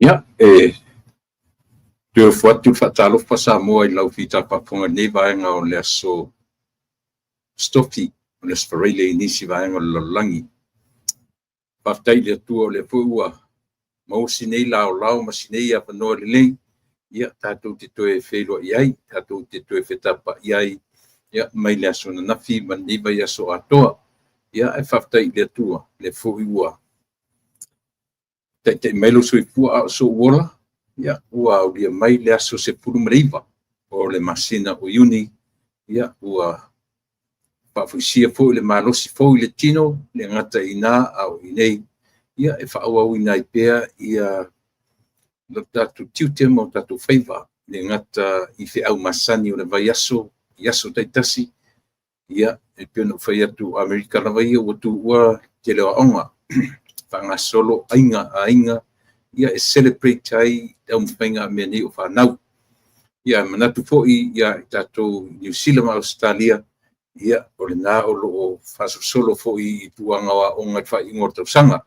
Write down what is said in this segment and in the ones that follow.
Ia, tu fuatu fatalo fa Samoa I lau fita papunga nei vaenga o le aso stofi, o le sfarele inisi vaenga o le langi. Paftai le tua o le fuua, mausi nei lao ma sinei a panoa le lei, ia tātou te toe whelua iai, tātou te toe whetapa iai, ia mai le aso na nafi ma nei vai aso atoa, ia e whaftai le tua, le fuua. Te mailo sui fua so wola, ia ua o lia mai le aso se puru mreiva, o le masina o iuni, ia ua whawhisia fo le malosi fo le tino, le ngata ina au inei, ia e whaawau ina I pea, ia lo tatu tiute mo tatu whaiva, le ngata I fe au masani o le vai aso, yaso taitasi, ia e piono whai atu Amerika na vai o tu ua te leo onga, whanga solo ainga, ia e celebrate ai, au mwhainga mea nei o whanau. Ia manatu fo'i, ia I tātou New Zealand, Australia, ia o le nā o loo whaso solo fo'i I tuanga wa o ngai whai ingor tau sanga.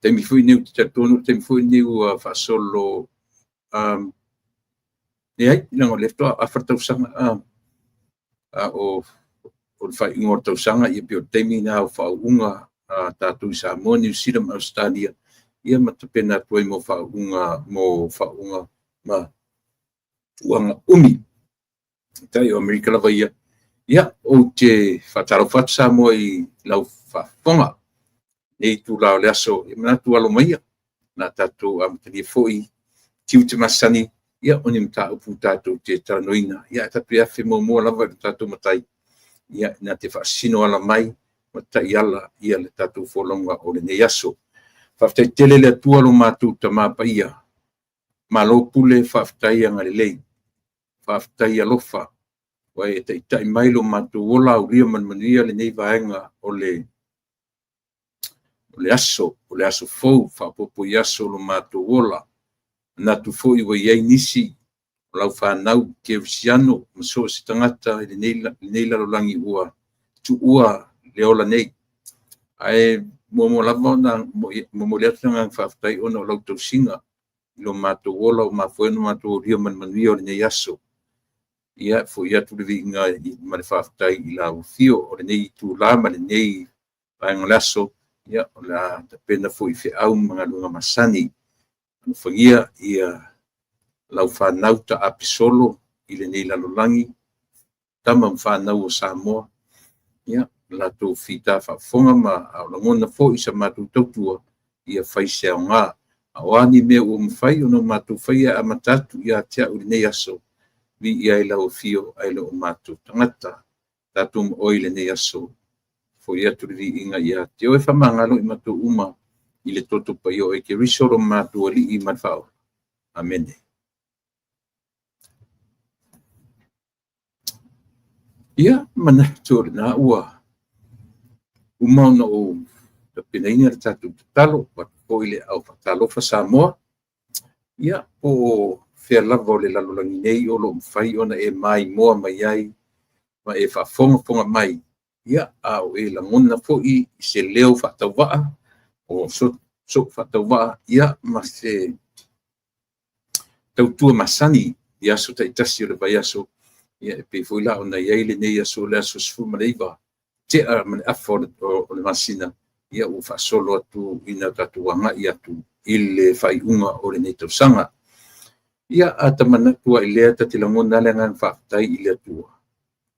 Teimi fo'i neu te tatonu, teimi fo'i neu whasolo, ai, lango lefto a whartau sanga, o le whai ingor tau sanga, ia pio teimi nā o whaunga, tātou Samoa, New Zealand, Australia, ia matapena tuai mo whaunga ma uanga umi. Tai o Amerika lava ia o te whataro whatu Samoa I lau whafonga. Nei tu lao le aso, ia manatu alo maia, na tātou amatania fo'i, tiu te masani, ia oni mta upu tātou te taranoina, ia tatu ia whi mua lava le tātou matai, ia na te whaasino ala mai, matai ala ia le tātou wholonga o le nei aso. Whaftai tele le atua lo mātou ta māpaia, malo pule whaftai anga le lei, whaftai alofa, wai e tai mailo mātou wola o ria manmanuia le nei vaenga o le aso fau, whapopo I aso lo mātou wola, natu fo I wai ei nisi, lau whanau ke visiano, maso si tangata le nei lalolangi ua, tu ua le ola nei. Ai mo lava na mo le atu nga whaftai ona o lau tau singa, lo mātou wola o mafueno mātou ria manmanuia o le nei aso. Ia fo ia tu le vinga I male whaftai I lau fio, o le nei tu la ma le nei vaenga le aso, ia o la tapena fo I fe au mga lunga masani. Whangia ia lau whanau ta apisolo I le nei lalolangi, tama whanau o Samoa, ia la tō whita whafonga ma au langona fo I sa mātou tautua, ia whaisea o ngā. Aoani mea o mwhai ono mātou whaia a matatu ia tia uri nei aso, vi ia I lau fio ai lau mātou tangata, tātou oile nei aso, fo ia turi inga ia te oe whamangalo I mātou uma, I le toto pa io e ke risoro mātou ali I matwhao. Amene. Ia, mana tōre nā ua, umauna o ta penaina le tātou talo, po ile au whatalofa Samoa, ia, o whea lava o le lalolangi nei o lo mwhai ona e mai moa mai ai, ma e whafonga mai, ia, au e langona fo I se leo whatawaa, o so whatawaa, ia, ma se tautua masani, ia so taitasi o le vai aso, ia e pe foi la ona iai le nei aso le aso sfuma leiva, te a mane afo o le masina, ia u whasolo atu ina tatuanga I atu ile whaiunga o le nei tausanga. Ia atamana tua I lea ta te langona le ngan whaftai I le atua.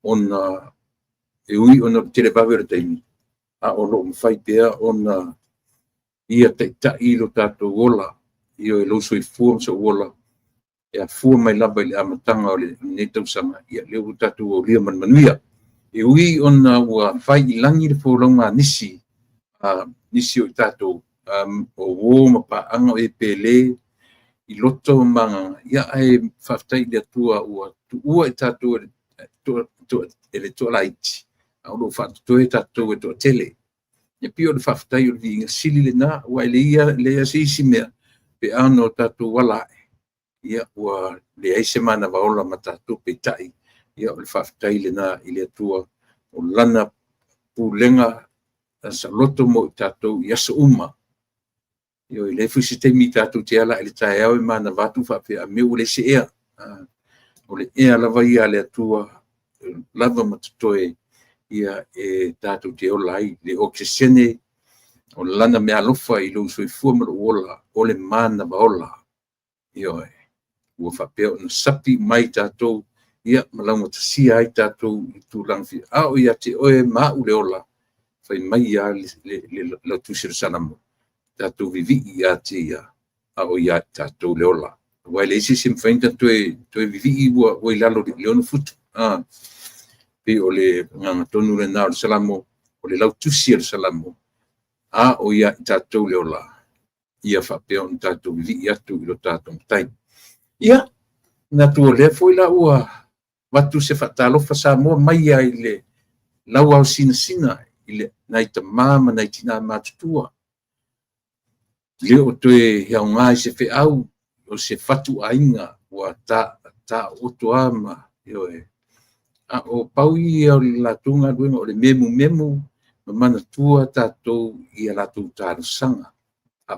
Ona e ui ona te le bawe o taimi. A o lo mwhai pea ona ia te tailo tātou wola, ia e loso I fua msa wola, ia fua mai lava I le amatanga o le nei tausanga, ia leo tātou o ria manmanuia. E ui ona ua whai I langi le whoronga nisi, nisi o I tātou, o wō ma paanga o e pele, I loto manga, ia ai whaftai le atua ua I tātou e le toa laiti, au lo whatu e tātou e toa tele. Ia pio le whaftai o le vinga sili le nā, ua le ia le asisi mea, pe ano tātou walae. Ia ua le aise mana waola ma tātou pe tai, ia o le whaftai le nā I le atua o lana pūlenga sa loto mo I tātou I aso uma. Io le fusi te mi tatu te ala ele tae au mana vatu fa pe me o le se ea. O le ea lava ia le atua lava matatoe ia e tatu te ola ai le oksesene o lana me alofa i lo soifua ma lo ola o le mana vaola. Io ua fa pe na sapi mai tatou ia malaunga tasia ai tatou i tūlangi au ia te oe ma u le ola fai mai ia le tusir sanamo. Tatou vivi ia te ia au ia tatou le ola. Wai le isi sim fainta toe vivi ua wai lalo le ono futu. Pe o le nganga tonu le nao le salamo o le lau tusi le salamo. O ia tatou le ola. Ia fa pe on tatou vivi atu i lo tatou tai. Ia na tu le foi la ua watu se fatalofa sa mo mai ai le lau au sina ile nai ta mama nai tina matutua. Le o toe hea ngai se fe au o se fatu ainga wa ta oto ama ioe. O pau ia o la tunga duenga o le memu mana tua tatou ia la tu taru sanga.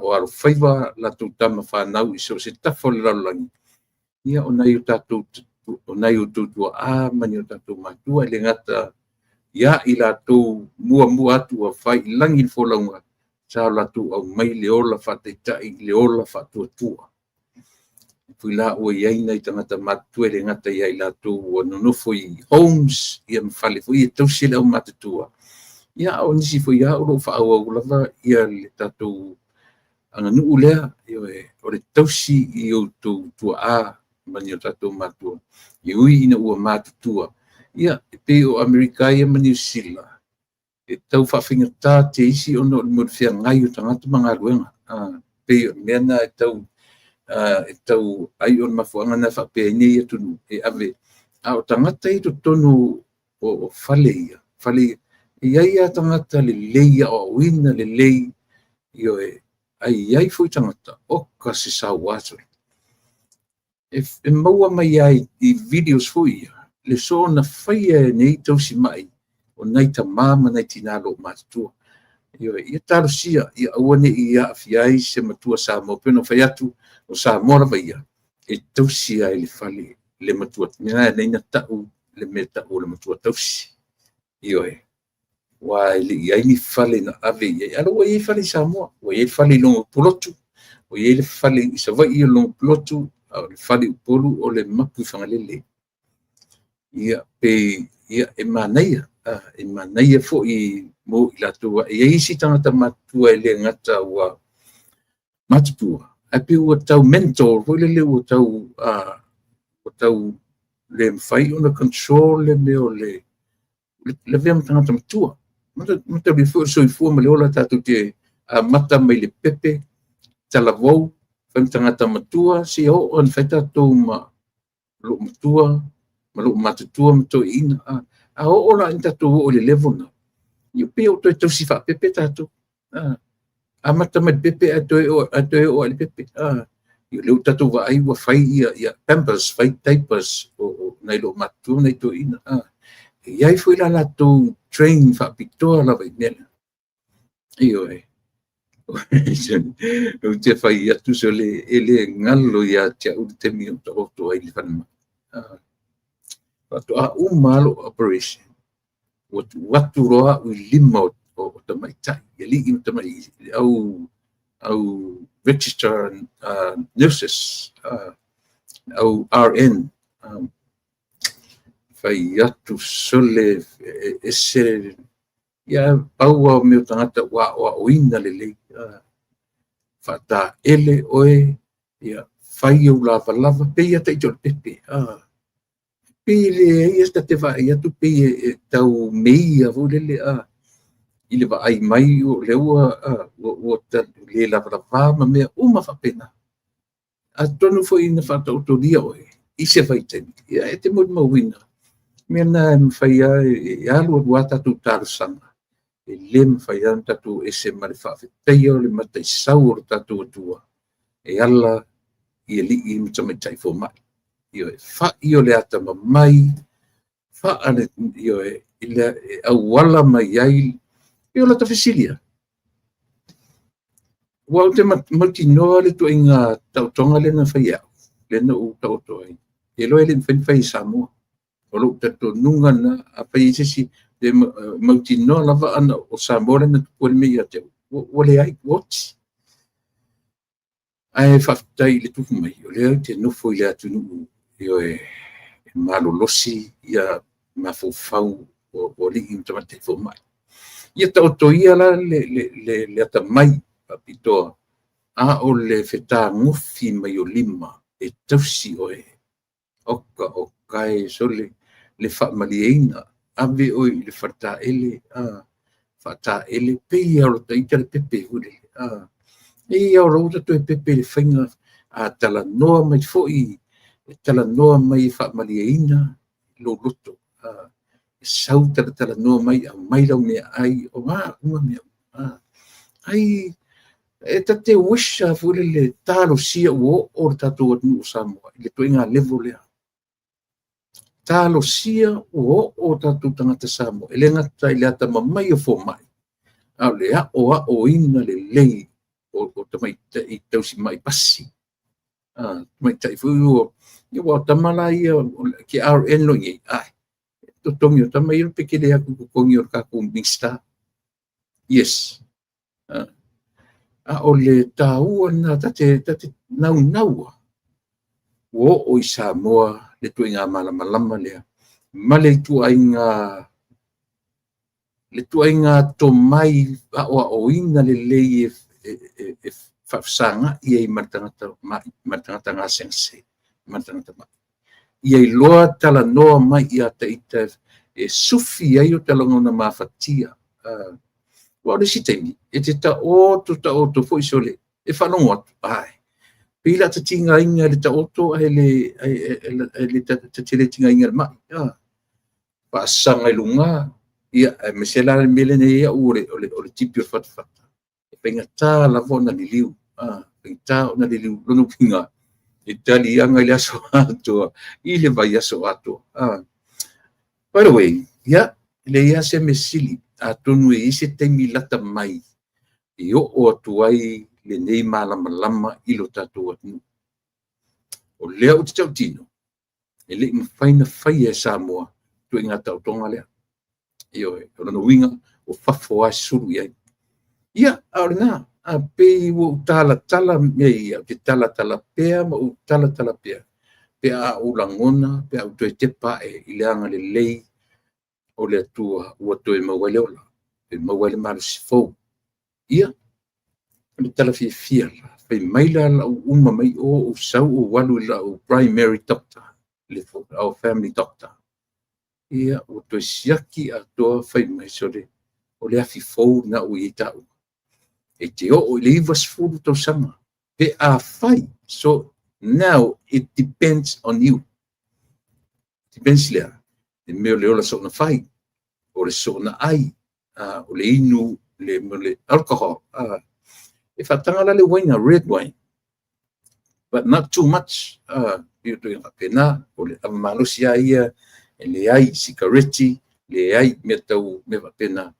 O aro faiva la tu tama whanau iso se tafo le laulangi. Ia o nai o tatou o nai o tutua mani o tatou matua le ngata ia i la tu mua atu a whai langi folaunga. Sa la tu au mai le ola whateitai le ola whatuatua. Pui la ua iai nei tangata matue le ngata iai la tu o nonofo i homes ia mwhale fo ia tausile au matatua. Ia o nisi fo ia o lo whaau au lava ia le tatou anga nuu lea o le tausi i o tua mani o tatou matua. I ui ina ua matutua. Ia pe o Amerika ia mani o sila. E tau whawhinga tā te isi ono o mo whia ngai o tangata mga ruenga. Pe meana e tau ai on mafuanga na whapea nei atunu e ave. O tangata i to tonu o whale ia. Whale iai a tangata le leia o wina le lei io ai iai fui tangata o kasi sa wato. E maua mai ai i videos fui le so na whaia nei tausi mai. O nai ta mama nai tinalo matatua. Ia taro sia, ia awane ia afiai se matua sa mo peno whai atu o sa mora vai ia. E tausia e le whale le matua. Nea nei na tau le me tau le matua tausi. Wa le ia ni whale na ave ia. Alo wa ia whale sa moa. Wa ia whale longo pulotu. Wa ia le whale isa vai ia longo pulotu. Le whale upolu o le mapu whangalele. Ia pe ia e manaia. E manaia fo i mo i latua. Ia isi tangata matua e le ngata wa matutua. Ape ua tau mentor. Fo le ua tau le mwhai ona control le meo le vea tangata matua. Mata li fo so i fua ma le ola tatu te mata mai le pepe talavou. Fai tangata matua si o an fai tatu ma lo matua ma lo matutua matua ina. A ola in tatu o le level na. Iu pe o toi tausi wha pepe tatu. A mata mai pepe a toi o ale pepe. Iu leo tatu wa ai wa whai ia pampers, whai diapers o nai lo matua nai to ina. Iai fwoi la lato train wha pitoa la vai nela. Iyo o te whai atu so le ngalo ia tia uri te mi o ta oto ai le whanama. Watu umalo operation. Watu roa u lima o tamaitai. Yali im tamai au register nurses au RN. Fai atu sole ese ia paua me o tangata wa oina lele. Fata ele oe ia fai au lava pe ia tai jol pepe. Pele ia te va ia tu pe tau mei avo lele ile va ai mai o leua o le lava ma me uma fa pena a tonu foi na fa to dia oe ise vai te ia e te mo wina me na fai ia lo wata tu tarsanga e lem fai anta tu ese mal fa te yo le mata saur tatu tua e alla ia li im tama tai fo mai io fa io le ata mai fa ane io ile awala mai ai io la tafisilia Wa te matinoa le tu inga tautonga le na whaia. Le na u tautoa. E loe le mwhenwhai Samoa. O lo tato nunga na a whai sisi le matinoa lava ana o Samoa le na tupuan me ia te. Wale ai wati. Ai whaftai le tuku mai. O le au te nufo i le atu nuu. Io e malo losi ia mafufau o li im tamate fo mai. Ia tauto ia la le ata mai papitoa. A o le whetā ngufi mai o lima e tausi o e oka o kai so le whaamaliaina ave oi le whata ele whata ele pei au ta ita le pepe hule e au rauta to e pepe le whainga a tala noa mai foi tala noa mai whaamaliaina lo loto sau tala noa mai a mai lau mea ai o uma mea ai e ta te wisha fule le talo sia uo o le tatu at nu Samoa le to inga level lea talo sia uo o tatu tangata Samoa ele ngata ile ata mamai o fo mai au le o ina le lei o tamai i tausi mai pasi mai tai fu i wa tamala ia ki RN lo ngi ai to tongi o tamai o pekele aku kongi o ka ku mixta yes a o le tāua na tate nau o i Samoa le tuinga malama lea ma le tuinga to mai o ina le lei e whafsanga i ei martangata ngā sense martangata mai i ei loa tala noa mai i ata ita e sufi ai o talangona mawhatia wa le sitemi e te ta o foi sole e whanongo atu ai pila ta tinga inga le ta oto ai le ta tele tinga inga mai pa sanga lunga ia me se la mele ne ia o le tipi o fatfata e penga ta la vona li liu penga ona li liu lono pinga Itali anga ile aso ato i le vai aso ato by the way le ia se mesili atonu e ise teimi lata mai i o atu ai le nei malama i lo tatou atu o lea o te tautino e le mwhaina whai e Samoa tu inga tautonga lea i o e ono winga o whafo ai suru iai ia aore nā a pei o tala mea ia te tala pea ma o tala pea pea a ulangona pea o toi te pae i le anga le lei o le atua ua toe mawale ola e mawale malo sifou ia le tala fia fai maila la uma mai o sau o walu la o primary doctor le au family doctor ia o toe siaki a toa fai mai sore o le afi fou na o i tau e te o le ivas furu tau sama pe a fai so now it depends on you depends lea e meo le ola so na fai o le so na ai o le inu le alcohol e fatanga la le wine red wine but not too much you doing pena o le amalusia ia e le ai sigareti le ai metau me pena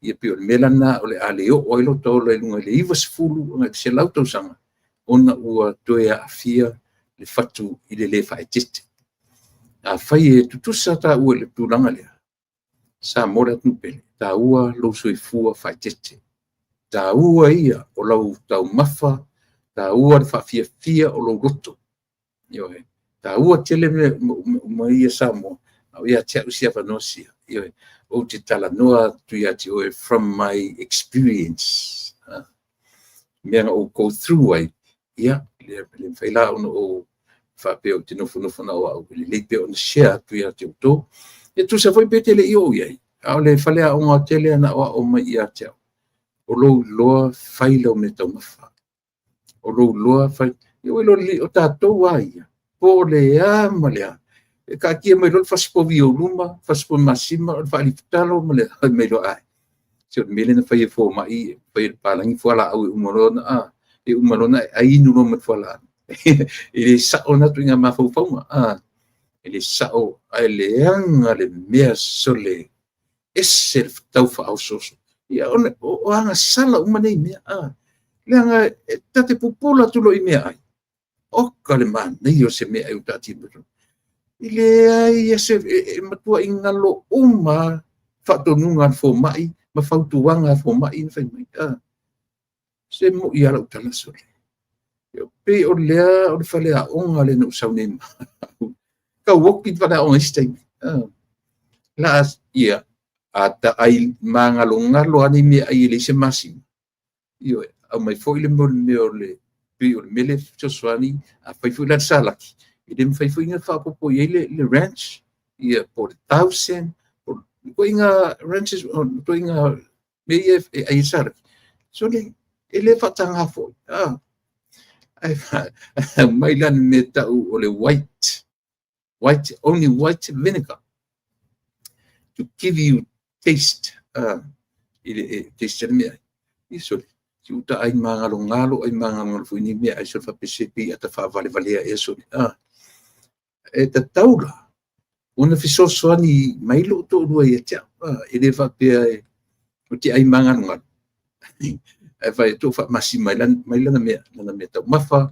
ia pe o le melana o le aleo o ilo to le lunga le ivas fulu o se lauto sanga ona ua toe afia le fatu i le faitete a fai e tutusa ta ua le tulanga lea sa mora tupele ta ua lo soifua faitete ta ua ia o lau tau mafa ta ua le fafia o lo roto io ta ua tele mo ia Samoa au ia tia usia vanosia io o te tala noa tu ia te oe from my experience mea o go through ai ia le whaila ono o whapeo te nofo na o au le lepe o na share tu ia te uto e tu sa foi pete le io iai au le whalea o ngā tele ana o mai ia te au o lo loa whaila o me tau mawha o lo loa whaila io e lo li o tātou ai po le ama lea e ka kia mai lo faspo vio luma faspo masima o fali talo mele mai lo ai se mele na fai fo mai fai palangi fo la au umorona e umorona ai nu no met fola ele sa ona tu nga ma fo fo ele sa o ele anga le mea sole esel tau fa au so ia o anga sala umane mea Leanga tate pupula tulo i mea ai. O kale man, nei o se mea ai utati mero. Ile ai se matua ingalo uma whatonunga fo mai, ma whautuanga fo mai whai mai. Se mo i ala utala sore. Pe o lea o le whale a onga le no sau ne ka woki whale a onga istei. La ia, ata ai mangalo ngalo ani mea ai le se masima. Io au mai foi le mo le pe o mele Josuani a fai foi la salaki i dem fai foi nga fa popo i le ranch ia por 1000 por inga ranches to inga me ai salaki so le ele fa tanga foi ai mai lan meta o le white only white vinegar to give you taste taste me iso uta ai ngalo ai ngalo fuini me ai so fa pesipi ata fa vale eso e ta taula una fiso soani mai lo to do ia tia ele fa pe o ti ai ngalo e fa to fa masima mai lana me ta mafa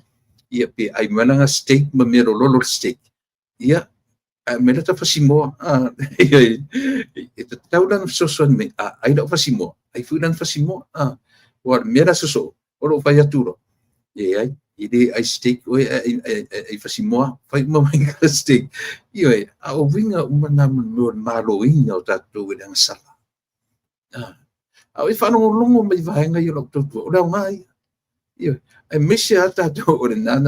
ia pe ai malanga steak ma me lolo steak ia me ta fasimo e ta taula no so soani me ai lo fasimo ai fulan fasimo or mera so oro fai aturo ai ide ai steak o ai fasimoa fai mai steak io a o vinga uma malo inga o tatu e ang sala a o fa no longo mai vai nga yo to o la mai io ai mese ata to o na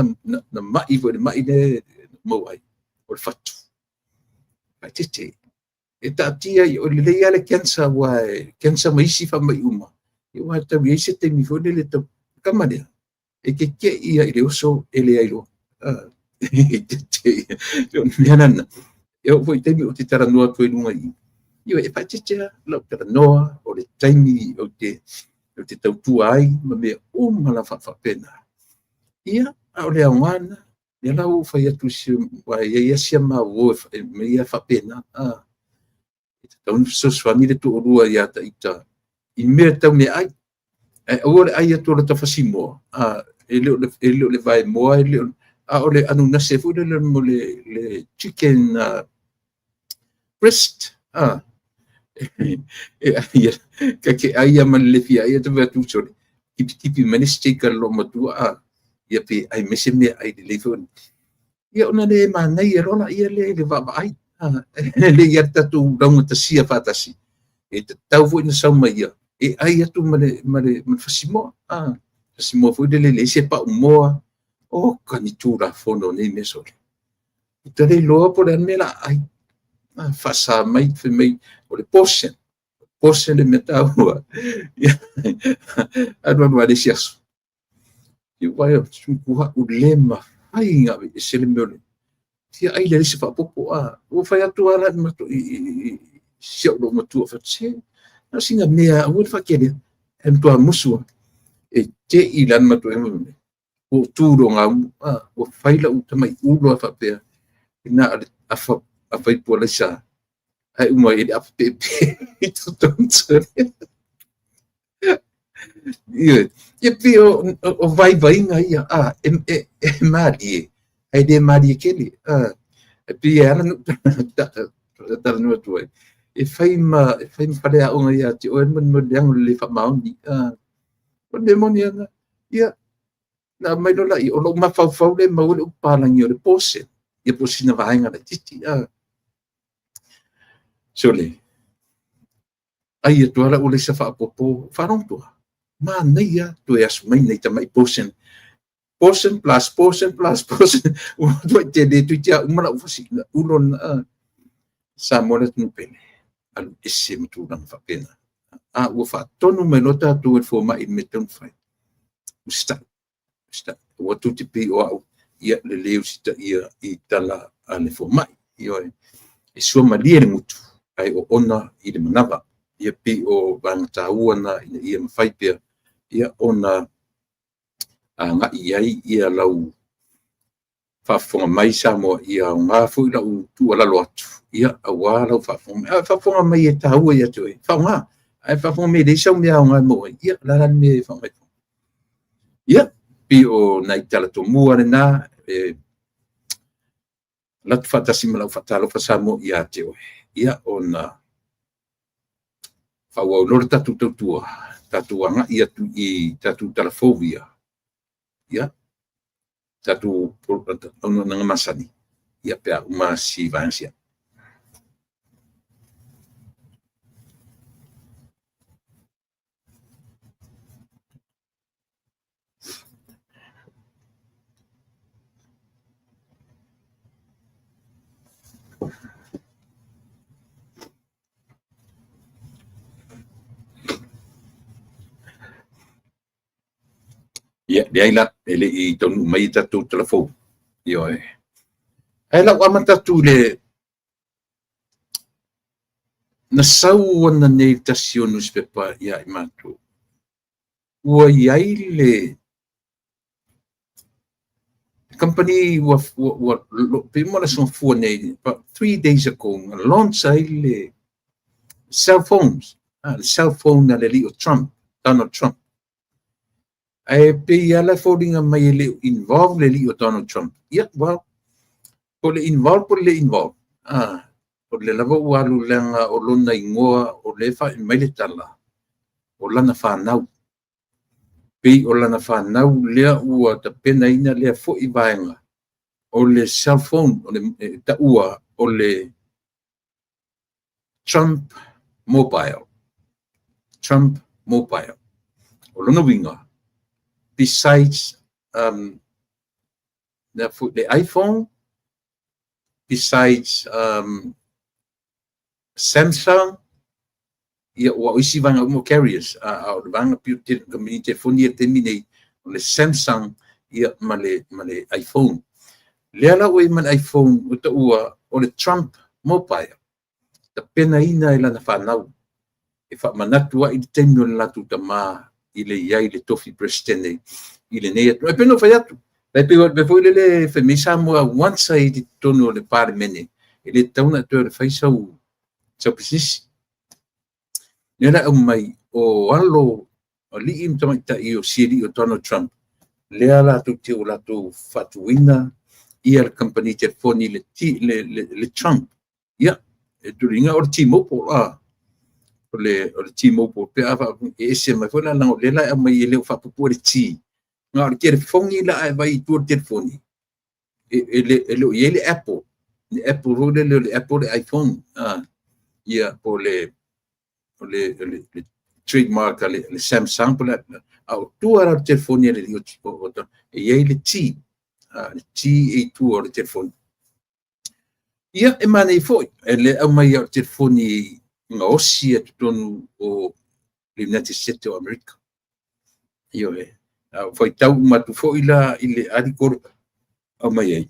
mai vo mai de mo ai o fatu ai tete e tatia o le ia le kensa mai si fa mai uma eu até vi esse tem foi dele to kamane e que ia ele uso ele aí lo eu não eu vou ter o titara no foi numa aí eu e patia lo tera noa o le taimi o te tau tuai ma me uma la fa pena ia o le angana ia la o fai atu si wa ia sia ma o me ia fa pena então so família tu rua ia ta ita i mea tau me ai ore ai atu le tafasimo ele le vai moa ele ole anu na se fu le chicken breast que ai mal le fia ai tu tu so kipi manistika lo matua ia pe ai mese me ai le fon ia ona le manai rola ia le va ai le ia tatu dong tasia fatasi e tau fu na sama ia e ai atu male fasimo fasimo fu le se pa umoa o kanitura fono nei meso tele lo por me la ai fasa mai fe mai o le posen le metaua adu adu siaso eu vai sukuha o lema ai nga se le mele tia ai le se fa popo o fai atu ala mato se o mato fa se na singa mea o fa kele en to musu e te ilan mato o turo nga o faila o tamai ulo fa pe ina a fai por sa ai uma ele a pe itu tonto e pio o vai nga ia mari ai de mari kele e pia ela no no to e fai pare a onga ia ti o mo yang le fa mau ni o demonia ia na mai no lai o lo ma fa le mau le palang yo le pose ia posina vai nga titi sole ai to ala o le sa fa popo fa ron to ma nei ia to ia mai nei tamai posen plus o to te de tu tia uma la fasina ulon sa mona tu pele al esse tu dan fa pena o fa tonu melota tu e fo ma in meton fa sta o tu te pi o ia le leu sta ia I tala ane fo mai io e sua malia mutu ai o ona I le manava ia pi o bang tauana ia mafai pia ia ona nga ia lau fa fonga mai sa mo ia nga fu la tu ala lo atu ia awa lau fa fonga mai e tau ia tu fa nga ai fa fonga me de sa me nga mo ia la me fa mai ia pi o nai tala to mua na lat fatasi malau fatalo fasamo ia te o ia ona fa wa lor tatu tua tatu anga ia tu I tatu telefobia ia tatu ono nanga masani ia pe uma si vansia ia dia ila ele I tonu mai tatu telefon io ai la wa tatu le na sau na nei tasio newspaper ia imatu ua iai le company wa pe mo la son fu nei but 3 days ago launch ai le cell phones the cell phone na le li o Donald Trump ai pe ia la folding mai le involve le li o Donald Trump ia well po le involve o le lava ua alulega o lona igoa o le faʻimai le tala o lana fanau pei o lana fanau lea ua tapenaina lea foʻi vaega o le cell phone o le taʻua o le Trump mobile o lona uiga besides the iPhone besides Samsung ia ua isi vanga umo carriers au vanga piu te company telefoni te mine le Samsung ia male iPhone le ala oi man iPhone o ta ua o le Trump mobile ta pena ina ila na fanau e fa manatu wa I tenyo la tu tama ile ia ile tofi president ile nei e peno fa yatu pe foi le femisa mo once I di tono le parmene ele tauna to le faisau so precis nela mai o allo o li im tama ta I o siri o Donald Trump le ala tu te o la tu fatuina ia le company telefoni le Trump ia e turinga o T-Mobile o le T-Mobile pe ava e se mai foi la no le la mai le fa pu le T nga o telefoni la ai vai tu telefoni ele Apple le Apple le iPhone ia po le trademark le Samsung po le au tu ara telefoni le ele T e tu o le telefoni ia e mane foi ele au mai o telefoni nga osi e tonu o le United States of America io foi tau matu foi la ile arikor au mai ai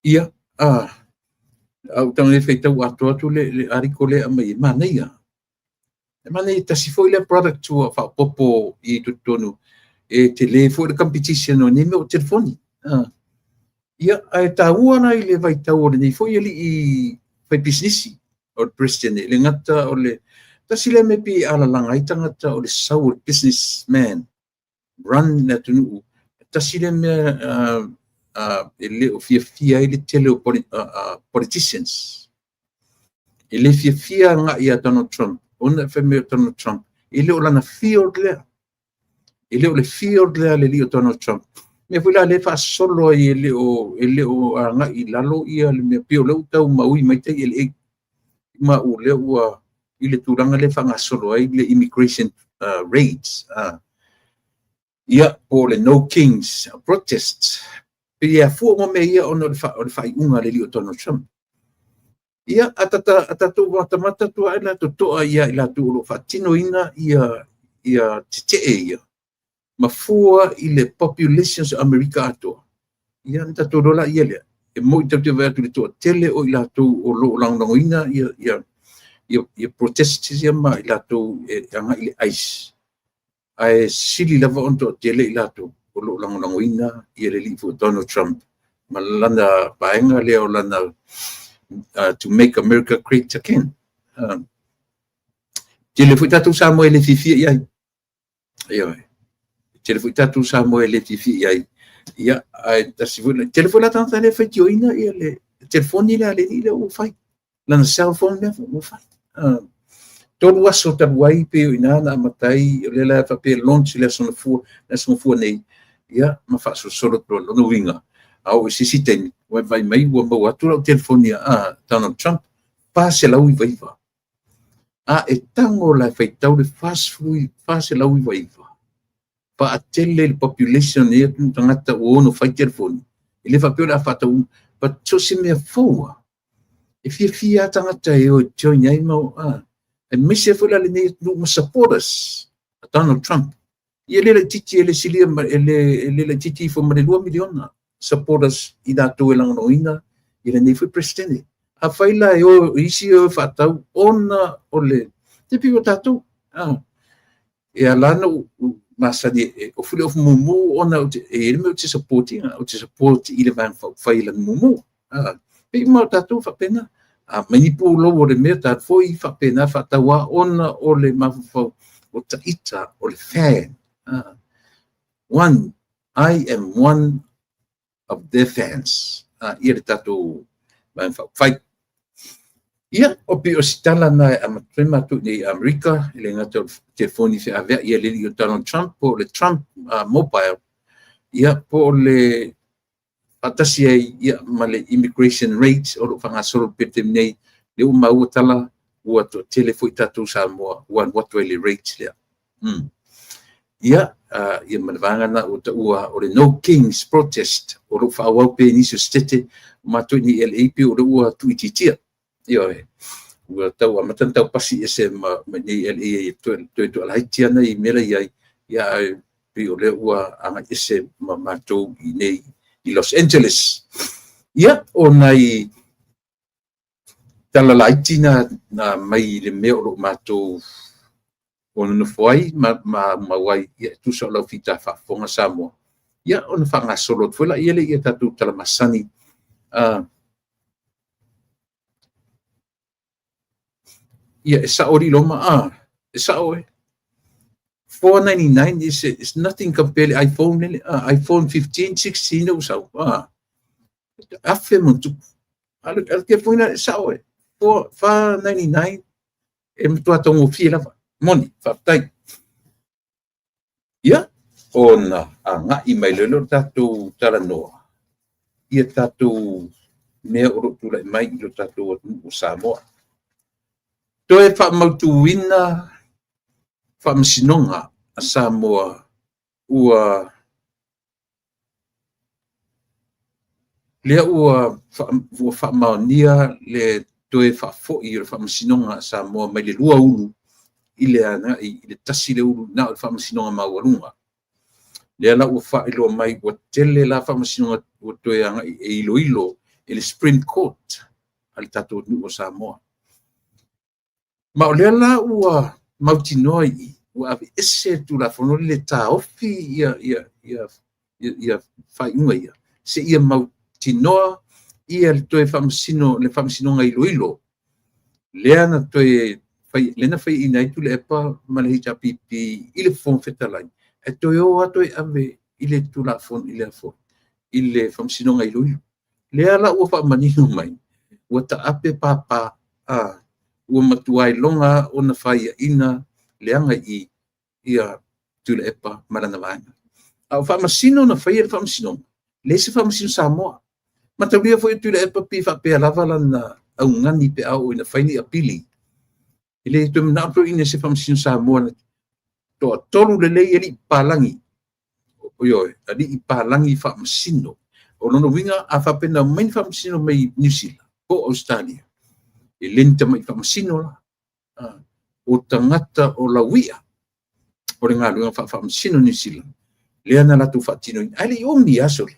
ia au tanga le feitau atu le ariko le mai manei manei tasi foi le product tua fa popo I tutonu e te le foi le competition o nime o telefoni ia ai taua na I le vai tau o le nei foi ali I fai business o le president le ngata o le tasi le mepi ala langa I tangata o le sau o le businessman run na tunu tasi le me ele o fia ele tele o politicians ele fia nga ia Donald Trump ona feme Donald Trump ele o lana field ele o le field le li o Donald Trump me foi la le fa solo ele o nga I lalo ia le me pio le tau maui mai te ele ma o le ua ile turanga le fa nga solo ai le immigration raids ia o le no kings protests ia fu mo me ia ono le fa unga le li o Donald Trump ia atatu mata tu ala to ia ila tu lo fatino ina ia tete ia mafua I le populations America ato ia nta torola ia le e mo te te vai tu tele o ila tu o lo langoina ia protest ia ma ila tu e anga ile ice ai sili lava onto tele ila tu o lo langoina ia le lifu Donald Trump malana baenga le o lana to make America great again tele fu tatu Samuel le fifi ia tele fu tatu Samuel le fifi ia ai tasivuna telefona tanta le fetioina ia le telefoni le o fai lana cell phone le o fai tolu aso tabuai pe ina na matai le la fa pe launch le son fu nei ia ma fa solo no winga au sisiten vai mai o mo atu telefonia Donald Trump pa se la ui vaiva e tango la feitau le fast food fa se la ui vaiva pa atele le population e tangata o no fai telefoni ele fa pe la fa tau pa so se me foa e fia tangata e o join ai mo e mise fola le nei no supporters Donald Trump ele le titi ele silia ele le titi fo ma 2 miliona supporters ida to elang no ina ele nei foi presidente a faila e o isi o fa tau ona ole te pio tatu e alano masadi o fule of mumu ona ele me te supporting o te support ile van faila mumu pe mo tatu fa pena mani po lo o le me ta foi fa pena fa tawa ona o le mafo o taita o le fan I am one of their fans ia tatu van fight ia o pe o sitala na amatrema tu ni America ile ngata telefoni fe ave ia le Donald Trump po le Trump mobile ia po le atasi ia male immigration rate o fanga solo pete nei le uma utala o to telefoni tatu Samoa one what really rate le ia ia malvanga na o o le no kings protest o fa wa pe ni so stete matu ni LAP o o tu ititia ia ua tau amatantau pasi ese ma ni LA to la hitiana i mera ia pe o le ua anga ese ma matou i nei i Los Angeles ia o nai tala laitina na mai le me o matou ona foi ma wai ia tu so lo fita fa fonga Samoa ia ona fa nga solo foi la ia le ia tatu tala masani ia esa ori loma esa oi 499 is nothing compared iPhone 15 16 o so afe muito al que foi na esa oi 499 e mtu atongo fila moni fatai ia ona anga email lo tatu tala no ia tatu me o tu la mai lo tatu o Samoa to e fa mautuina fa msinonga a Samoa ua le ua fa maunia le to e fa fo i fa msinonga a Samoa mai le lua ulu ile ana ile tasi le ulu na fa msinonga mawalunga le ala ua fa ilo mai o tele la fa msinonga o to e anga ilo ele Supreme Court al tatu o Samoa ma o le ala ua mautinoi ua ave ese tu la fono le ta ofi ia fai unga ia se ia mautinoa ia le toe le whamsino ilo le ana toe lena fai ina itu le epa ma le hita pipi i le fon fetalai e toe o atoe ave i le tu la fon i le fon i le whamsino ilo le ala ua whamanino mai ua ta ape papa ua matuai longa o na fai ina le anga ia tu le epa marana vanga au whamasino na fai le whamsino le se whamsino Samoa mataulia foi tu le epa pi fa pe lava na au ngani pe au ina fai ni apili ile tu na pro ina se whamsino Samoa to tolu le le eli palangi oyo ali i palangi whamsino o lono winga a whapena main whamsino mai New Zealand o Australia e lenta mai whamsino la o tangata o la wia o le ngā lunga whamsino New Zealand le ana la tu whatino ali o mi asole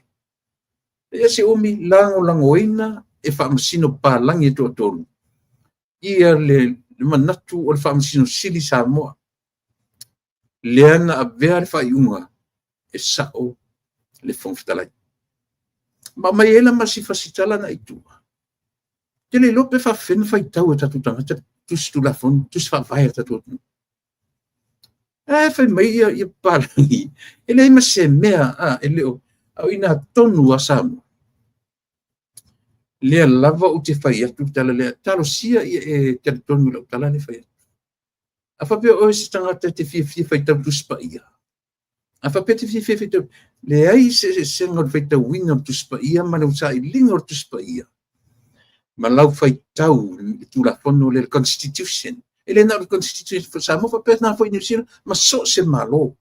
Ia se umi langoina e whaamasino pālangi e tōtonu. Ia le manatu o le whaamasino sili Samoa. Leana a vea le whaiunga e sao le whongwhitalai. Ma mai ela masifasitala na itua. Te le lope whawhena whaitau e tatu tangata, tusi tu lafon, tusi whawhai e tatu otunu. Whai mai ia pālangi. Ele ima se mea, ele o, au ina tonu a Samoa. Lea lava o te whai atu tala lea, talo sia e te tonu lau tala le whai atu. A whapea o se tangata te fia whaitau tusi pa ia. A whapea te fia whaitau, le ai se ngor whaitau wina o tusi pa ia, ma lau sa i linga o tusi pa ia. Ma lau whaitau tu la fono le constitution. Ele na le constitution for Samoa, whapea na whai New ma so se malo.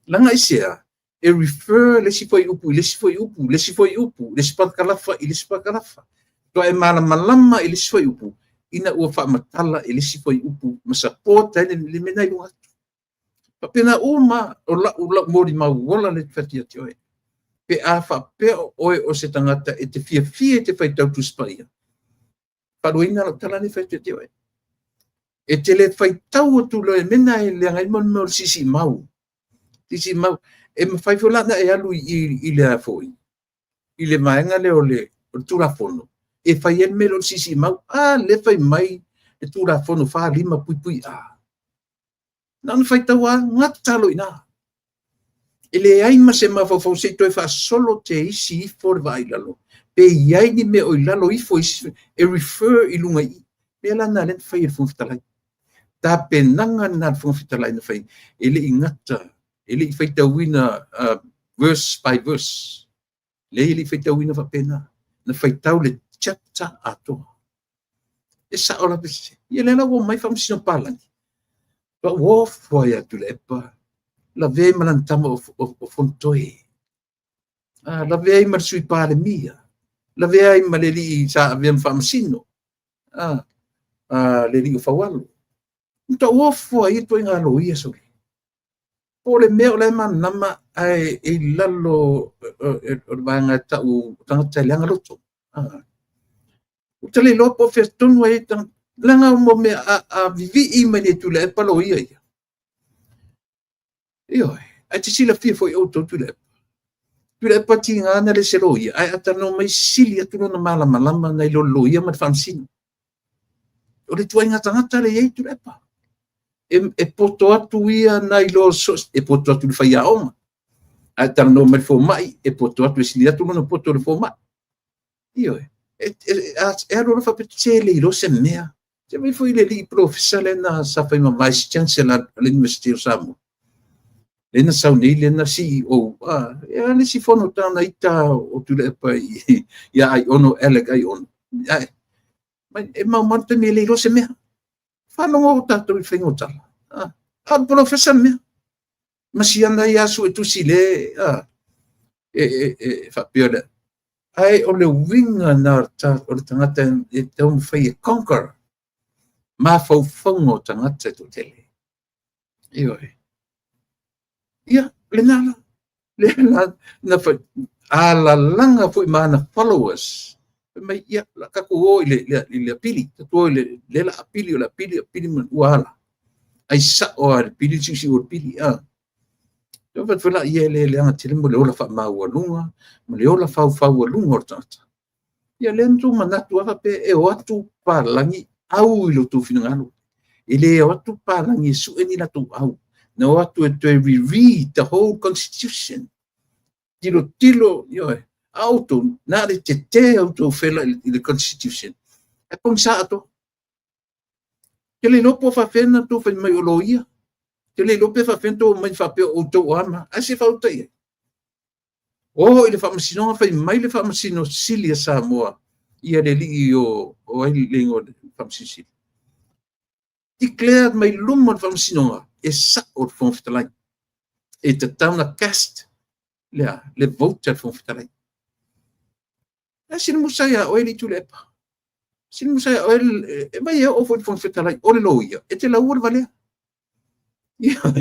Langa i sea, e refer le si foi upu, le si foi upu, le si foi upu, le si pakalafa, le si pakalafa. Toa e malama le si foi upu, ina ua whaamatala le si foi upu, ma sapota le mena i lunga. Papena uma o la mori mauola le whatia te oe. Pe a whapea oe o se tangata e te fia te whaitau tuspaia. Paruina la tala le whatia te oe. E te le whaitau o tu loe mena e le angai mon sisi mau. Sisi mau. E mawhaifolana e alu i le afoi. I le maenga leo le turafono. E whai en melo sisi mau. Le whai mai e turafono wha lima pui. Nana whaitau ngatalo ina. E le aima se mawhawhau se toi wha solo te isi i for vai lalo. Pe iai ni me oi lalo i fo isi. E refer i lunga i. Pe lana len whai e funfitalai. Ta penanga na funfitalai na whai. E le ingata. Ele i whaitau ina verse by verse. Le ili whaitau ina whapena. Na whaitau le chapter atoa. E sa ora pese. Ia le la wo mai whamsino pālangi. Pa wo fwai atu le epa. La vei malantama o fontoe. La vei marsui pāle mia. La vei ma le li sa avem whamsino. Le li o whawalo. Nta wo fwai ito inga lo ia sori. O le mea o le manama ai e lalo o vanga tau tangata leanga loto. O tale lopo whetonu e langa mo me a vivi i mani tu le palo ia ia. Ioi, ai te sila fia foi auto tu le. Tu le pati ngana le selo ia. Ai atano mai sili atu no malama na ilo lo ia mat famsino. O le tuai ngata le iei tu le pa. E poto atu ia na ilo sos, e poto atu le whaia onga. A tana no mai fo mai, e poto atu e sili atu no poto le fo mai. Io e aro rafa pe tele ilo se mea. Se mai fo ile li professor le na sa fai ma vice chancellor l'University of Samoa. Le na sauni le na CEO. E ane si fono tana ita o tu le pa ia ai ono elek ai ono. Mai e mau mante me le ilo se mea. Whanonga o tātou i whaingo tala. Professor mea. Masiana i asu e tusi le. Whapio le. Ai o le winga na o le tangata e te omu whai e conquer. Ma whauwhaunga o tangata e to tele. Ioi. Ia, le nala. Le na whai. La langa fui maana followers. Mai ia la kako o le apili to le la apili o la apili man wala ai sa o apili si o apili yo va fela ia le anga mo le ola fa ma o lunga mo le ola fa o lunga tata ia le ntu manatu ava pe e o atu palangi au i lo tu finangalo ile o atu palangi su eni la tu au no atu to reread the whole constitution tilo yo auto na le te auto fela le constitution e pensa ato que le lopo fa fena to fa mai oloia que le lopo fa fento mai fa pe auto ama asi fa auto ia ile fa masino fa mai le fa masino silia Samoa ia le li o ai lengo fa masino declared mai lumon fa masino e sa o fon ftalai e te tauna cast le vote fon ftalai. Sino musaya o ele tu lepa. Sino musaya o ele e mai o foi fon fetalai o le loia. E te lau vale. Ia.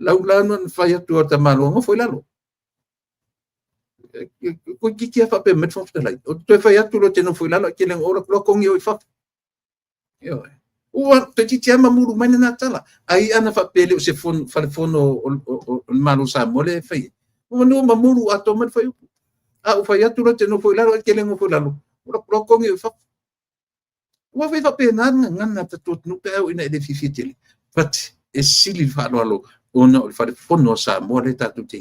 Lau non fai atu ta malo, ngo foi lalo. ko ki fa pe met fo lai o to fa ya tu lo teno foi la ke leng ora lo kong yo fa yo o te ti ama muru mai na tala ai ana fa pe le se fon fa fon o manu sa mole fa o no ma muru ato met fa o fa ya tu lo teno foi la ke leng foi la lo kong yo fa o fa pe na ngana ta tot nu pe ina de fifitili but e sili fa lo ona fa fon no sa mole ta tu te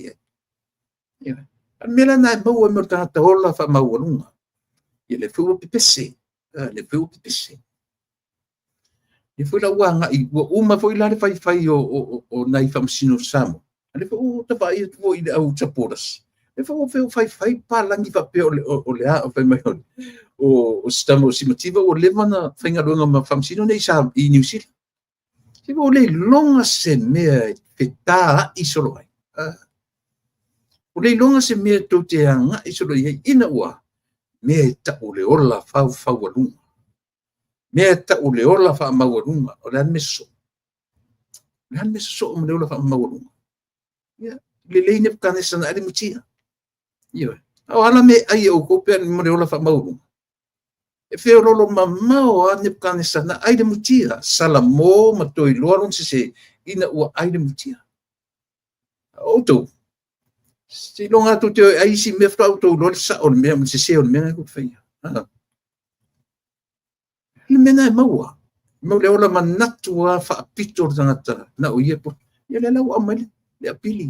yo mela na mau mo ta ola fa mau lunga ele fu pipese le fu pipese e foi la wanga i uma foi la fai fai o nai fam sino samo ele fu ta vai fu i au chaporas e fu fai fai pa langi fa pe o le a fa mai o stamo simativa o levana fainga longa ma fam sino nei sa i New Zealand se vo le longa se me feta i solo ai o le longa se me to te anga i solo ia ina ua me ta o le ola fa walunga me ta o le ola fa mawalunga o le meso o le ola fa mawalunga ia le ne kana sana ali mutia ia o ala me ai o ko pe mo le ola fa mawalunga e fe rolo mama o ane kana sana ai le mutia sala mo ma to i loron se ina ua ai le mutia o to si longa tu te ai si me fra auto lo sa on me se on me ko fai le mena maua mo le ola manatua fa pitor tangata na o ie po ia le lau amale le apili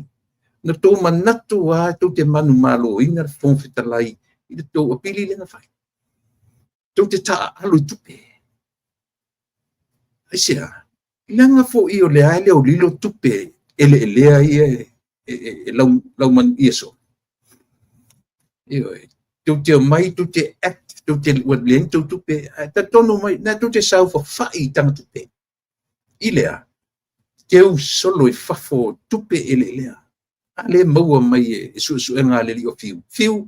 na to manatua to te manu malo ina fon fitalai i to apili le na fai to te ta alu tupe asia langa fo i o le ai le o lilo tupe ele ai lau man ieso io tu te mai tu te act tu te wadlen tu pe ta tono mai na tu te sau for fai tang tu pe ilea te u solo e fafo tu pe ele ale mau mai su nga le o fiu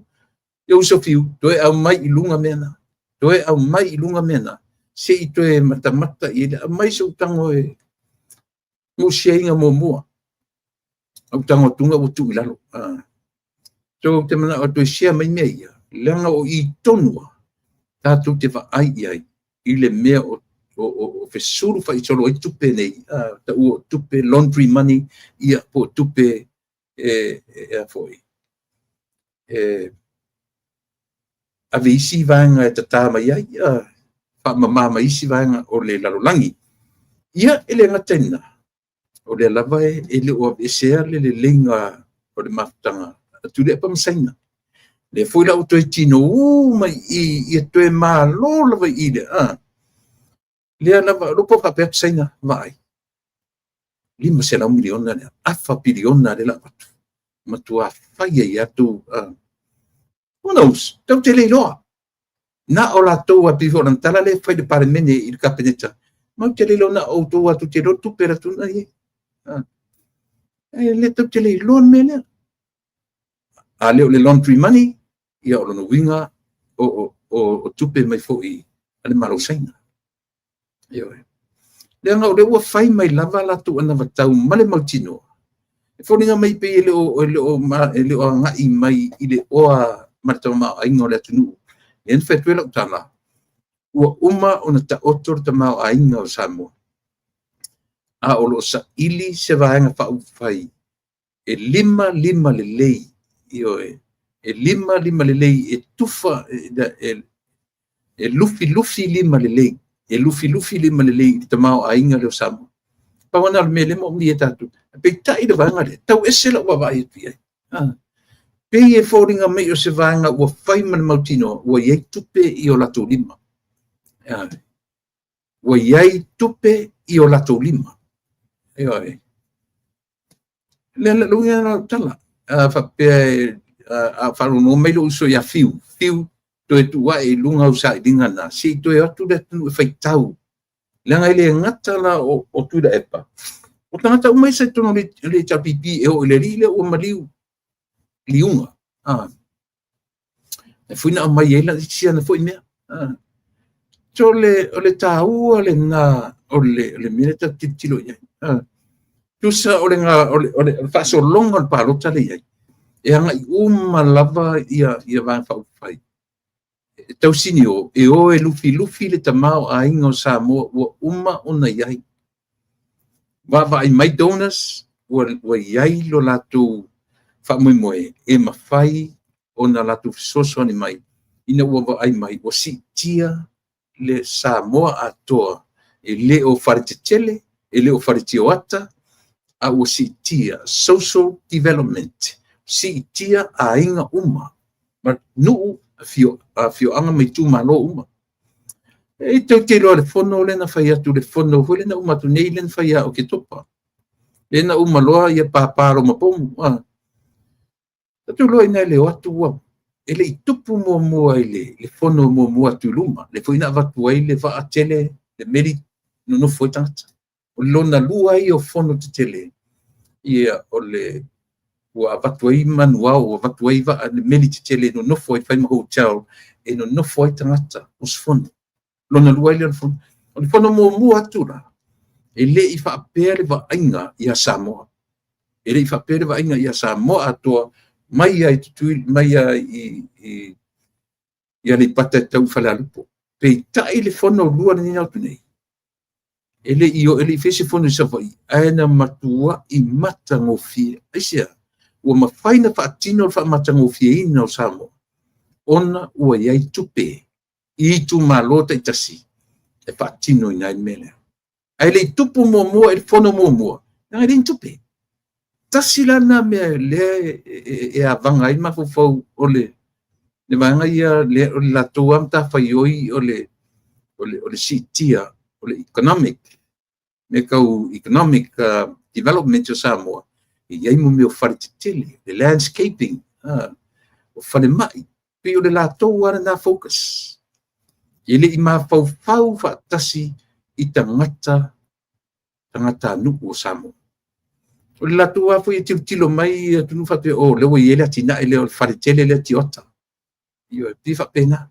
eu so fiu to e mai ilunga mena se i to e mata ile mai so tango e mo sheinga mo au tango tunga o tu ilalo so te mana o to share mai mei langa o i tonua tatu te va ai ile mea o fe suru fa i solo i tupe nei ta u tupe laundry money ia po tupe foi ave isi vanga ta tama ia fa mama isi vanga o le lalolangi ia ele ngatena o le lava ele o share le linga o le maftanga tu le pa msaina le foi la auto tino mai i to e malo la vai ile le ana lo po ka pepsaina vai 5 miliona le afa biliona le la matua fai ia tu who knows tau te le loa na o la to a pivo na tala le fai de parmene il capeneta ma te le na auto a tu te lo tu per tu na le tau te le lo mele ale o le laundry money ia o no winga o tupe mai foi ale malo saina io le nga o le wa fai mai lava la tu ana vatau male mautino e foninga mai pe le o nga i mai ile o matama ai ngole tunu en fetwela tala o uma ona ta otor ta mau ai ngo samo a o lo sa ili se vaenga fa fai e lima le lei io e lima le lei e tufa e lufi lima le lei e lufi lima le lei te mau ainga le samo pa wana me le mo mi tatu pe tai de vanga le tau esela wa vai pi pe e foringa me o se vanga wa fai man mautino wa ye tupe I o lato lima wa ye tupe I o lato lima le lunga no tala fa pe fa no me lo so ya fiu to e tua e lunga usa dinga na si to e atu de tu fai tau langa ile ngata la o tu da epa o tanga mai se to no le chapipi e o le rile o maliu liunga e fui na mai ela sia na foi me so le tau le na o le mineta titilo ya tu sa o le nga o le fa so longa pa lo tale ya e anga I uma lava ia vai fai tau sini o e lufi le tamao a ingo sa mo uma ona iai va ai mai donas wa iai lo latu fa moe e mafai ona latu soso ni mai ina wa ai mai o si tia le Samoa atoa e le o faritele e le o faritioata a o si tia social development si tia a inga uma ma nu fio anga mai tu malo uma e te lo le fono le na fai atu le fono ho le na uma tu nei len fai o ke topa le na uma loa ia paparo ma pom tu lo ina le atu wa ele tupu mo le fono mo atu luma le foi na vatu ai le va atele le meri no foi tanto o lona lua I o fono te tele ia o le ua vatu ai manuao o vatu ai va le meri te tele no foi fai ma hotel e no foi tangata os fono lona lua I le fono o le fono mo atu la ele I fa pere va ainga ia Samoa ele I fa pere va ainga ia Samoa atoa mai ai tutui mai ai ia le pata tau falalupo pe tai le fono lua ni na tunei ele ele fese fono sa vai ana matua I mata ngofie aisia o mafaina fa tino fa mata ngofie ina o Samoa ona o ia tupe I tu malota I tasi e fa tino ina mele ai le tupu mo e fono mo na le tupe tasila na me le e avanga I mafofo ole le vanga ia le la toam ta faioi ole sitia ole economic me kau economic development o Samoa I ai mo me o faritele le landscaping o fale mai pe ole la toa na focus ele I mafau fa tasi I tangata nuku o Samoa o la toa foi tilo mai tunu fa pe o le o ele atina ele o faritele le tiota io e pifa pena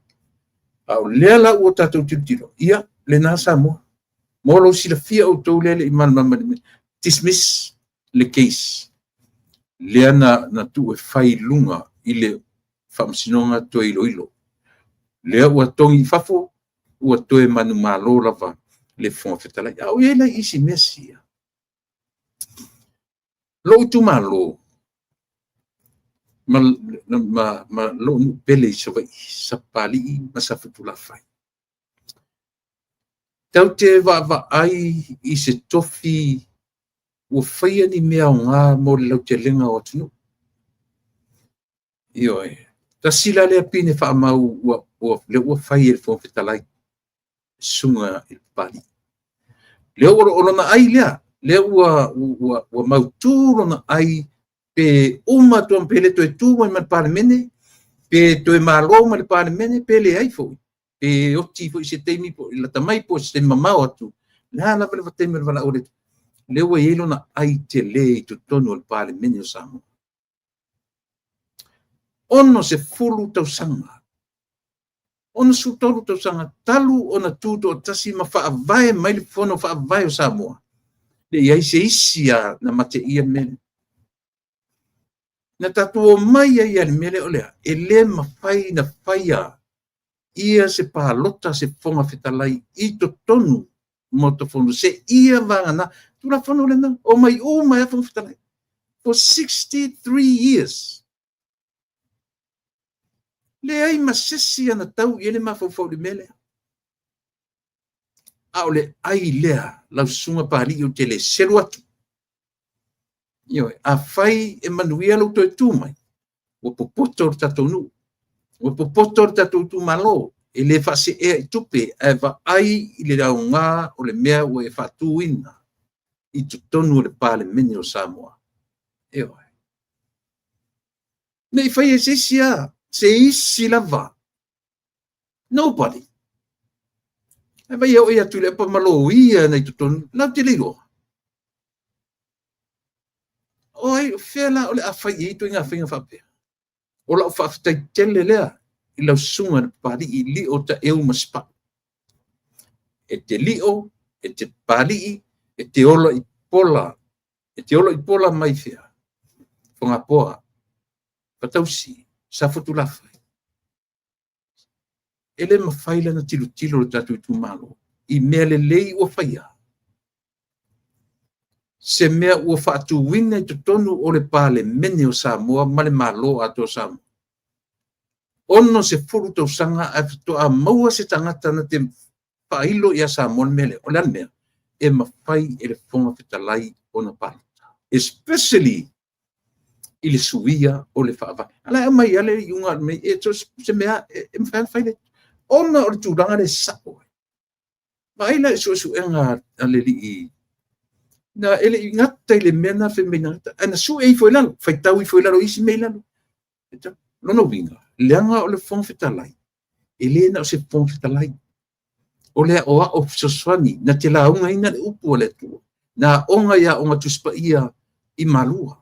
au lea la ua tatou tilo ia le na Samoa mo lo sila fia o tau lele I malama dismiss le case lea na tu e fai lunga I le whamsinonga to ilo lea ua tongi fafo ua toe manu malo lava le fonga fetalai au ia isi mesia lo tu malo ma lo nu pele so vai sapali ma sa futula fai tau te va ai I se tofi o fai ni mea nga mo le te lenga o tunu io ta sila le pine fa mau o le o fai el fo fetalai sunga il pali le o na ai le o mau tu na ai pe uma to pele to tu mo mal parmene pe to malo mal parmene pele ai fo pe o ti fo se temi po la tamai po se mamao tu la vele temi vala ore le o yelo na ai te le to tono al parmene o Samoa ono se fulu tau sanga ono su tolu tau sanga talu ona tuto tasi ma fa vai mai le fono fa vai o Samoa le ia se isia na mate ia mele na tatu mai ia le mele olea ele mafai na faia ia se palota se fonga fetalai I to tonu mo to fono se ia vangana tu la fono le na o mai a fonga fetalai for 63 years le ai masesi ana tau ele mafofo le mele aole ai lea lau sunga pali o tele selu atu io a fai e manuia lo to tu mai o popoto tatou nu o popoto tatou tu malo ele fa se e tupe e va ai le raunga o le mea o e fa tu ina I tu tonu le pale meni o Samoa io nei fai e se isi lava nobody e vai o ia tu le pa malo ia nei tu tonu la te liro oi fela o le afai I tu inga finga fa pe o la fa tai tele lea I lau sunga pali I li o ta eu maspa e te lio e te pali e te olo I pola mai fia fonga poa Patausi, sa fotulafa. Ele mafaila na tilo le tatu tu malo. I mea le lei ua faia. Se mea ua faatu wina i tonu o le pale mene o Samoa ma le malo ato Samoa. Ono se furu tau sanga a to a maua se tangata na te pailo ia Samoa mele. O lan mea, e mafai e le fonga fitalai o na pala. Especially i le suia o le faava. Ala mai ale iunga me e to se mea e mfai le. Ona o le tūranga le sako. Maila e su enga ale li na ele ingata le mena fe mena. Ana su e foi lalo, fai tau i foi lalo isi me lalo. Lono vinga. Leanga o le fong fitalai. Ele na o se fong fitalai. O le oa o soswani na te launga ina le upu o le tua. Na onga ia onga tuspa ia i malua.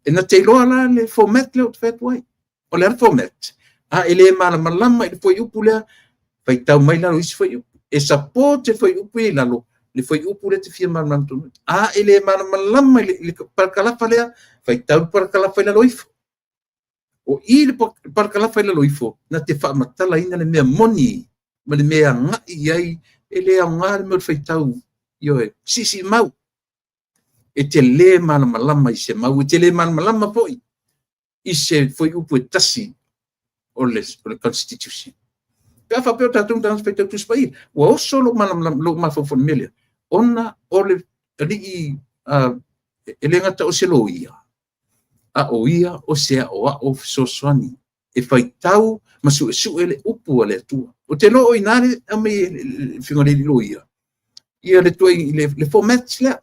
E na te iloa la le format le o te whatuai. O le format. A ele malama ele foi upu lea. Fai tau mai lalo isi foi upu. E sapote foi upu i lalo. Le foi upu le te fia malama tunu. A ele malama le parkalafa lea. Fai tau parkalafa i lalo ifo. O i le parkalafa i lalo ifo. Na te whaamatala ina le mea moni. Ma le mea ngai iai. Ele a ngare me o fai tau. Ioe, sisi mau. E te le malama i se mau. E te le malama poi. I se foi upu e tasi. O le constitution. Pea whapeo tātung tāng whaitau tuspai. Wa o solo malam lo mafofon melia. Ona o le alii ele ngata o se lo ia. A o ia o sea o a o soswani. E whaitau masu e su ele upu ale tua. O te lo o inare a me whingare li lo ia. Ia le tua le formats lea.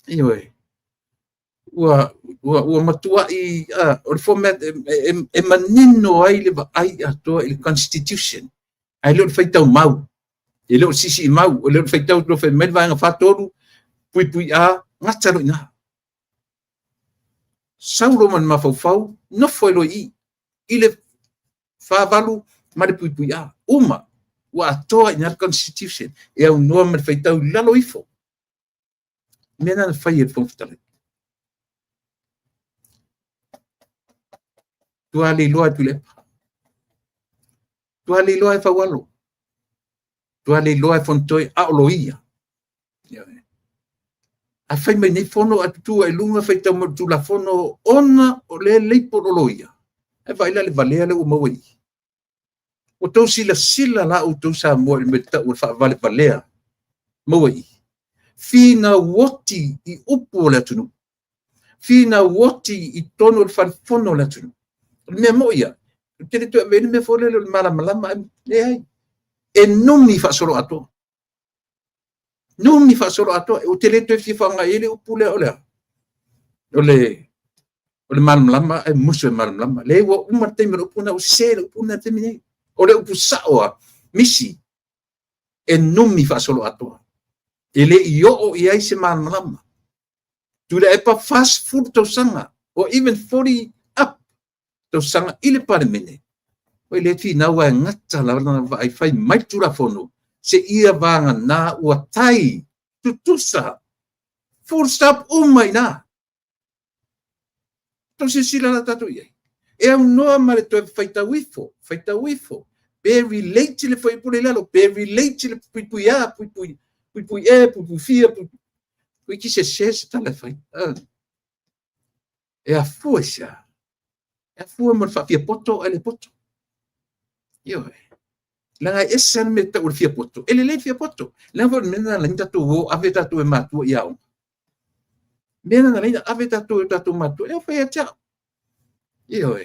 Ioe. Ua matua i o le format e manino ai le ai atoa i le constitution. Ai leo le whaitau mau. E leo sisi i mau. O leo le whaitau lo whai medwa nga whatoru. Pui a ngataro ina. Sauro man mawhau no foi lo i. I le whavalu ma le pui a. Uma. Ua atoa i nga constitution. E au noa ma le whaitau lalo ifo. Mena na whai e whongwhitale. Tua le loa tu le. Tua le loa e whawalo. Tua le loa e fontoi a oloia. A whai mai nei fono a tutua e lunga whai tau tu la fono ona o le leipo oloia. E vai la le valea le umawai. O tau sila la o tau sa mua me ta o vale valea. Mawai. Fina woti i upu o le atunu. Fina woti i tono le fono le atunu. Me moia. Te tu e me fole le malama e ai. E numi fa solo ato. Numi fa solo ato. O te le tu e fifanga ele upu le olea. Ole malama e muso e malama. Le wa uma te me upuna o sele upuna te mine. Ole upu saoa misi. E numi fa solo ato. Ele io o iai se malama. Tu le e pa fast food to sanga. Or even 40 up. To sanga ile pare mene. O le fi na wa ngata la vai fai mai tura fono. Se ia vanga na ua tai tutusa. Full stop umai na. To se sila la tatu iai. E au noa mare to faita wifo. Be relate le foi pule lalo. Be relate le pui fia. Pui ki se tala fai. E a fuesa. E a fua mo fa fia poto ele poto. Io. La essa me ta ur fia poto. Ele le fia poto. La vo mena la nta tu ave tatu e matu iau. Mena na la ave tatu matu. E fa ya. Io.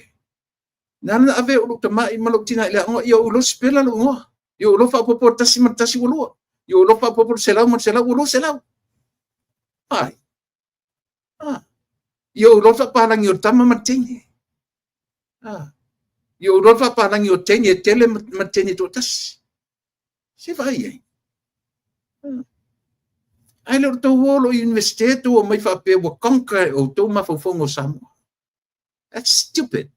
Nana ave u ta mai malo tina ile ngo io lo spela lo ngo. Io lo fa popo tasi lo. Io lo fa popo selau lo selau. Ai. Io lo fa palang io tama matini. Io lo fa palang io teni tele matini to tas. Se vai ai. Ai lo to wolo invested o mai fa pe wo conquer o to ma fo fongo samo. That's stupid.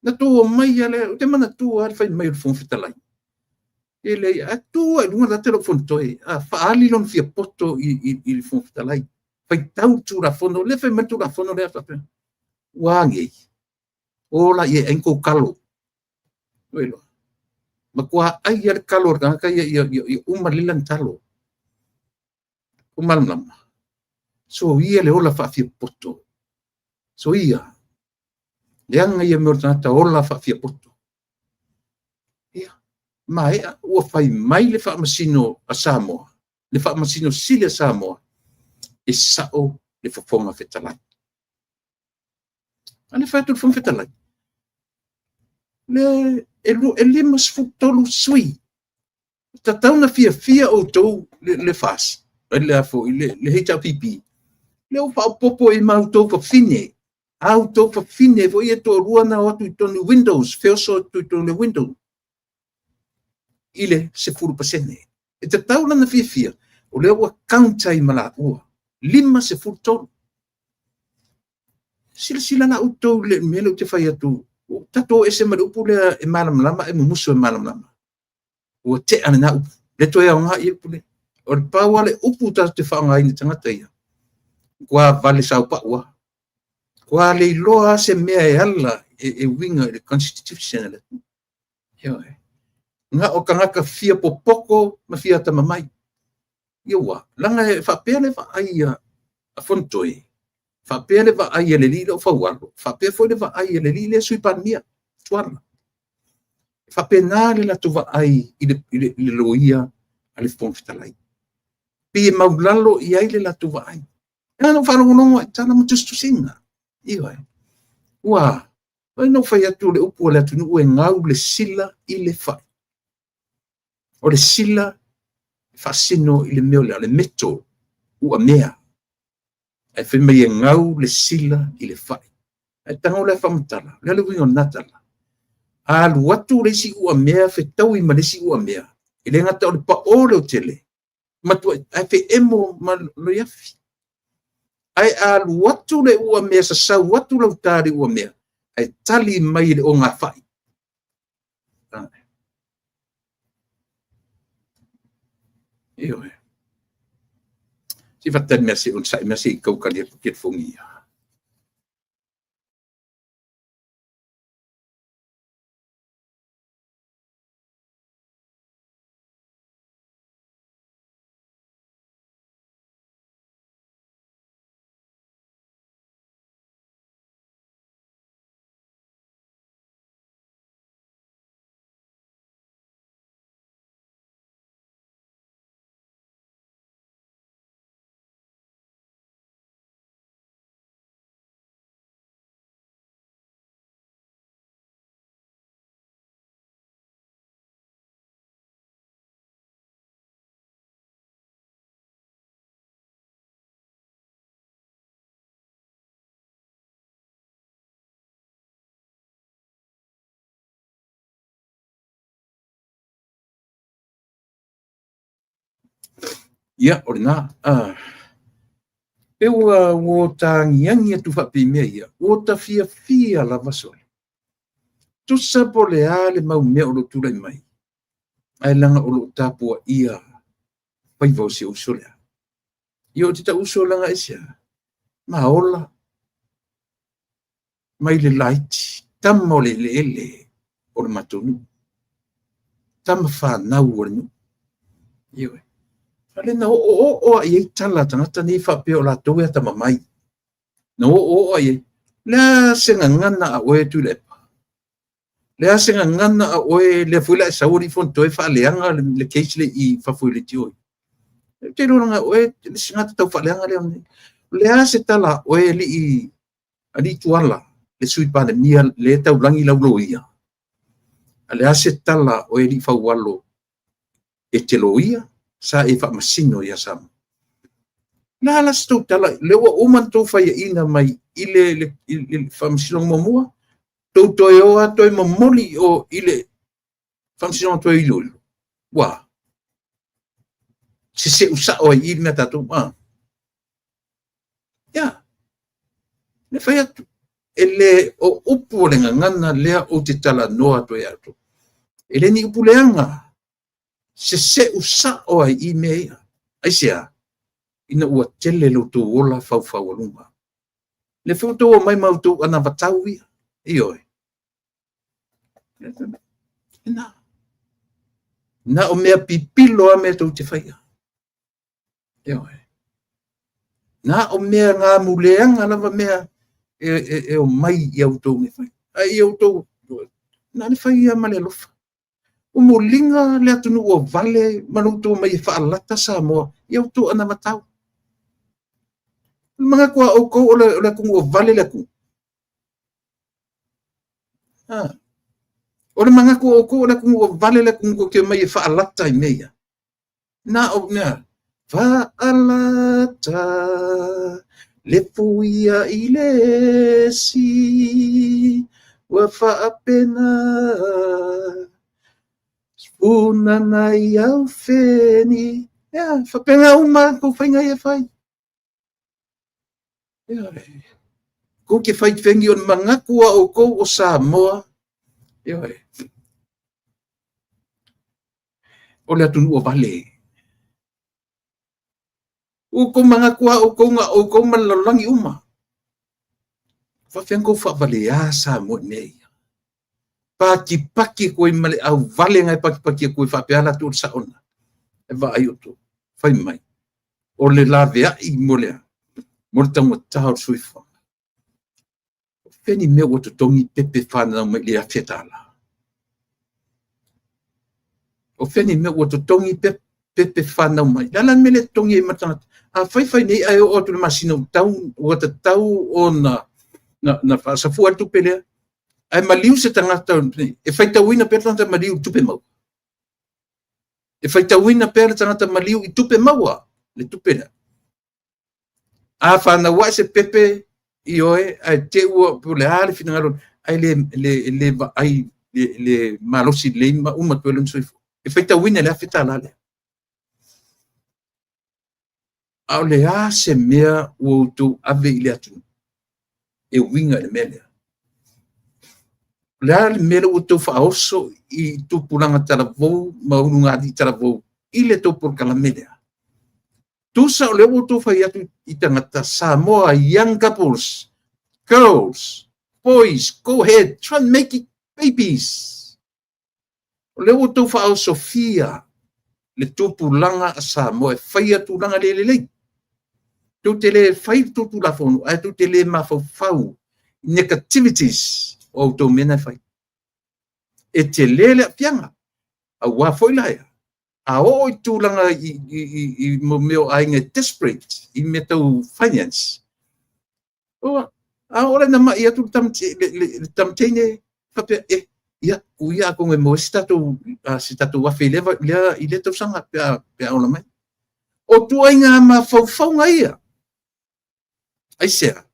Na to mai ale te mana tu ar fai mai fon fitalai. Ele a tu ai lunga da telefone toi. Fa ali lon fia poto i fon fitalai. Fai tau tu la fono le fai metu la fono le fa. wangi ola ye enko kalo welo makwa ayar kalo ka ya umalilan talo umalam so ia le ola fa fi poto so ia yang ia merta ola fa fi poto ia mai o fai mai le fa masino a Samoa le fa masino sile Samoa e sao le fa fonga fetalai ane fa tu fonga fetalai le lima sfutolu sui tatauna fia o tou le fas le afo le hita pipi le o fa popo e mau tou fa fine auto fa fine vo ia to ruana o tu tonu Windows feoso tu tonu Windows ile se furu pasene e tatauna na fia o le o counta i mala ua lima se furu tolu sila na utou le melo te fai atu tato ese marupu le e malam lama e mumuso e malam lama o te ana na upu le to ia nga i pule o le pawa le upu ta te whaanga i ni tangata ia kua vale sau pa ua kua le loa se mea e ala e winga le constitution le nga o kangaka fia popoko ma fia tamamai ia ua langa e whapea le wa aia a fontoi whapea le wa aia le li lo whawalo whapea foi le wa aia le li le sui panmia tuana whapena le la tuwa ai i le loia a le whonfitalai. Pi e maulalo i ai le la tuwa ai. Ia no whanongonongo e tana matustusinga. Iwa e. Ua, ai no whai atu le upu le atunu ue ngau le sila i le whai. O le sila whasino i le meo le meto ua mea. E whima i ngau le sila i le whai. E tango le whamatala, le wingo natala. Alu watu le si ua mea fe tau i ma le si ua mea. I le ngata o le pa ole o tele. Matua ai fe emo ma lo yafi. Ai alu watu le ua mea sa sau watu lau tari ua mea. Ai tali mai le o ngā whai. Iyo e. Si fatan mea se unsai mea se i kaukani e puket fongia. Ia, ori nā. E ua o tā ngiangi atu whapi mea ia. O ta fia la vasole. Tusa po le ale mau mea o lo tūrai mai. Ai langa o lo tāpua ia. Paiva o se usolea. Ia o te ta usolanga e sea. Maola. Mai le laiti. Tama o le ele. O le matonu. Tama whanau o le nu. Ia e. Ale na o ai tala tangata ni whape o la toa e tamamai. Na o ai. Lea senga ngana a oe tu lepa. Lea senga ngana a oe le fuila e sauri fon toe whaaleanga le keisle i whafuile tioi. Te ronga oe le singata tau whaaleanga leo ne. Lea se tala oe li i ali tuala le sui pane mia le tau langi laulo ia. Lea se tala oe li whaualo e te loia. Sa e wha masino ia sama. Nā las tau tala, lewa oman tau whaia ina mai ile wha masino mamua, tau toi oa toi mamoli o ile wha masino toi ilo. Wā. Se usa o i mea tatou. Ia. Ne whai atu. Ele o upu o le ngangana lea o te tala noa toi atu. Ele ni upu leanga. Se usa o ai i mea. Ai sea, ina ua tele lo tu ola fau alunga. Le foto o mai mautu ana vatau ia. Ioi. Na o mea pipilo a mea tau te whaia. Ioi. Na o mea ngā muleanga lava mea e o mai i au tau me whai. Ai i au tau. Na ni whai ia male alofa. O mo linga le atunu o vale manuto mai whaalata sa moa. I au tau ana vatau. Mga kua o ko o le kung o vale le kung. O le mga kua o ko o le kung o vale le kung ko ke mai whaalata i meia. Na o nea. Whaalata le puia i le si wa whaapena spuna nai au wheni. Whapenga uma ko whainga e whai. Ko ke whai whengi on mga kua o ko o Samoa. O le atunu o vale. O ko mga kua o ko malalangi uma. Whawhengo whawale a Samoa nei. Paki koe male au vale ngai paki koe whapeala tu sa ona. E vai o tu. Whai mai. O le lavea i molea. Mole tango tau suifa. Peni mea o tongi pepe whanau mai le awhetala. O peni mea o tongi pepe whanau mai. Lala mele tongi e matanga. A whai nei ai o tu le masina tau o ta tau o na whasafua tupe lea. Ai maliu se tangata e whai tauina pe tangata maliu tupe mau. E whai tauina pe tangata maliu i tupe maua. Le tupe lea. A whanau wa se pepe i oe, ai te ua po le hale fina ngaro, ai le malosi le ima uma tuelun soifo. E whaita wina le awhita lale. Au le a se mea ua utu ave i le atu. E winga le mea lea. Le a le mea utu whaoso i tupulanga taravou, maununga di taravou, i le tupur kalamea. Tusa o le utu whai atu i tangata Samoa young couples, girls, boys, go ahead, try and make it babies. O le utu whao Sofia, le tupulanga a Samoa, whai atu langa le. Tu te le whai tutu la whonu, ai tu te le mawhau, negativities o auto mena whai. E te lele a pianga, a wafoi laia. A o i tūlanga i meo ainga desperate i me tau finance. A ora na mai atu tamteine whapea ia kuia ko nge mo si tatu wafi lea i le tau sanga pea ona mai. O tu ainga ma fau ia. Ai sea,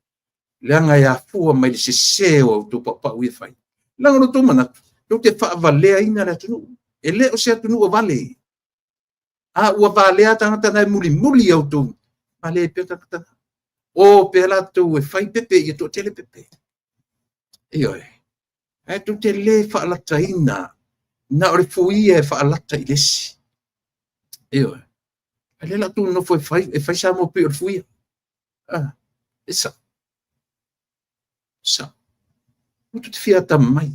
lea ngai a fua mai le se seo tu papa ui fai. Langa no tōmana, tu te whaavalea ina le atunu. E le o se atunu o vale. A ua valea tangata nai muli au tu. Vale pe tangata. O pe la tu e fai pepe i to tele pepe. Ioi. E tu te le whaalata ina. Na ore fuia e whaalata i lesi. Ioi. E le la tu no foi fai sa mo pe ore fuia. Esa. Sa. Mutu te fia ta mai.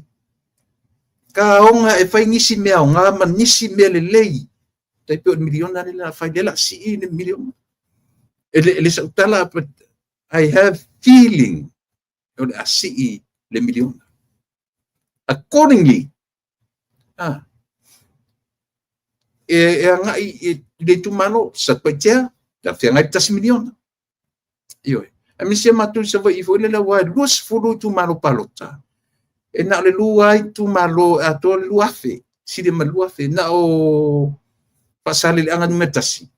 Ka onga e fai nisi mea o ngā ma nisi mea le lei. Tai pe miliona le la fai dela si ne miliona. Ele sa utala I have feeling on a si le miliona. Accordingly, ngai le tu mano sa patia da fia ngai tas miliona. Io. A mi se matu sa vai fo le la wa luas fulu tu mano palota. E na le luai tu malo a to luafe. Si de maluafe na o pasale le angan metasi.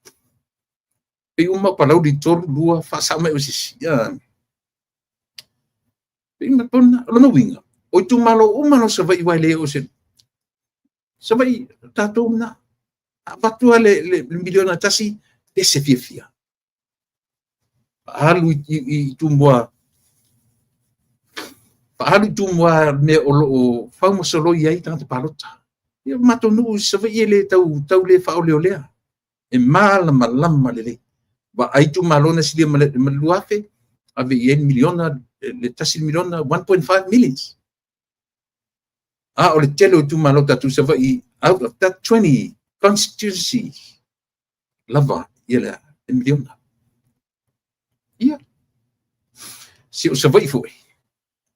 Pe uma palau di tor lua fa sama o sisi. Pe ma pona lo no winga. O tu malo uma no sa vai le o se. Sa vai tato na. Batu le miliona tasi de se fia. Halu i tumwa. Halu tumwa me o fa mo solo ia tanga palota. Ia matonu sa vai le tau le fa o lea. E malama le. Ba ai tu malona si le maluafe ave 1 miliona le tasi miliona 1.5 millions. O le telo tu malo tatu sa vai out of that 20 constituencies. Lava, ia le miliona. Ia. Si o sa vai foi.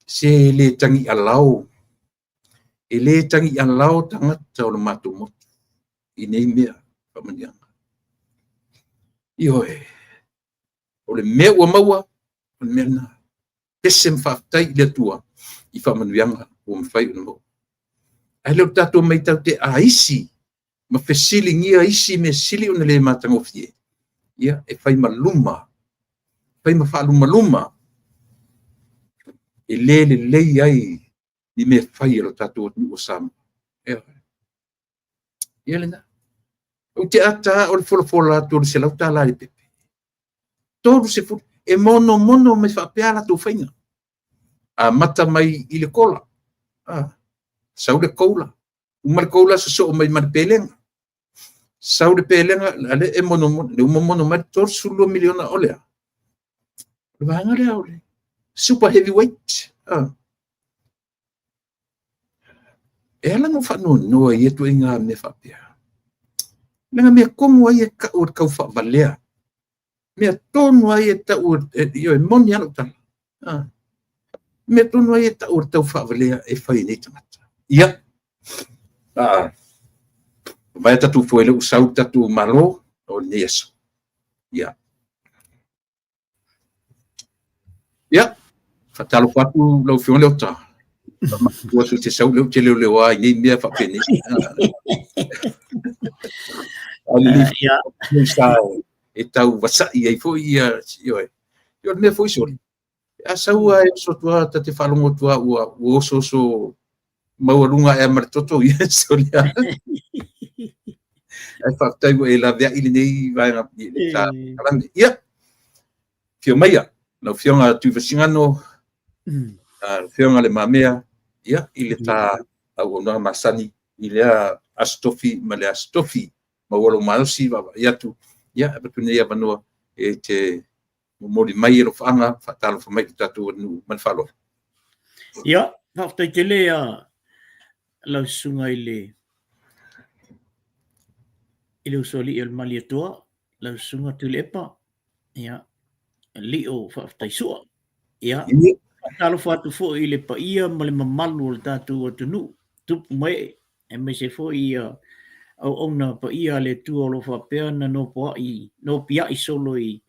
Se le tangi alau. E le tangi alau tangata o le matu motu. I nei mea whamanianga. Ioe. O le mea ua maua, o le mea na. Pese mwhaftai le tua i whamanianga o mwhai una mau. Ai leo tato mai tau te aisi. Ma fesili ngia isi me sili ona le matangofie. Ia, e whai maluma. Whai ma whaluma luma. E le lei ai ni me whai alo tato o sama. Ia le na. O te ata o le wholafola ato le se lau tā lari pepe. Tōru se furu. E mono me whapeala tō whainga. A mata mai i le kola. Sau le koula. Umar koula sa so mai pelenga. Sau le pelenga, ale e mono, le mono mai tor sulu miliona olea. Le vanga le ole. Super heavyweight. E ala no whanu noa i etu inga me whapea. Lenga mea kongu ai e ka ur kau whavalea. Mea tonu ai e ta ur, e moni anu tala. Mea tonu ai e ta ur tau whavalea e whai nei tangata. Ia. Vai tatu foi le usau tatu malo o neso. Ia. Ia. Fatalo patu lau fion leo ta. Ua su te sau leo te leo ai nei mea whapene. Ia. E tau wasai ai foi ia. Ia mea foi sori. A saua e sotua ta te whalongo tua ua so maurunga e maritoto ia soria. Ai whakatau e la vea ili nei vai ngā tā karangi. Ia. Fio maia. Nau fionga tuiwasingano. Fionga le mamea. Ia. Ile tā au ona masani. Ile a astofi ma le astofi. Ma walo maosi wa iatu. Ia. Epatu nei a vanua. E te mori mai ero whaanga. Whatalo wha mai tatu anu manwhalo. Ia. Whakatau te lea lau sunga ile usoli il mali atua, lau sunga tuli epa, ia, li o whaftai sua, ia, talo whatu fo ile pa ia, male mamalu o tatu o tunu, tupu mai, e me se fo ia, au ona pa ia le tua lo whapea na no pia i solo i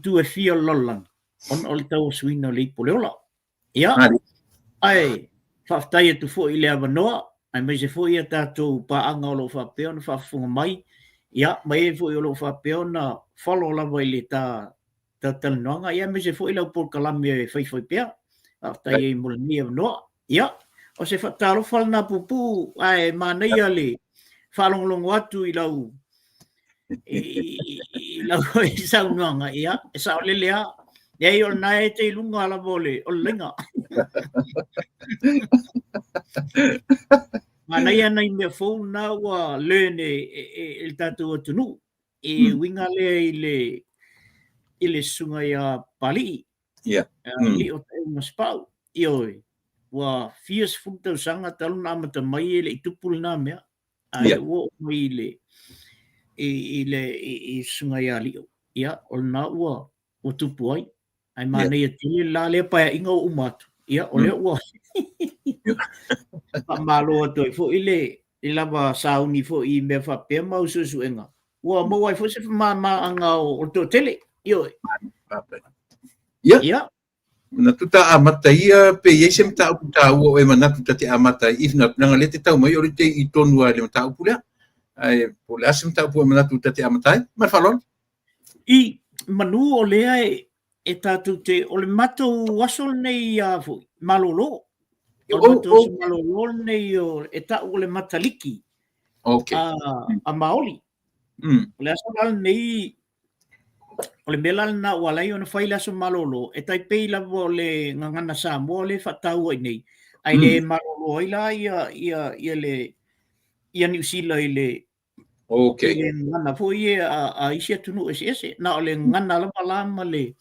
tu e fia lolang, on o le tau suina le ipo leola, ia, ai, whaftai e tu fo ile avanoa, ai me se fo ia tātou paanga o lo whapea na whafunga mai, ia, mai e fo i o lo whapea na whalo lawa i le tā talanoanga, ia me se fo i lau por kalami e whaifoi pea, whaftai e mula ni avanoa, ia, o se whataro whalna pupu, ai mānei ale, whalonglongo atu i lau, i saunuanga, ia, e sao lelea, ia o nae te ilunga ala vole, o lenga. Mana ia nei me fou na wa lene il tatu tunu e winga le ile sunga ya pali ia li o te maspau ioi wa fierce funta sanga talu na mata mai le tupul na me ai wo mai le ile sunga ya li ia o na wa o tupu ai ai mana ia tili la le pa inga umatu ia o le wa malo to fo ile lava sauni fo I me fa pe mau susu enga wa mo wai fo se ma anga o to tele yo ia na tuta amata ia pe ye sem ta uta o e mana tuta te amata if na nga lete tau mai o te I tonu le ta upula ai po la sem ta po mana tuta te amata ma falon I manu o le e tatu te o le mato wasol nei a fo malolo o malolo nei o e ta o le mataliki okay a maoli o le asal nei o le mela na wala I ona faila so malolo e tai peila vo le ngangana sa mo le fatau nei ai le malolo ila ia le ia New Zealand ile okay ngana fo ia a isia tunu ese na o le ngana la malama le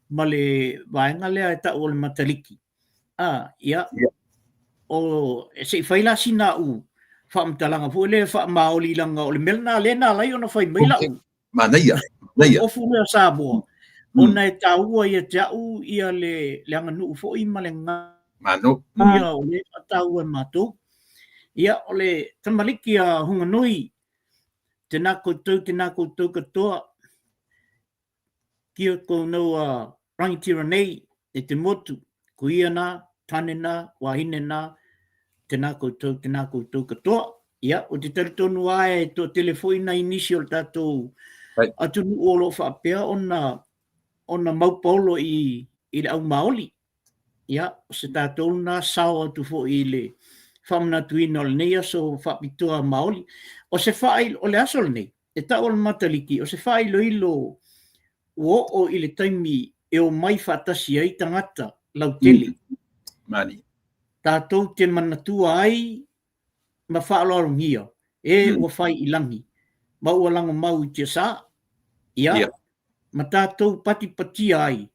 ma le vaenga lea e ta'u o le mataliki. Ia, o se whaila sina u, whaamtalanga fu le whaamaoli langa o le melna lena lai ona whai maila u. Manaia. O funga Samoa. Ona e taua ia te au ia le anga nuu fo i ma le ngā. Mano. Ia o le taua e mātou. Ia o le tamaliki a hunga nui, tēnā koutou katoa, kia kounou a rangitira nei, e te motu, ko ia nā, tane nā, wahine nā, tēnā koutou katoa. Ia, o te taritonu ae, tō telefoi na inisi o le tātou, atunu o lo whaapea ona maupaulo i le au maoli. Ia, o se tātou nā sao atu fo i le whamanatuina o le nei aso whapitoa maoli. O se whaai o le aso le nei, e ta o le mataliki, o se whaai lo ilo o i le taimi e o mai whatasi ai tangata lau tele. Mani. Tātou te manatua ai ma whaalorungia, ua whai i langi. Mau alanga mau i te sā. Ia, ma tātou pati ai,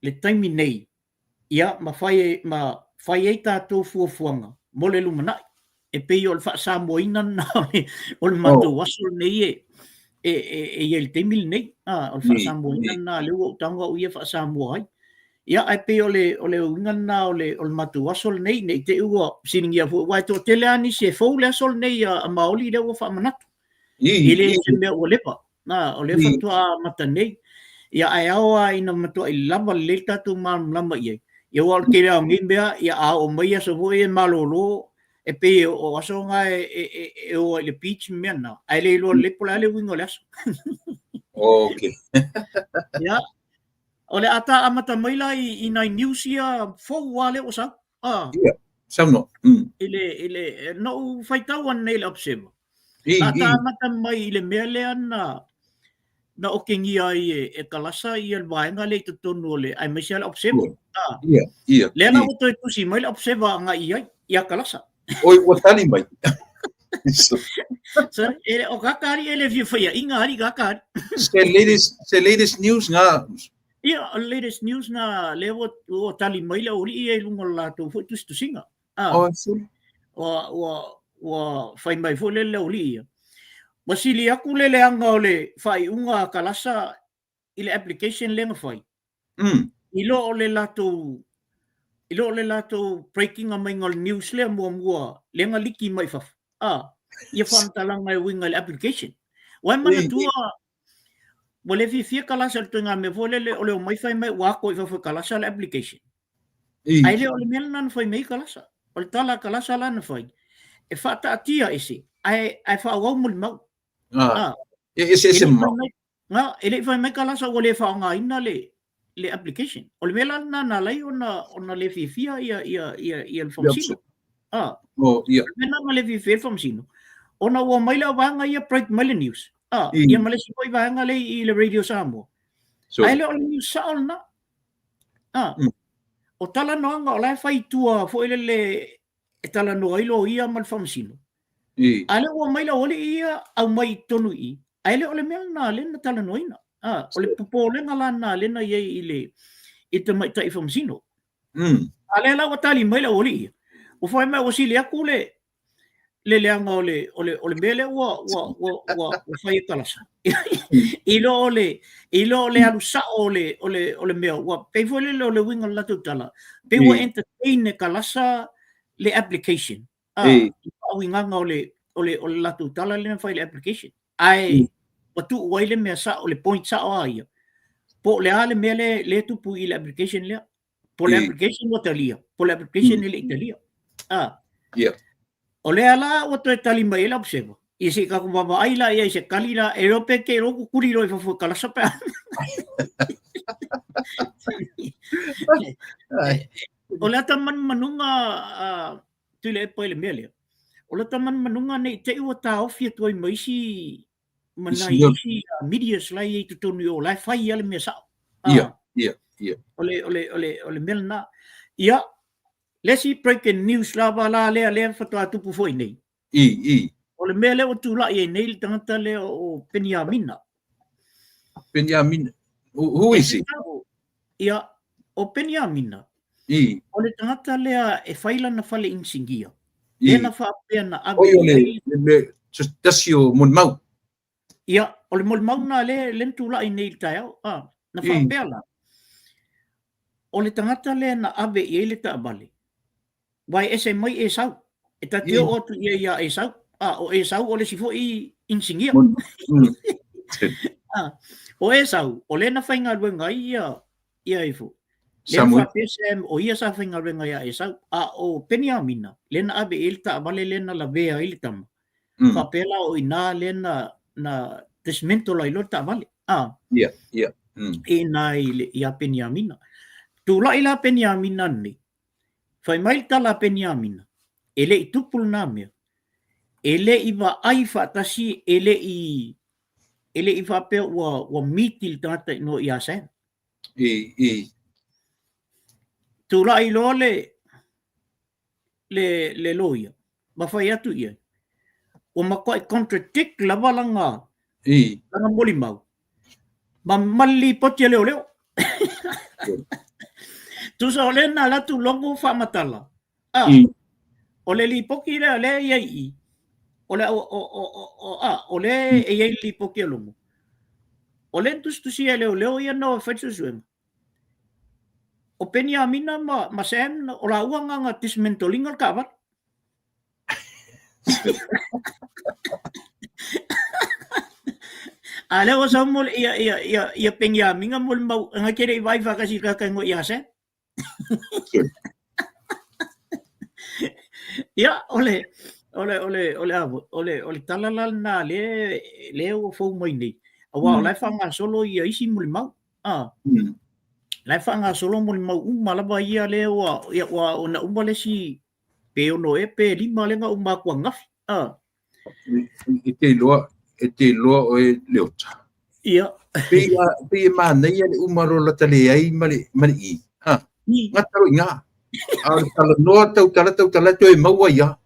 le taimi nei, ia, ma whai ei tātou fuafuanga, mo le lumanai, e pei o le wha Samoina na o le matou waso nei e le taimi nei, o le wha Samoina na le ua utanga o ia wha Samoa ai. Ia, ai pei o le ungana o le matou waso nei, nei te ua siningia fu, wai tō tele ani se fau le aso nei a maoli le ua wha manatu. Ile se mea ua lepa. O le whatua mata nei. Ia ai awa ina matua i lama le tatu lama iai. Ia wal kere au ngimbea, ia o mai aso voi e malolo, e pe o aso ngā e o le beach mea na. Ai le ilo lepo la le wingo le aso. Okay. Ia. O le ata amata maila i nai niusia fau wale o sa. Ia, sauno. Ile no whaitauan nei le observer. Ata amata mai i le mea lea na o kengi ai e kalasa i al vaenga le tutonu le ai mai le observer. Ia. Le na o toi tusi mai le observer nga ia kalasa. Oi o tali mai. So o kakari ele vi fia inga ari kakari. Se latest news nga. Ia latest news na le o tali mai le ori e lunga la to fu tusinga. O fai mai fo le ori. Masili aku le anga ole fai unga kalasa ile application lenga fai. Ilo ole lato breaking a ngol news le mua lenga liki mai fa. Ia fam talanga e winga le application. Wai mana tua wale fi kalasa le tunga me vole le ole mai fai mai wa ko fa kalasa le application. Ai le ole mel nan fai mai kalasa. Ole tala kalasa lan fai. E fa ta tia isi. Ai fa wa mul mau. Ese mau. Nga ele fai mai kalasa wale fa nga ina le application. Ole mela na lai ona le fia ia el famsino. Ia. Mena ma le fi famsino. Ona wa mai la wanga ia break mai news. Ia ma le si koi wanga le i le radio Samoa. Ai le ole news sa ona. O tala noanga o lai fai tua fo ele e tala no ilo ia mal famsino. Ale o mai la ole ia au mai tonu i. Ale ole mel na le na tala noina. Ole popo le ngala na le na ye ile ita mai tai famsino. Ale la o tali mai la ole ia. O fai mai o sili aku le anga ole mele o fai kalasa. Ilo ole alu sa ole mea wa pe fole le winga la tutala. Pe wa entertain kalasa le application. Winga ole la tutala le fai le application. Ai watu waile mea sa ole point sa ai. Po le ale mele le tupu i le application le. Po le application o talia. Po le application le italia. Yeah. Ole ala o to tali mai la observa. I se ka ko baba ai la ia se kalila erope ke ro kuri ro fo kala sape. Ole taman manunga tule pole mele. Ole taman manunga nei te o ta ofia toi mai si manai si media slai to tonu o la fai ale me sa. Yeah. Ole melna. Ia lesi breaking news lava la le fatua tupu foi nei. Ole mele o tula e nei tangata o Benjamin. Benjamin. Who is he? ia o Peniamina. I. O le tangata lea e whaila na whale insingia. I. Lena whaapea na ave Oi o i le tasi o mun mau. ia, o le mau na le lentula i nei tai au. Na whaapea la. O le tangata lea na ave i le ta abale. Wai ese mai e sau. E ta teo o tu ia e sau. O e sau o le sifo i insingia. O e sau, o le na whainga ruenga ia e fu. Le na whapesem o ia sa whainga ruenga ia e sau. O Peniamina, le na ave i le ta abale le na la vea i le tama. Whapela o ina le na tesmento la ilo ta abale. Ia. E na i a Peniamina. Tula i la Peniamina ni. Whai mai ta la Peniamina. Ele i tupul na mea. Ele i wa ai whatasi, ele i whapea wa mitil tangata no i asa. Tula i lo le loia. Ma whai atu ia. O makoi contradict lava langa. Langa moli mau. Ma mali poti leo. Tusa ole na latu longo whamatala. O le li poki le iai. Ole ole e iai li poki longo. Ole tusi leo ia no whaitsu suenga. O Peniamina ma sem o la uanga tismentolinga kavat. Leo sa mol ia Peniamina mol mau ngakere i vai whakasi kakango i ase. Ia, ole talalal na le o fau mai nei. Awa, lai whanga solo ia isi muli mau. Lai whanga solo muli mau umalaba ia le o na umale si pe ono e pe lima lenga umakua ngafi. E te loa o e leota. Ia. Pe ma nei ale umaro la tale ai mali i. Ngataro i ngā. Tala noa tau tala to e maua ia.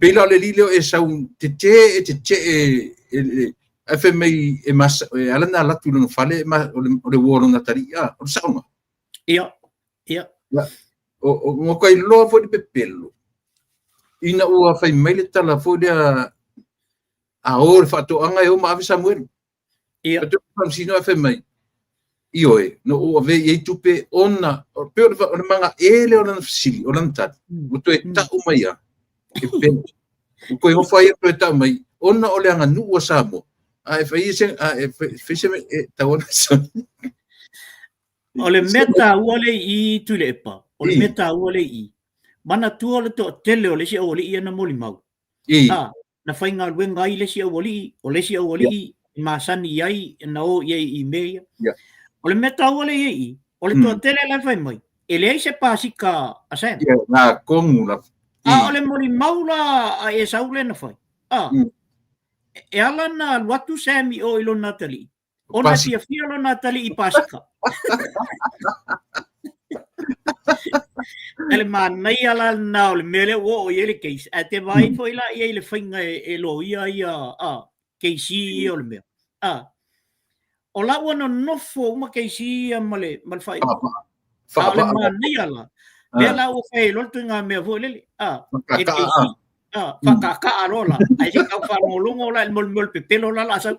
Pela le lileo e sau te e fe mai e mas e alana latu no fale o le woro na tari o saunga. Ia. O ngo kai lo fo di pepelo. Ina ua fai mai le tala fo dia o le fato anga e o ma Samuel. Ia. Tu pam sino fe mai. Io no o ve e tupe ona o pe o manga ele o na fsili o na tat. O to e ta o mai a. E pe. O ko e fai to e ta mai. Ona o le anga nu o samo. E fai se e ta ona so. O le meta uale i tulepa. O le meta uale i. Mana tua le to tele o le si o le i na moli mau. Na whainga luenga i le si o le si o i masani ai na o i mea. O le meta uale i. O le to tele la whai mai. E le se pasika asem. Na kongu la. O le moli mau la e saule na whai. E ala na watu semi o ilo Natali. O na tia fia Natali i pasika. Ele manai ala na o le mele o ele case. A te vai foi la i ele whainga e lo ia keisi o le mea. O la wana nofo uma keisi male whai. O le manai ala. Mea la o whai lotu ngā mea fo lele. E keisi. Whakaka arola. Ai se kau whanolongo la mol pepelo la la sa.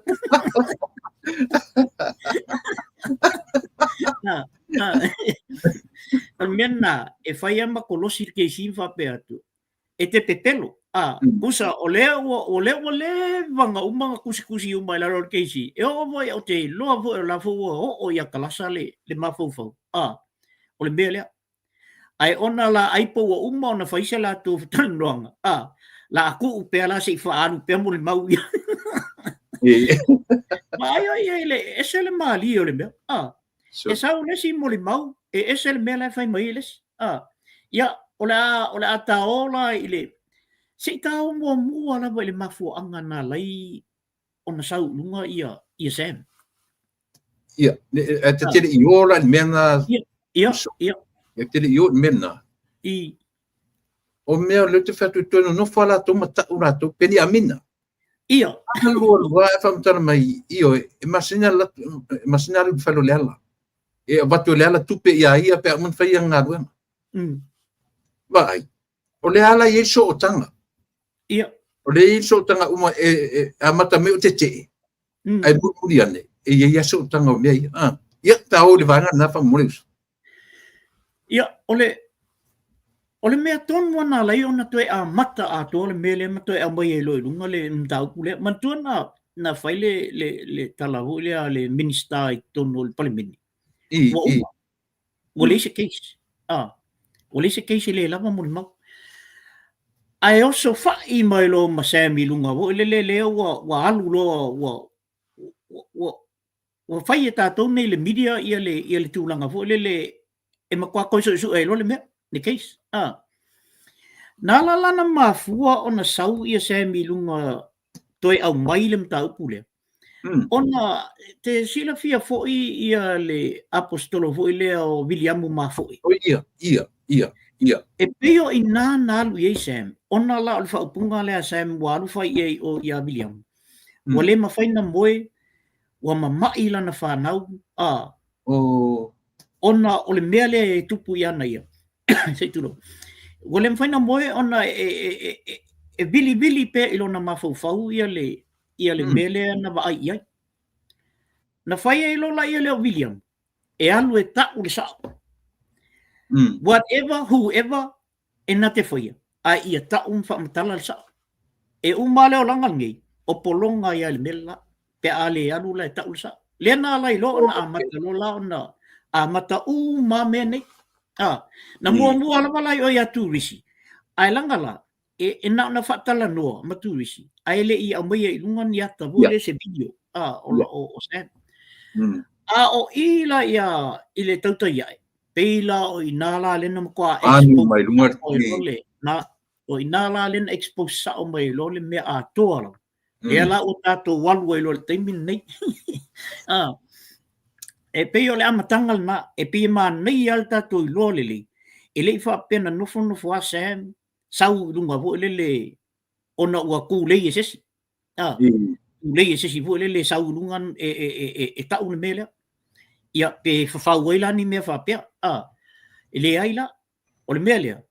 Mena e whai ama kolosi ke si whape atu. E te pepelo. Pusa o lea wanga umanga kusi umai la rol keisi. E o voi o te loa vo e la fo o ia kalasa le mafau. O le mea lea. Ai ona la aipo o uma ona whaisa la tu tanuanga. La aku upea la se whaanu pea mo le mau ia. Ma ai le ese le mali o le mea. E sau le si mo le mau. E ese le mea la whai mai les. Ia, o le ata ola i le. Se tau mua la le mafu anga na lai ona sau lunga ia Sam. Ia, te tere i ola mea na. Ia. E tere i ola mea na. O mea le te whatu tono no whala to mata urato Peniamina. Ia. Wa e whamtara mai io e masina lu whalo leala. e watu le ala tupe ia pe mun fai nga ruang vai o le ala ye so tanga ia o le so tanga uma a mata me o te ai muri ane e ia so tanga o me ia ta o le vanga na fa muris ia ole mea tonu ana lai ona toe a mata a to le mele ma toe a mai e loi lunga le mtau kule man tuana na fai le talahu le minister i tonu le parliament Wale se case. Wale se case le lava mo mau. Ai also fa I mai lo masami lunga wo le wa alu lo wa fai ta to nei le media ia le tulanga fo le e makwa ko so e lo le me the case. Na la na mafua ona sau ia sami lunga toi au mai le mta pule. Ona te sila fia foi ia le apostolo foi le o William Mafoi. O ia. E peo I na lu ye Sam. Ona la alfa upunga le Sam wa lu fai ye o ia William. Wale ma fai na moe wa mamai la na whanau. Ona ole mea le tupu ia na ia. Sei tulo. Wale ma fai na moe ona e vili pe ilona mafau ia le mele na va ai. Na fai lo la ia le William. E alu e ta u le sa. Whatever, whoever, e na te whaia. A ia ta fa matala le sa. E umale o langa ngei. O polonga ia le mela. Pe ale alu la e ta u le sa. Le na lai lo na amata lo la na amata ma me nei. Na mua la lai o ia tu risi. Ai langa la. E na whatala noa ma tu risi. Ai le I amaya I lunga ni ata vole se video. O Sam. O ila ia ile tauta ia. Peila o inala lena makwa mai lunga na o inala lena expose sa o mai lo le me a toa e la o tato walu e lo le taimin nei e pe o le amatangal na e pe ma nei al tato I lo le e le fa pena no a Sam sau lunga vo le ona ua ku le ese le ese vo le sau lunga e ta un mele ia pe whawhaua ni mea whapea. Le aila, o le mea lea.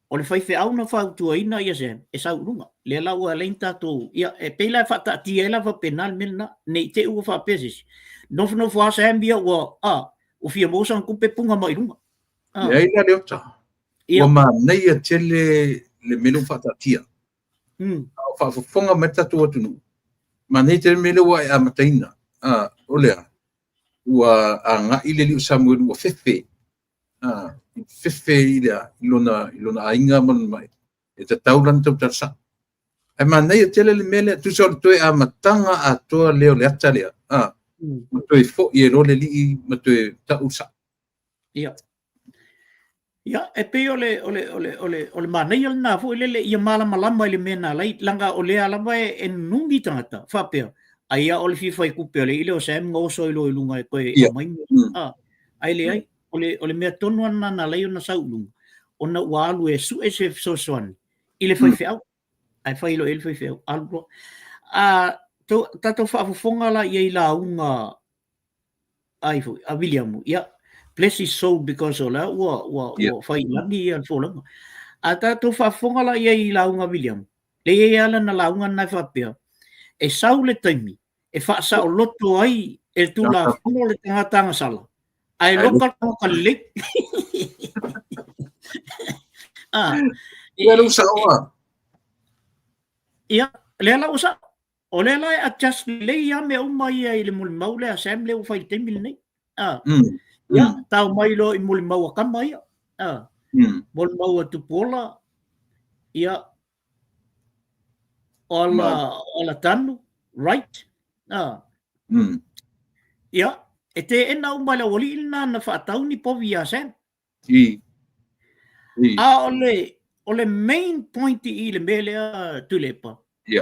O le whaife au na whautua ina ia Sam, e sau runga. Le la ua lein tātou, ia e peila e whata tia e lawa penal mena, nei te ua whapea sisi. Nofu a Sam bia ua, o fia mōsang kupe punga mai runga. Le aila leo ta. Ua ma nei a tele le melo whata tia. Whafonga me tatu atunu. Ma nei te melo wa e amataina. O lea. Ua nga ile li Samuel ua fefe ila ilona ainga man mai e te taulan tau tarsa ai manei tele le mele tu so toi a matanga a toa leo le ata lea toi fo I ro le li ma toi ta usa ia e pe ole manei na fo le ia mala malama le mena lai langa ole ala mai en nungi tangata fa pe Aia ole fifa I kupe le ile o Sam ngoso I lo lunga koe mai ai le ai ole mea tonu ana na lai ona sau lunga ona walu e su ese so soan ile foi feu ai fai lo ele foi feu algo tato fa fonga la ia la unga ai foi a William ia bless his soul because ola wa fai lagi al folang tato fa fonga la ia la unga William le ia la na la unga na fa pe e sau le taimi e whaasa o loto ai e tula whono le tanga sala ai lokal ka le ia lu sawa ia le la usa o le la adjust le ia me o mai ai le mul maule a Sam le o fai taimi nei ia tau mai lo I mul mau ka mai mul mau tu pola ia ola tanu right ia e te ena umale wali ina na whaatau ni povi a Sam ole main point I le mele a tulepa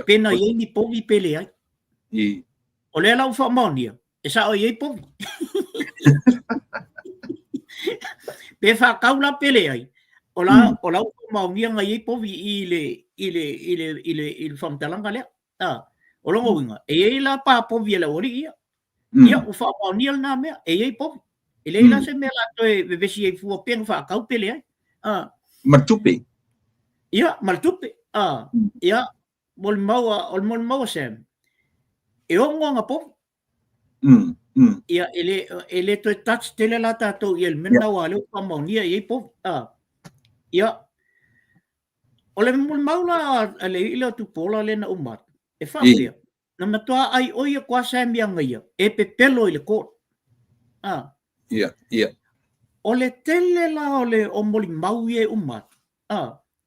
pena I ni povi pele ai ole lau whaamaunia e sa o iei povi pe whaakaula pele ai ola whaamaunia nga iei povi ile whamtalanga lea o longo winga e la pa povi la ori ia u fa pa niel na me e povi Ele ila se me la toe vevesi e fua peng fa kau pele ai. Matupe. Ia, maltupe. Ia, mol mau sem. E o nga po. Ia, ele toe touch tele la tatou i el mena wa leo pamaunia i po. Ia, ole mol mau la ale ila tu pola le na umat. E fa ia. Na matua ai oia kwa sem yang ia. E pe pelo ile ko. Ia. Ole tele la ole o moli mau e umat.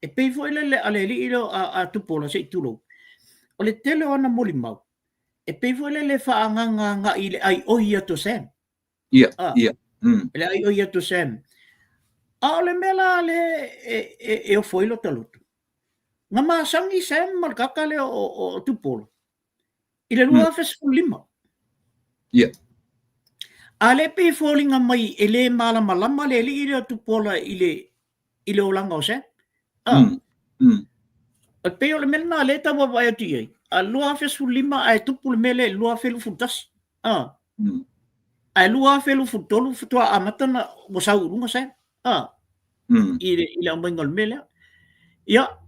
E pei foi le ale li ilo a tu pola se tulo. Ole tele ona moli mau. E pei foi le fa nga ile ai oia to sem. Ia. Ele ai oia to sem. Ole mela le e o foi lo talutu. Nga masangi sem mal kakale o tu pola. Ile lua fes lima. Ia. Ale pe falling mai ele malama le ile tu pola ile o langa o se. A pe o le mena le ta wa vai ti ai. A lua fe su lima ai tu pul mele lua fe lu futas. Ai lua fe lu futolu futua amatana mo sa urunga se. Ile o mengol mele. Ya.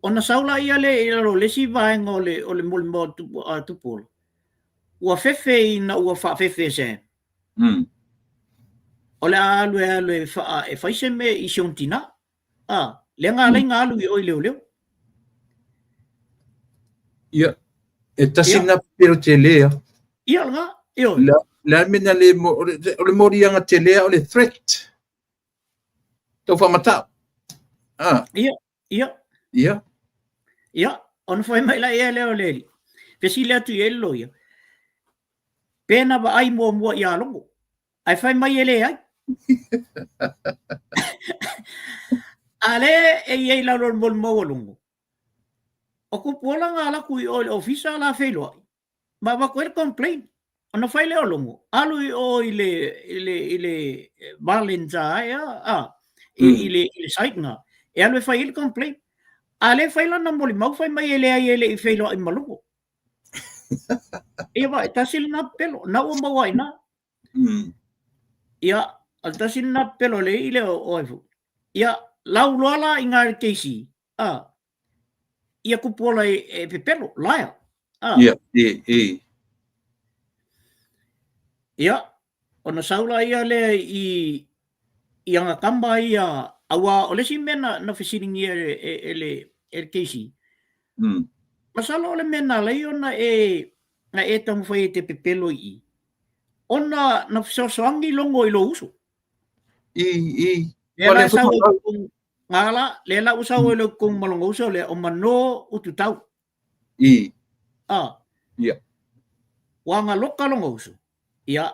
Ona saula ia le lo le si vai ngole o le molmo tu pol. Ua fefe na ua fa fefe se. Ole alu fa e faise me i siontina. Le nga alu i oi leo. Ia. E tasina pero te lea. Ia nga. Io. La mena le mori anga te lea o le threat. Tau whamata. Ia. On foi mai la e leo leli. Pesi lea tu e lo ia. Pena ba ai mua ia longo. Ai fai mai ele ai. Ale e la lor mol mo longo. O ku pola nga la ku o ofisa la felo. Ma ba ko complain. Ona fai le longo. Alu o ile Valenza ile site nga. E alu fai il complain. Ale fai la mol mau fai mai ele ai ele i felo i malungo. Ia vai tasil na pelo na o mawai na. Ia al tasil na pelo le ile o fu. Ia lau lola inga keisi. Ia ku pola e pelo laia. Ia ona saula ia le i anga kamba ia awa ole si mena na fisining ia ele keisi. Masalo ole mena le ona na e tamo foi te pepelo i. Ona na soangi longo i lo uso. Lela sa ngala lela usa o lo kung malongo uso le o mano ututau. Wanga loka longo uso. Ia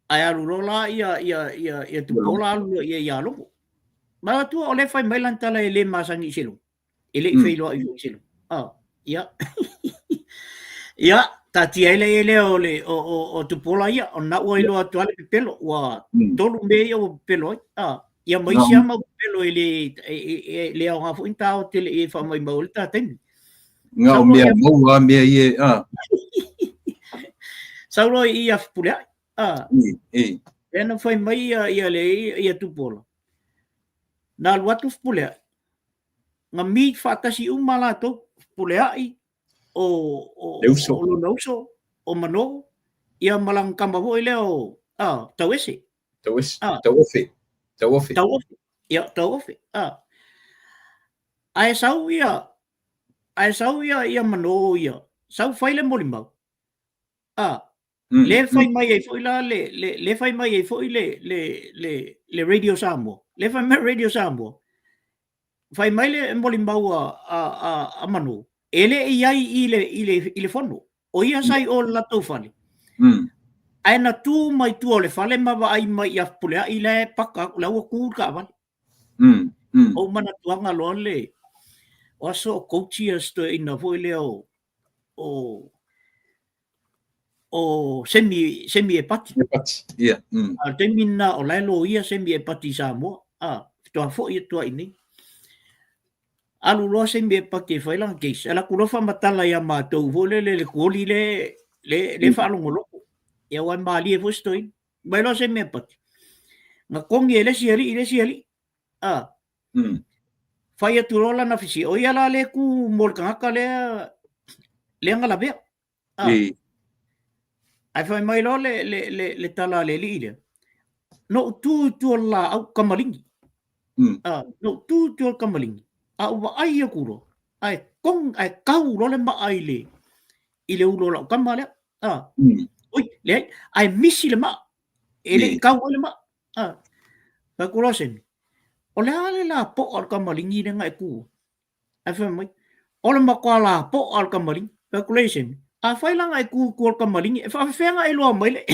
aya lulola ia tu pola lu ia longo. Ma tu ole fai mai lantala ele masangi silo. Ele fai lo i silo. Ia. Ia, tati ele o tu pola ia, o na ua ilo atu ale pelo, ua tolu me o pelo, ia mai si ama pelo ele au ngafu inta o tele e wha mai maulita temi. Nga o mea maua mea ie, Saulo ia pulea, ena whai mai ia le ia tu pola. Na luatu pulea, nga mi whakasi umalato pulea i, o nauso o mano ia malang kamba ho leo tawese ia tawofe ai sau ia mano ia sau fai le molimau le fai mai e foi la le fai mai e foi le radio sambo le fai mai radio sambo fai mai le molimau a mano ele iai ile fono o ia sai o la to fale ai na tu mai tu ole fale ma ai mai ia pule ile paka la o ku ka va o mana tuanga lo le o so coaches to ina foi le o semi epati ia al termina o la lo ia semi epati sa mo to fo ia to ini alu lo se me pake foi lang case ala ku lo fa matala ya ma to vole le koli le fa lo ngolo e wa mali e vostoi Bailo se me pat. Nga kongi ele siali. Fai atu rola na fisi. O ia la le ku molkangaka le ngalabe. Ai fai mai lo le tala le li ile. No tu la au kamalingi. No tu kamalingi. Au wa ai kuro. Ai kau lo le ma ai le. Ile ulo la kamale. Oi, le ai misi le ma. Ele kau le ma. Fa kulosen. O le ale la po al kamalingi le ngai ku. Ai fai mai. O le makwa la po al kamalingi. Fa kulosen. A fai la ngai ku al kamalingi. Fa fenga e lo mai le.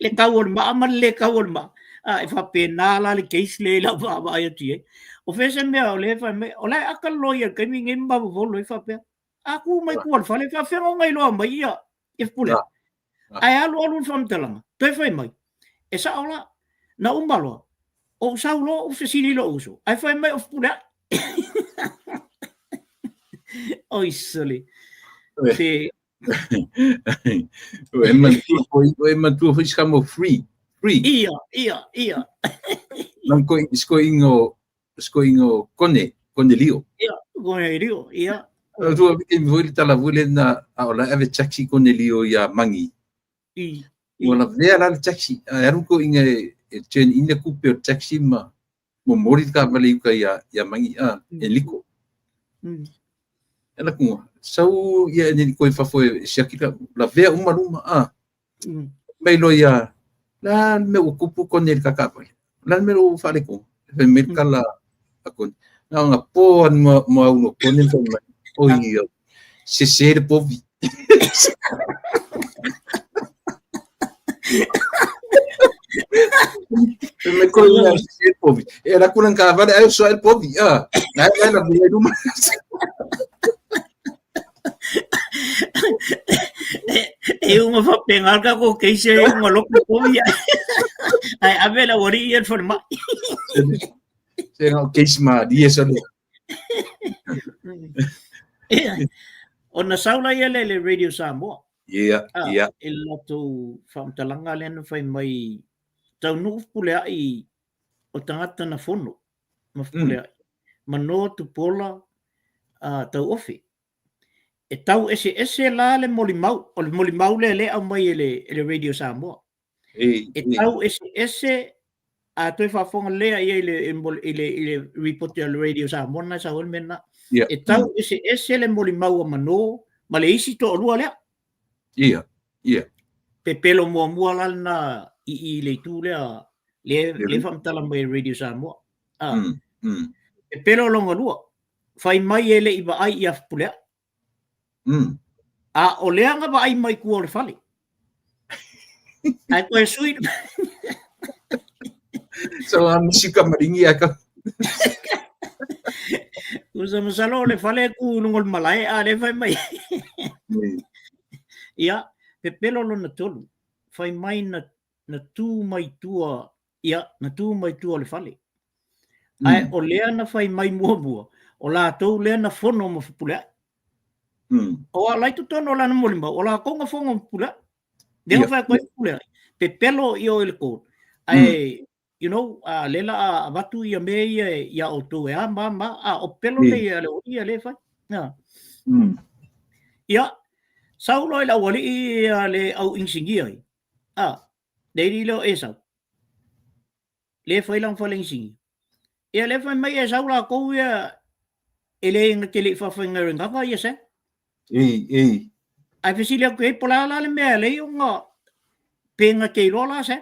Le kau le ma amal le kau le ma. E fa pena la le case le la va ai ti. O fese me o le fa me. O le akal lawyer kai mi ngem ba vo lo fa pe. Aku mai ku al fa le fa fenga ngai lo mai ia. E pule. Ai alu fam talanga. Toi fai mai. E sa ola na umbalo. O saulo o fesili lo uso. Ai fai mai of pula. Oi soli. Te o e matu foi scamo free. Ia. Nan ko skoingo kone lio. Ia. Tu ke voi tala vole na ola ave taxi kone lio ya mangi. Wala vera taxi. Eru ko inga chen ina kupe taxi mo mori ka vale ka ya mangi e liko. Ela ku sau ia ni ko fa foi shakira la vea uma mai lo ya la me ocupo con el kakapal la me lo fale ko fe merkala akon na nga po mo uno con el oi se ser povi me colla ser povi era con un cavale eu sou el povi na ela veio do uma fa pengar ka ko keise uma loko ko ya ai avela wori yer forma se no keise ma die so ona saula ia le radio Samoa ia il loto fam talanga le no fai mai tau no pule ai o tangata na fono ma pule ai mano tu pola tau ofi e tau ese la le molimau le au mai ele radio Samoa e tau ese a toi fa fonga le ai ele report le radio Samoa na sa hol mena e tau ese le molimau mano ma le isi to lua le ia pe pelo mo la na i le tu le fam tala mai radio Samoa pe pelo longa lua fai mai ele i ba ai ia pule o leanga ba ai mai ku o le fale. Ai koe sui. So musika maringi aka. Usa masalo le fale ku nungol malai le fai mai. Ia, pe pelo lo na tolu. Fai mai na tu mai tua. Ia, na tu mai tua le fale. Ai o lea na fai mai mua. O la tau lea na fono ma fupulea. O lai tu tono la na molimba o la konga fonga pula de fa ko pula pe pelo io il ko ai you know lela batu ia me ia o to e mama o pelo le ia le fa ia saulo la wali le au insingia de lo esa le foi lang fa lensingi ia le fa mai esa la ko ia ele ngakele fa fa nganga ia se ai fesilia ko e pola la le me le nga penga ke lo la se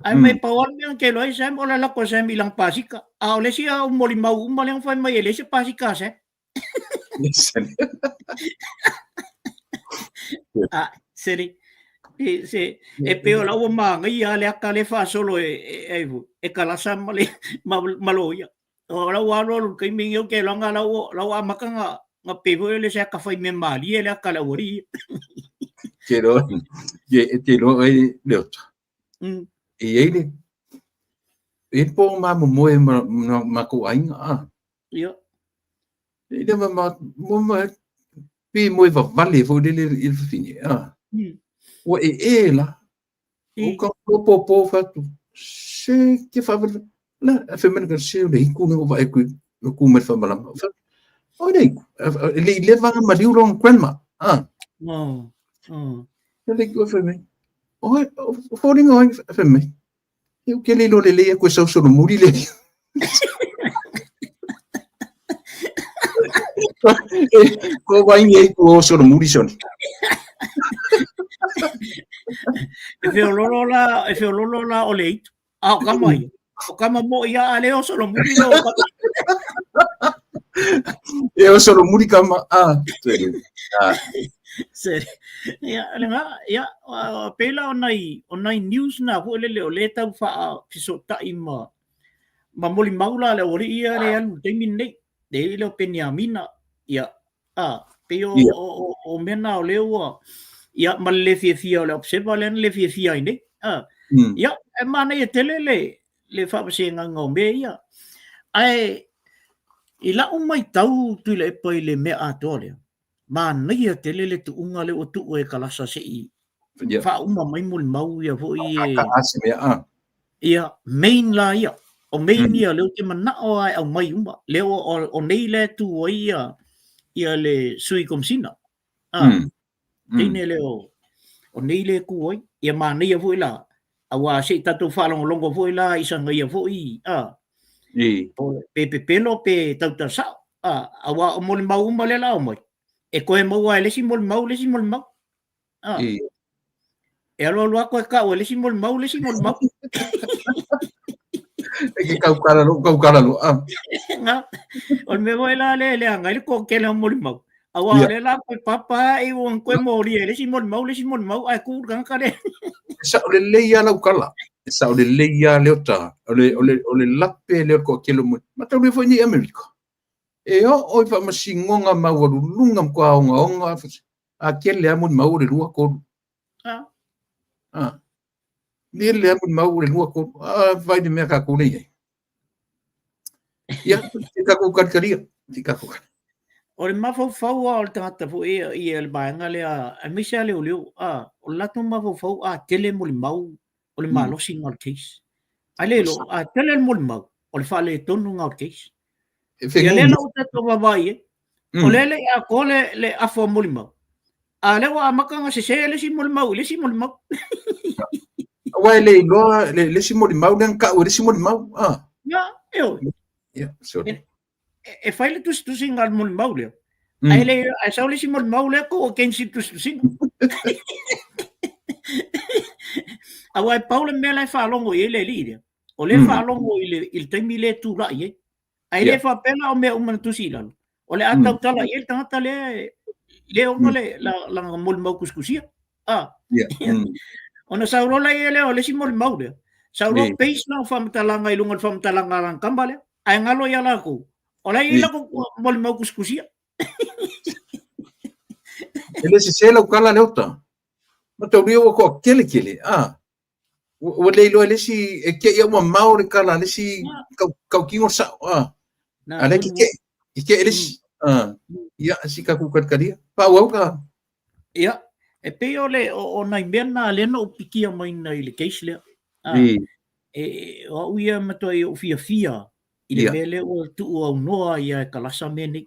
ai mai pawon me ke lo se mo la ko se milang pasika a le sia o molimau malang fa mai le se pasika se seri e peo la o manga ia le aka le fa solo e kala sa maloia o la wa lo ke mi yo ke lo nga la wa makanga nga pevo le sa ka fai me mali ele akala wori Quiero le otro e ele po ma mo ma ko ai ia ele ma pi mo va vale fo ele fini o la O ka po fatu. Se ke fa la a fe men ka se le ku no va ku ku me fa mala. O nei le va ma di long grandma. Le ku fe me. O foring o fe me. Eu ke le lo le ku so no muri le. Ko vai ngai ko so no muri son. E whiololo la o le itu. A o kama ia. O kama mo ia a leo so no muri lo. E o so no muri kama. Seri. Ia, ia, pela o nai news na ho le o le tau wha piso tai ma moli maula le ori ia le alu te minei. De leo Penyamina. Ia, pe o mena o leo ia ma le fia o le observa le fia ine. Ia, e mana ia tele le wha pasenga ngombe ia. Ai, i la mai tau tu le pai le mea atoa leo. Mana ia tele le tu unga le o tu o e kalasa se i. Wha uma mai muli mau ia po i e. Ia, main la ia. O main ia leo te mana o ai au mai uma. Leo o nei le tu o ia le sui komsina. Teine leo o nei le ku oi. Ia mana ia po i la. Awa se tatu whalongo longo po i la isanga ia po i. Pe pelo pe tau ta sao. Awa o moli mau uma le la o mai. E koe mau ai lesi mol mau. E alo lua koe ka o lesi mol mau. E ke kau kara lo. Nga, o me voi la le anga, ko ke la mol mau. Awa le la koe papa e o koe mori e lesi mol mau, ai ku kan kare. Sa o le leia lau kala. Sa o le leia leota. O le lape leo ko kelo mo. Mata le foi ni America. E o fa masingonga mawaru lunga kwa onga a kele amun maure lua ko ni le amun maure lua ko vai de me ka ko nei ya tika ko karkaria tika ko o le mafo fau o tata fo e el baanga le a misa le o o lato mafo fau a tele mul mau o le malo single case ale lo a tele mul mau o le fale tonu ngau case ia le lau tato wawai e. O lele a kole le afo mulima. A le wa makanga se le si mulima. Wai le si mulima dan ka o le si mulima. Ya, eu. Ya, sorry. E fai le tu singal mulima le. Ai le a sa le si mulima le ko ken si tu sing. A wai Paul me la fa longo ele li. O le fa longo il temi le tu la ye. Ai le fa pena o me uma tu silan. O le atau tala il tangata le o le la mol mau kuskusia. Ona sauro la ele o le si mol mau le. Sauro page na fam talanga ilungal fam talanga lang kambale. Ai ngalo ya la ko. O la ila ko mol mau kuskusia. Ele se la kala leota. Mata rio ko kele. O le lo le si e ke ia mau le kala le si kau kingo sa. Ale ke ele si ia si ka ku karia. Pa wa ka. Ia. E pe ole o nai mena le no pikia mai nei le case le. E o ia mato e o fia. Ile mele o tu o noa ia kalasa meni.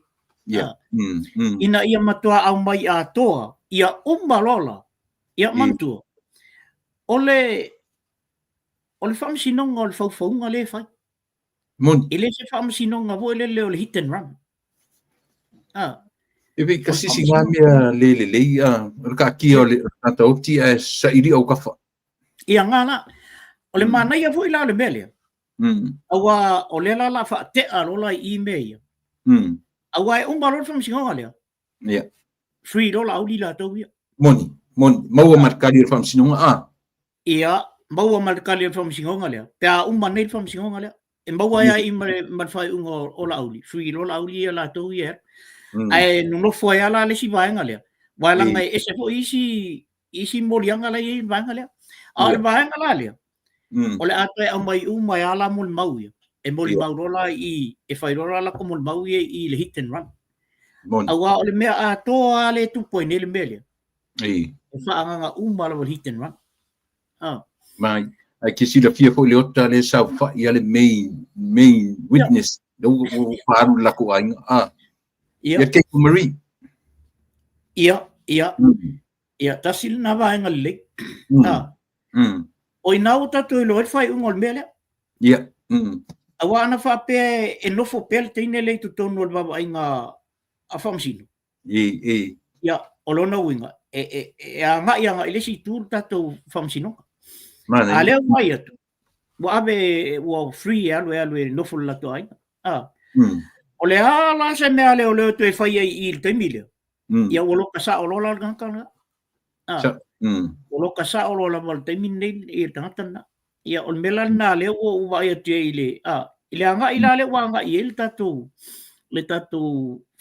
Ina ia matua au mai a toa. Ia umbalola. Ia mantua. Ole whamsinonga o le whauwhaunga le whai. Ile se whamsinonga vo ele le hit and run. Ewe kasi si ngā mea le ia, ka kia o le tata oti e sa iri au kafa. Ia ngā la, o le mana ia vo ila le mea lea. Awa o le la wha te arola i mea ia. Awa e umbalola whamsinonga lea. Ia. $3 au li la tau ia. Moni, maua markari o whamsinonga Ia, maua markari o whamsinonga lea. Pea umbanei whamsinonga lea. E maua ia i marwhai unga o la auli. $3 auli ia la tau ia. Ai no foi ala le si vaenga le. Wala ngai ese fo isi molianga la i vaenga le. Al vaenga la le. Ole ate au mai mai ala mul mau ia. E moli mau rola i e fai rola la como mau ia i le hit and run. Awa ole mea a toa le tu point le mele. E fa anga la hit and run. mai ai ke sila fia fo le ota le sa fa ia le main witness do paru la ko ai ia ke Marie ia tasil na va en le o ina uta tu lo fai un ol mele ia awa na fa pe e no fo pel tine le tu tonu ba inga a famsino ia olona winga anga ia ile si tur tato famsino ale mai atu wa ave wa free alwe no fo la to ai o le ala se me ale o le tu fai i te mile ia o lo kasa o lo la kan o lo kasa o lo la mal te mine i tangata ia o melan na le o wa ia te ile ile anga ila le wa anga il tato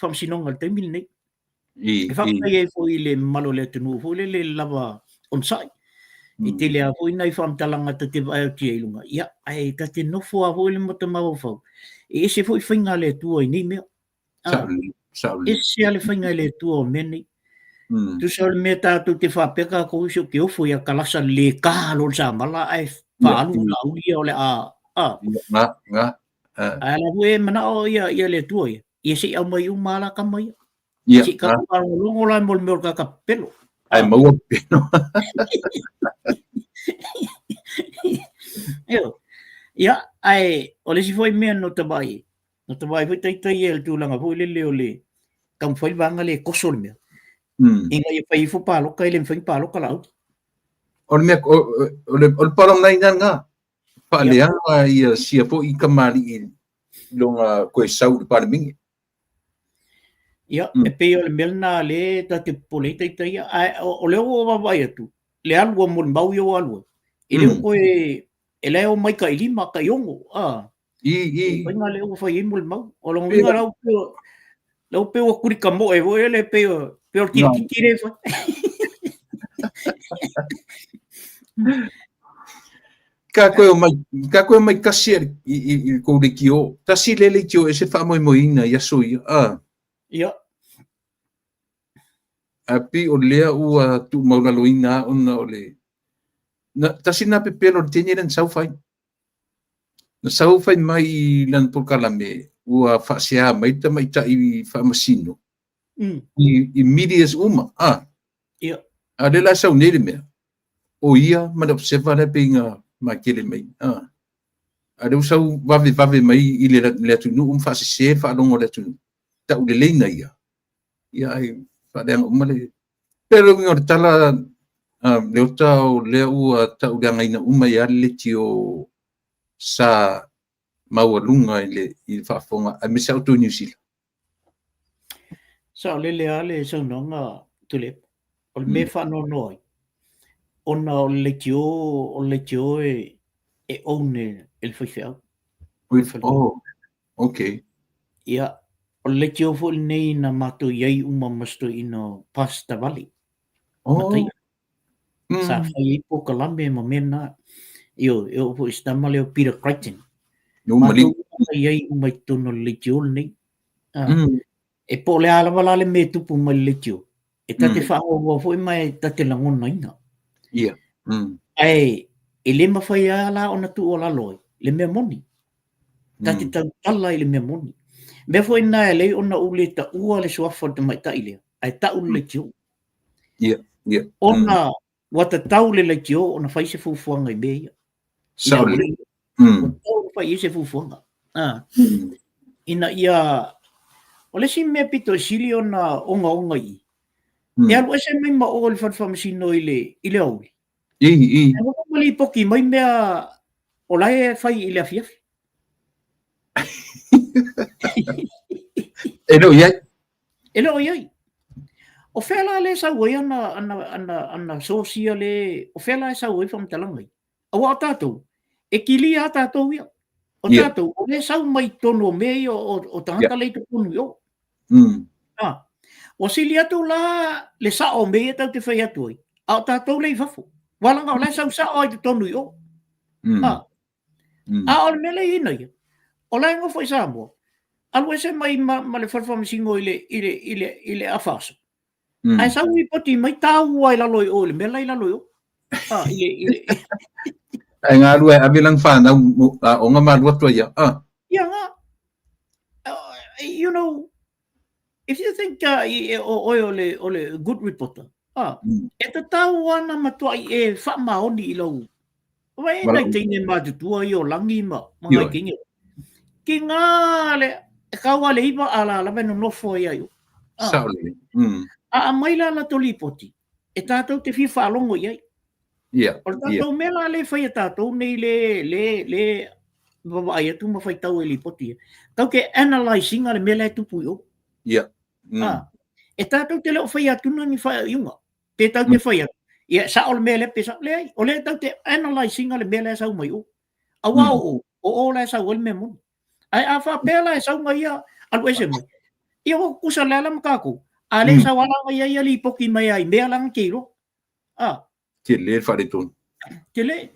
famsino ngal te mine e fa ia fo ile malo le tunu fo le lava on sai i te lea fo ina i whamtalanga ta te vai o te ilunga. Ia, ai, ta te nofo a fo ile mata mawa fau. E ese fo i whainga le tua i nei mea. Ese ale whainga le tua o mene. Tu sa ole mea tātou te whapeka ko uso ke ofo ia kalasa le kālo sa mala ai whaalu la ulia ole Nga. Ai la hue mana o ia le tua ia. Ia si au mai umala ka mai. Ia. Si ka karo longo lai mol meo ka pelo. Ai maua peno. Ia, ai, o le si foi mea no tabai. No tabai foi tai el tūlanga foi le leo le. Kam foi vanga le kosol mea. Inga ia pai fo palo kai le fai palo ka lau. O le mea, o le palom nai nga. Pa le anga ia sia po i kamari i longa koe sau le pale mingi. Ia, e pei o le melna le ta te pole tai ia. O leo o wawai atu. Le alua mon mau i o alua. I leo koe, e leo mai ka ilima ka iongo. Pai ngā leo whai imul mau. O longo inga lau peo a kuri ka mo e vo ele peo tiri fa. Ka koe mai kasi i kou le ki o. Tasi lele ki o e se wha moi moi ina i aso i. Ia. Api o lea ua tu maulalo ina ona o le. Tasi na pepelo le teni ren sau fai. Na sau fai mai lan polkala me ua whaasea mai ta mai ta i whaamasino. I medias uma. Ia. A le la sau nere mea. O ia mana observa le pinga ma kele mai. A le usau vave mai i le atunu whaasese whaalongo le atunu. Ta ule leina ia. Ia ai whaadanga umale. Pero ngor tala leo tau lea ua ta ule ngaina uma ia le tio sa maua lunga i whaafonga a misa auto New Zealand. Sa le lea le sa nonga tulip. O le me whano noi. Ona o le tio e one el whaiwhau. Okay. Ia. O le tio fo nei na mato iai uma masto ino pasta valley. Matai. Sa whai po kalame ma mena. Io fo istama leo Peter Crichton. Mato iai uma tono le tio nei. E po le ala wala le me tupu mai le tio. E tate whaoa fo mai tate langona ina. Ia. Ai, e le mawhai ala ona tu o la loi. Le mea moni. Tate tau tala i le mea moni. Me foi na le ona ule ta ua le suafa te mai tai le. Ai ta ule tio. Ia. Ona wata tau le tio ona fai se fufuanga i beia. Saule. Ona fai se fufuanga. Ina ia o le si me pito sili ona onga i. E alu ese mai ma o le whatwhamasino i le auli. E waka mali poki mai mea o lae fai i le afiafi. Elo iai. O whela le sa ui ana sosia le, o whela e sa ui whamtalangai. Awa o tātou, e kili a tātou ia. O tātou, o le sau mai tono mei o tangata leito punu yo. O sili atu la le sa o mei e tau te whai atu ai. A o tātou le i whafo. Walanga o le sau sa o ai te tonu yo. A o le mele ina ia. O lai ngofo i Samoa. Alu ese mai ma le wharwhamasingo i le awhaso. Ai sau i poti mai tāua i laloi o le mela i laloi o. Ai ngā rua a bilang whānau o ngā mārua tua ia. Ia ngā. You know, if you think ole good reporter, e te tau ana matua e whamaoni I lau. Wai nei teine mātutua I o langi mga kingi. Ki ngā le, e kaua le iwa ala la veno nofo ia iu. Saole. A maila la toli poti. E tātou te fi whalongo iai. O tātou mela le whai a tātou nei le wawai atu ma whai tau e li poti. Tau ke analysing ale mela e tupu iu. E tātou te leo whai atu nani whai iunga. Te tau te whai atu. Ia sa ole mele pe sa le ai. O le tau te analysing ale mela e sau mai iu. Awa o le sau ole me muni. Ai a wha pēla e sau mai ia alu ese mai. Ia o kusa lala makako. A le sa wala mai ia li poki mai ai mea lang keiro. Te le whare tonu. Te le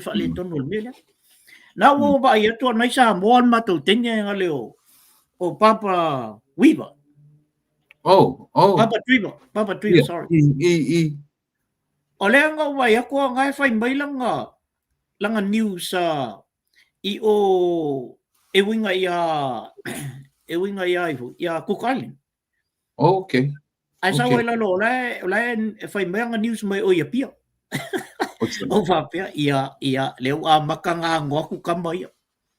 whale tonu o mea. Nā o ba ia tua nai sa moan matou tenge nga leo o Papa Weaver. Papa Trevor, sorry. O le anga wai ako ngai whai mai langa news I o e winga ia Cook Island. Okay. Ai sa wai lalo lai whai mai anga news mai o ia pia. O whapea ia leo a makanga ngoku kamai.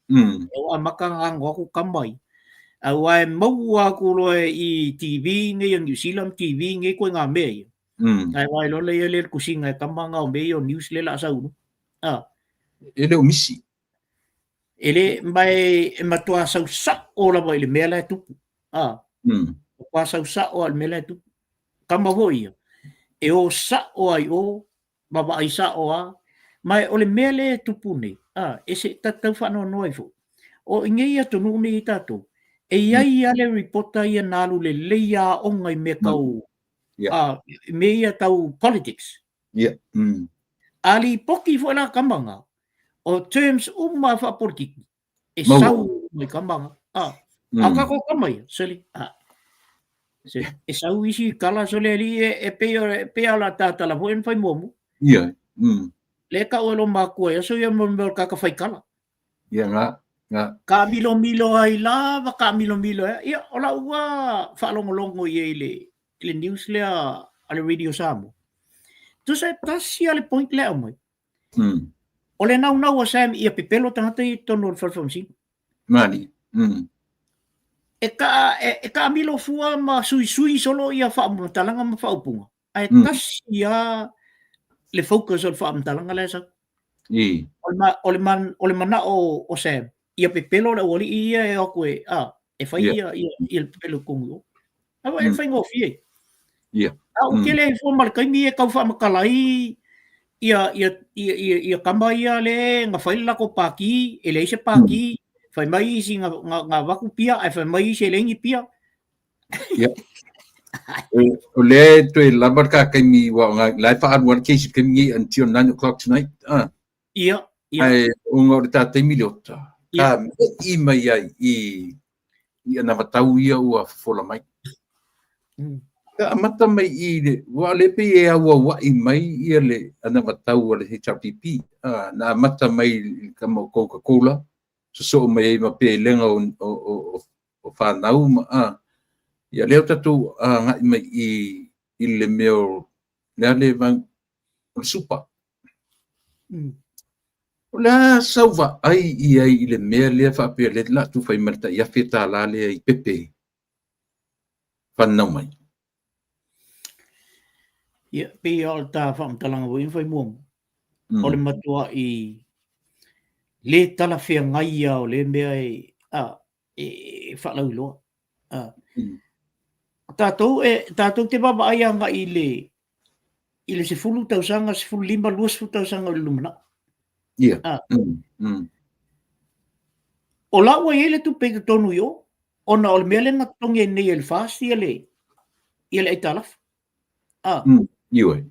Leo a makanga ngoku kamai. A wai mau aku loe I TV ngai New Zealand TV ngai koe ngā mea. Ai wai lo le kusinga kamanga o mea o news le la sau. Ele o misi. Ele mai e matua sau sa o la vai le mea la tupu. O pa sau sa o al mea la tupu. Kama hoi. E o sa o ai o baba ai sa o a mai o le mea le tupu nei. E se tatau whanau noi fo. O ingei atu nuni I tātou. E iai ale reporta ia nalu le leia o ngai me kau me ia tau politics. Ali poki fo la kamanga. O terms umma wha politiki. E sau mai kamanga. Aka ko kamai, seli. E sau isi kala sole li e pea la tātala po en whai momu. Le ka o lo makua e so ia mo kaka whai kala. Ka milo ai lava, ka milo ia ola ua whaalongolongo I le news lea ale radio samu. Tu sa tasi ale point lea mai. O le nau a Sam ia pepelo tangata I tono whalwhamsi. Mani. E ka milo fua ma sui solo ia whaamutalanga ma whaupunga. Ai tasi ia le focus o whaamutalanga lea sa. O le mana o Sam. Ia pepelo le wali ia e aku e whai ia pepelo kongu. Awa e whai ngofi e. O kele e fōmar kaimi e kau whamakalai ia kama ia le ngā whai lako pāki, e le ise pāki, whai mai isi ngā waku pia, ai whai mai isi e lengi pia. O le to e lamar ka kaimi wa lai whaanwara keisi kaimi until 9 o'clock tonight. Ia. Ai unga o le tātai miliota. Ka I mai ai I ana matau ia ua whola mai. Ka amata mai I le, wa le pe e aua wai mai ia le ana matau le HRPP. Na amata mai kama Coca-Cola. So mai ma pe lenga o whanau ma. Ia leo tatu ngai mai I le meo lea le vang o supa. La sauva ai I le mea lea whapea le la tu whai marta ia whetā la lea I pepe. Whanau mai. Ia, pe o tā whaamtalanga o whai muam. O le matua I le tala whea ngai o le mea e whalau loa. Tātou te baba ai anga I le se fulu tausanga, se fulu lima luas fulu tausanga o le lumana. Ia. O laua I ele tu peke tonu yo, ona o le mea le na tonge nei ele fasti ele aitalaf. Ioi.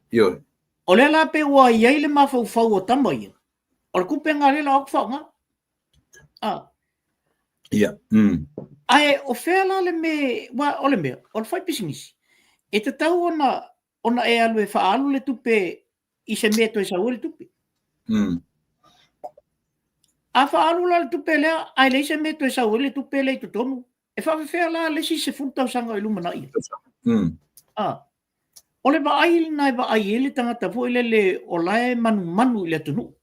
O le la pe ua iai le mawhau o tama ia. O le kupe ngā le la okwhau ngā. Ia. Ai, o whea la le me, o le mea, o le whai pisingisi. E te tau ona e alu e whaalu le tupe I se mea to e sa ore tupe. A whaalula le tupe lea, ai leise me tu e sau le tupe le tu tonu. E whawhewhea la le si se fultau sanga i lumana ia. O le vaai na e vaai ele tangata fo ile le o lae manu i le tunu.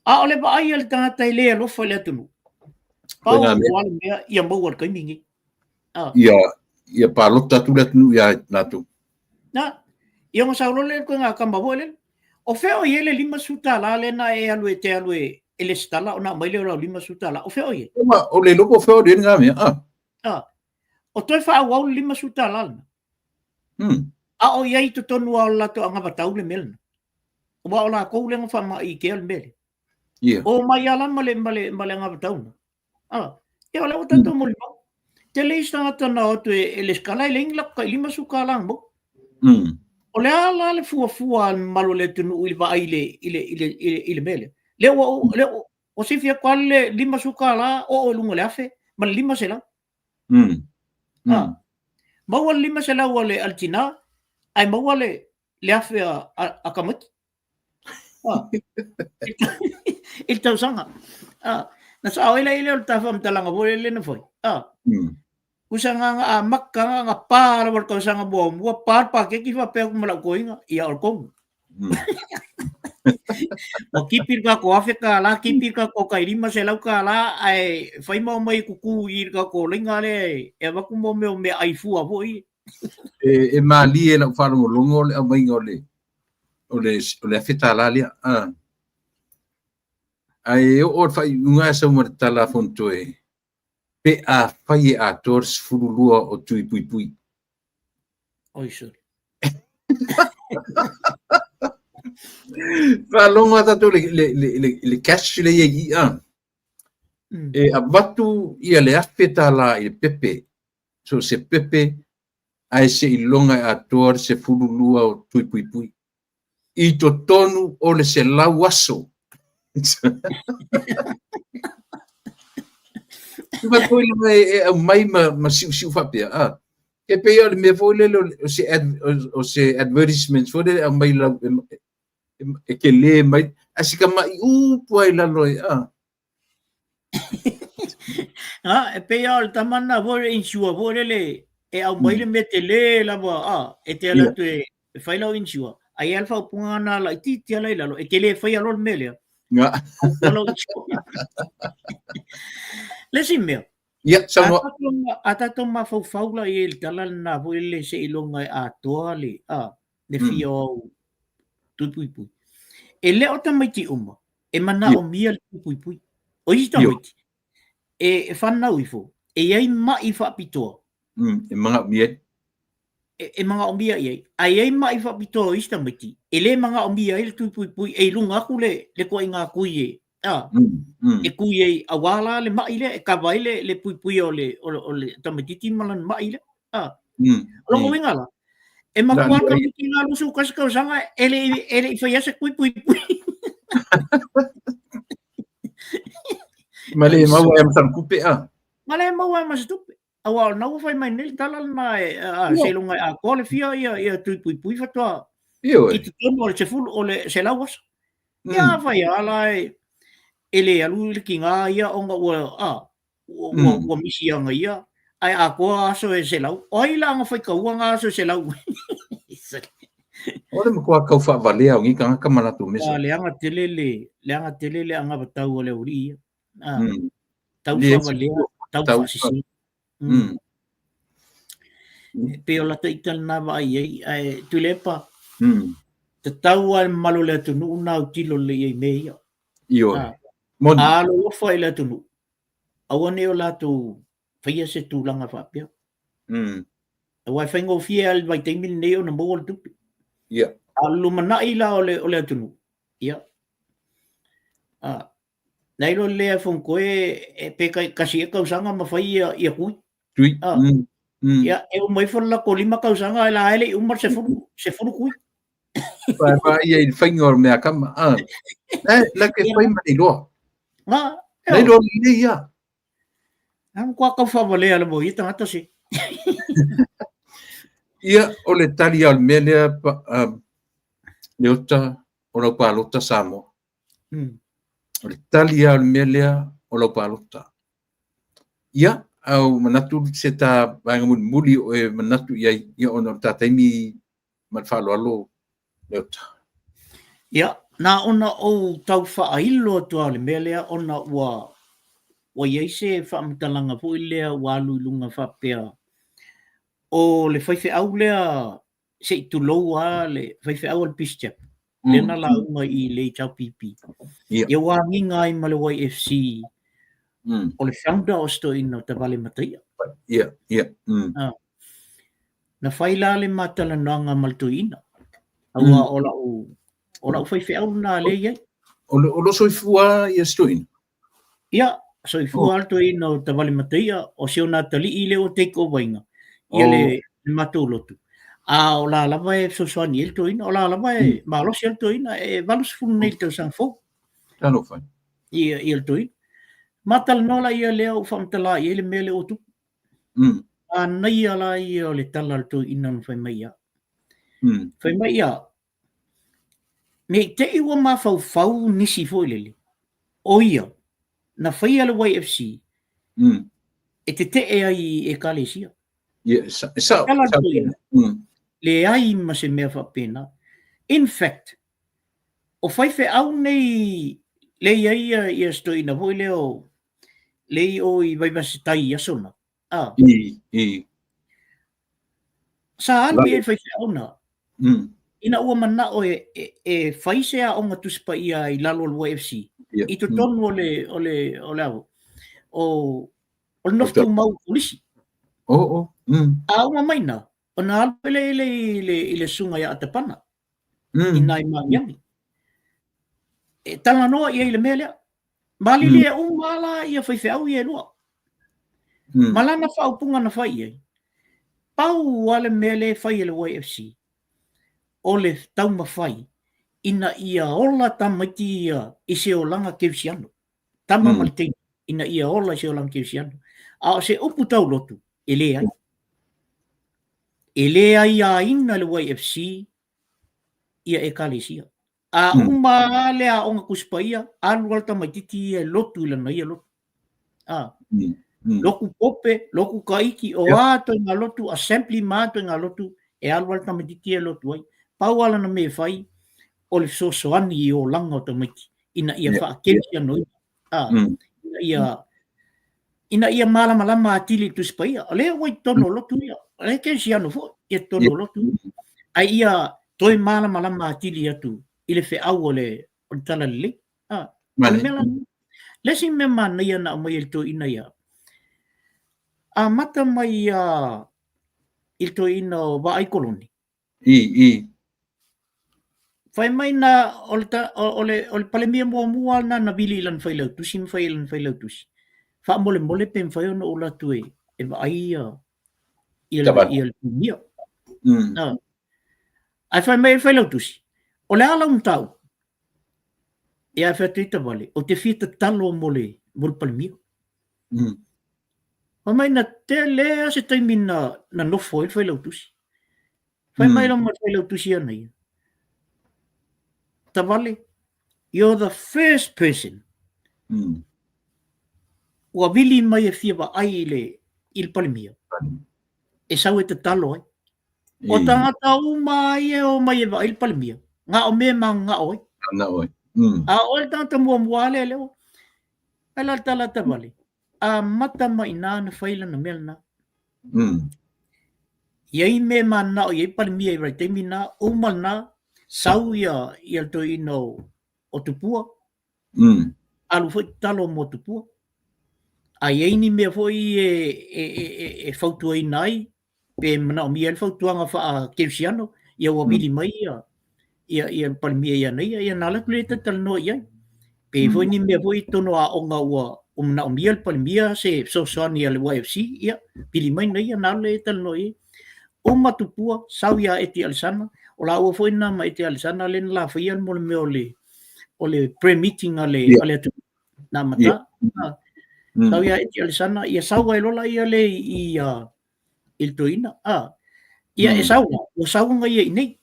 A o le vaai ele tangata i le alofa i le tunu. Pau o wale mea ia mau al kaimingi. Ia palota tu le tunu ia natu. Na, ia ngasaulo le ko ngā kambavo ele. O feo i ele 5 suta la le na e alu e te alu e ele stala o na maile o lau 5 suta la. O feo i ele. O le loko feo rin ngā mea. O toi wha au 5 suta la lana. A o iai to tonu au lato anga batau le melna. O wa o la kou lenga wha ma i ke al mele. O mai ala male anga batau na. Ia o le o tato mo lima. Te leis tangata na o tu e le skala i le ingla ka 5 suka lang mo. O le ala le fua malo le tunu i le va ile mele. Le o si fia kwa le 5 suka la o lunga le afe. Ma 5 se la. Maua 5 se la o le altina. Ai maua le afe a kamati. Il tau sanga. Na sa o ile o ta fam talanga vo le na foi. Usanga a makka nga para war ka sanga bo mo par pa ke ki fa pe ko mala ko inga ia or ko. O kipir ka ko afe ka la kipir ka ko kai 5 se la ka la ai fai mo mai ku ir ka ko linga le e va ku mo me ai fu a voi. E mali e la fa mo longo le mai ngole. O le fita la lia. Ai o fai nga sa mo tala fonto e. Pe a fai a tors furulua o tui pui. Oi sure. Fa longa tato le cash le i E abatu ia le afeta la i pepe. So se pepe ai se ilonga a tor se furulua o tui pui. I to tonu o le se lauaso. Ma foi mai ma siu fapia e pe yo me foi le o se advertisements foi le mai la e que le mai asika mai puai la loi e pe yo tamanna voi insua voi le e au mai le metele la va e te ala tu e fai la insua ai alfa punga la ti ala la e que le fai alol mele le simeo. Ia, sama. Ata toma faula i el talal na voile se ilonga a toale le fio tupui. E le o tamaiti uma. E mana o mia tupui. O i tamaiti. E whanau ifo. E iai mai whapitoa. E mga mia. E mga o mia iai. A iai mai whapitoa o i tamaiti. E le mga o mia il tupui. E lunga aku le koa inga kui e. E kui e awala le maile e kawai le pui o le tamatiti malan maile longo wingala e makua ka miki nga lusu kaskau sanga ele i fai ase pui male mau em tan kupe male mau em stupe awa na fai mai nel talal na se longa a kole fia ia pui fatwa i tu tomo le se ful o le se lawas ia fai ala ele alu le kinga ia onga wa misi anga ia ai a ko aso e se lau oi la nga fai ka nga aso se lau ore mo ko ka fa vale au ngi ka mana tu mesa le anga telele anga batau le uri tau fa vale tau fa sisi pe ola te ital na vai ai tulepa te tau al malo le tu na utilo le me io alo fa ile tunu awane o lato faia se tulanga fapia wa fengo fiel vai te min neo na mo tu ia alu mana ila ole tunu ia nai lo le fon ko e pe kasi ka usanga ma faia ia kui tui ia e o mai fola ko lima ka usanga la ele umar se furu kui pa ia il fingor me akama la que foi mai lo nei lo le ia am kwa ka fa vale ala bo ita ata si ia o le tali al mele leota o lau palota Samoa. Mm. O le tali au le mea lea o lau palota. Ia, au manatu se tā vanga muli o e manatu iai, ia ona tātaimi man whaloalo leo tā. Ia, nā ona o tau whaahilo atua le mea lea ona ua iai se whaamatalanga po i lea walu ilunga whapea. O le whaife au lea se i tulou a le whaife au al Peace Chapel. Le na la unga i le tau pipi. Ia wānginga ai ma le YFC o le founder o sto ina te Vale Mataia. Ia. Na whaila le matala nanga malto ina. Aua o la whaife au na le iai. O lo soifua ia sto ina. Ia, soifua alto ina o te Vale Mataia o se ona tali i le o take over inga. Ia le matou lotu. A o la lava e sosoani el to ina, o la lava e malosi el to ina, e valus funu nei tau sang fo. Tano fai. Ia el to ina. Matala nola ia lea o whamtala i ele mele o tu. A nei ala ia o le tala al to ina no whai mai ia. Whai mai ia. Me te iwa ma fau nisi fo ilele. O ia, na whai ala YFC, e te e ai e kalesia. Ia, sa. Le ai ma se mea whapena. In fact, o whaife au nei le ia ia sto ina voi leo le o i vai vase tai ia sona. Sa albi e whaife au na. Ina ua mana o e whaise a onga tuspa ia i lalo al YFC. I to tonu o le au. O noftu mau polisi. A uma maina. O na alpele i le sunga ia atapana. Ina i mangiangi. E tala noa ia i le mea lea. Mali lea mala ia whaife au ia lua. Malana whau punga na whai ia. Pau wale mea le whai le YFC. O le tau mawhai. Ina ia ola tamaiti ia i se o langa keusiano. Tama malitein. Ina ia ola i se o langa keusiano. A se upu tau lotu. E le ai. E le ai a ina le YFC ia e kalesia. A uma le a onga kuspaia alu alta maititi e lotu ila na ia lotu. Loku pope, loku kaiki o ato ngā lotu, assembly māto ngā lotu e alu alta maititi e lotu ai. Pau ala na me whai o le sosoani i o langa o ta maiti. Ina ia whaakensia noi. Ina ia malama atili tuspaia. Le wai tono lotu ia. Le kensia no fo. Ia tono lotu. Ai ia toi malama atili atu. Ile fe au ole tala le. Lesi me mana ia na mai il to ina ia. A mata mai il to ina wa ai koloni. Fai mai na ole palemia mua na vili lan fai lau tusi me fai lan fai lau tusi. Fa mole pen fai ona ola tu e va ai il mio. Ai fai mai fai lau tusi. O le ala tau. E a whea tuita wale. O te whita talo mole palemia. Fai mai na te lea se taimi na nofo e fai lau tusi. Fai mai la ma fai lau tusi ana ia. Tavale, you're the first person. Ua vili mai e whiawa ai il palemia. E sau e te talo ai. O tangata mai e o mai e wa il palemia. Ngā o me ma ngā oi. A o le tangata mua le leo. E la tala tavale. A mata mai nā na whaila na mea na. Iei me ma nā o iei palemia i rai teimi nā. Uma nā. Sau ia to ino o tupua. Alu foi talo mo tupua. Ai eini mea foi e fautua inai. Pe mana o mia fautuanga wha keusiano. Ia wabili mai ia palimia ia nei. Ia nala kule tatal no ia. Pe foi ni mea foi tono a onga ua mana o mia palimia se sosoani ale YFC. Ia pili mai nei ia nala e tal no ia. Uma tupua sau ia eti alisana. O la ua foi na mai te alisana le la foi al mole me ole pre-meeting ale atu na mata. Sau ia eti alisana ia sau ai lola ia le il toina. Ia e sau na, o sau nga ia inei.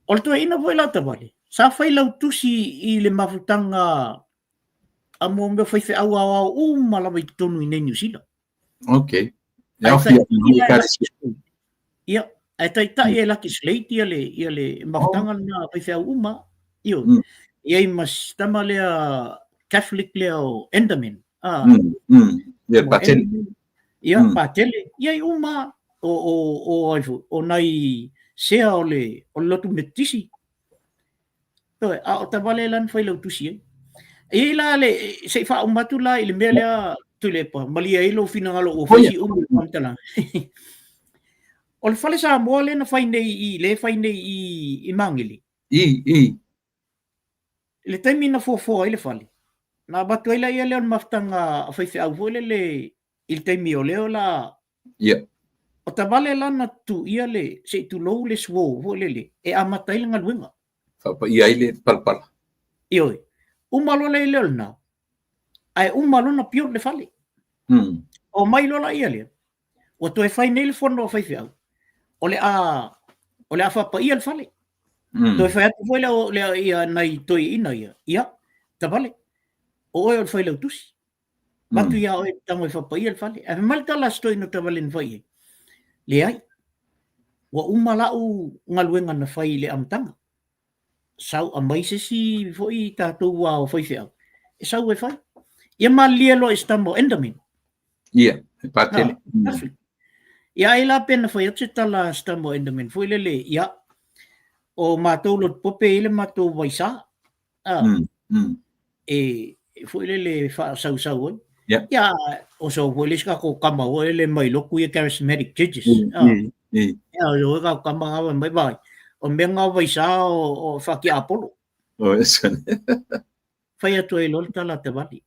O le tua ina voi la tavale. Sa fai lau tusi I le mafutanga a mo me fai au au malawa I tonu I nei New Zealand. Okay. Ai Ja, tai fia ia ka ia ai tai ia laki slate ia le mafutanga na fai au io. Ia I mas tama lea Catholic lea o Enderman. Ia patele. Ia patele. Ia I o nai sea o le lotu metisi. Toi, o tavale lan fai lau tusi ai. Ia la le se fa umatu la I le mea lea tulepa. Malia ilo fina ngalo o fisi pamtala. O le fale sa moa le na fai nei I mangili. Le taimi na fo ai le fale. Na batu ai la ia leo maftanga fai au vole le il taimi o leo la. Ia. O tavale lana tu ia le se tu lou le suo vole le e amatai le ngaluenga. Fa ia ile palpala. Ioi. Umalo le leo na. Ai umalo na pio le fale. O mai lola ia le. O to e fai nei le fono fai au. O le a fa pa ia le fale. To e fai atu foi le ia nai toi ina ia. Ia. Tavale. O e fai le tusi. Batu ia o e tango e fa pa ia le fale. E malta la stoi no tavale n fai. Le ai. Wa umalau ngaluenga na fai le amtanga. Sau a mai se si foi tātou wa o fai au. E sau e fai. Ia malia lo Istanbul Enderman. Ia, patele. Ia ila pena fai atu tala Istanbul Enderman. Foi lele, ia. O mātou lot pope ile mātou waisa. E foi lele fa sau oi. Ia, o so foi leska ko kama o ele mai loku ia charismatic churches. Ia, o ka kama awa mai bai. O menga waisa o whaki Apollo. O esa. Fai atu e lol tala te wali.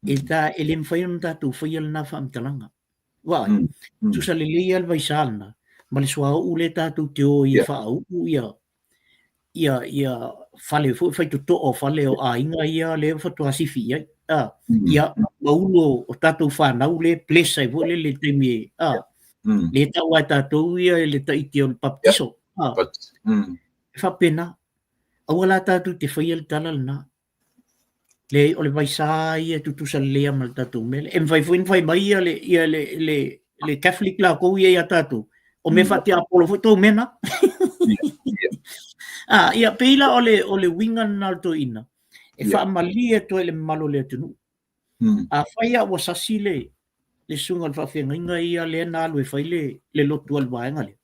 E ta ele mwhai un tatu whai al na whaamtalanga. Wai, tu sa le lea al waisa alna. Ma le sua ule tatu te o ia whaau ia fale fai tu to o fale o a inga ia le fatu asifi ia. Ia maulo o tatu whanau le plesa i vole le temi le tau ai tātou ia le taiti o le paptiso. Whapena. Awala tātou te whai al talal na. Le o le vaisa ia tutusa lea mal tātou mele. E mwhai mai ia le Catholic la kou ia tātou. O me whati Apollo fwito mena. Ia peila o le wingan nalto ina. E whaamali e toi le malo le tunu. A whaia wa sasi le sunga le whawhenga inga ia le na alu e whai le lotu al waenga le.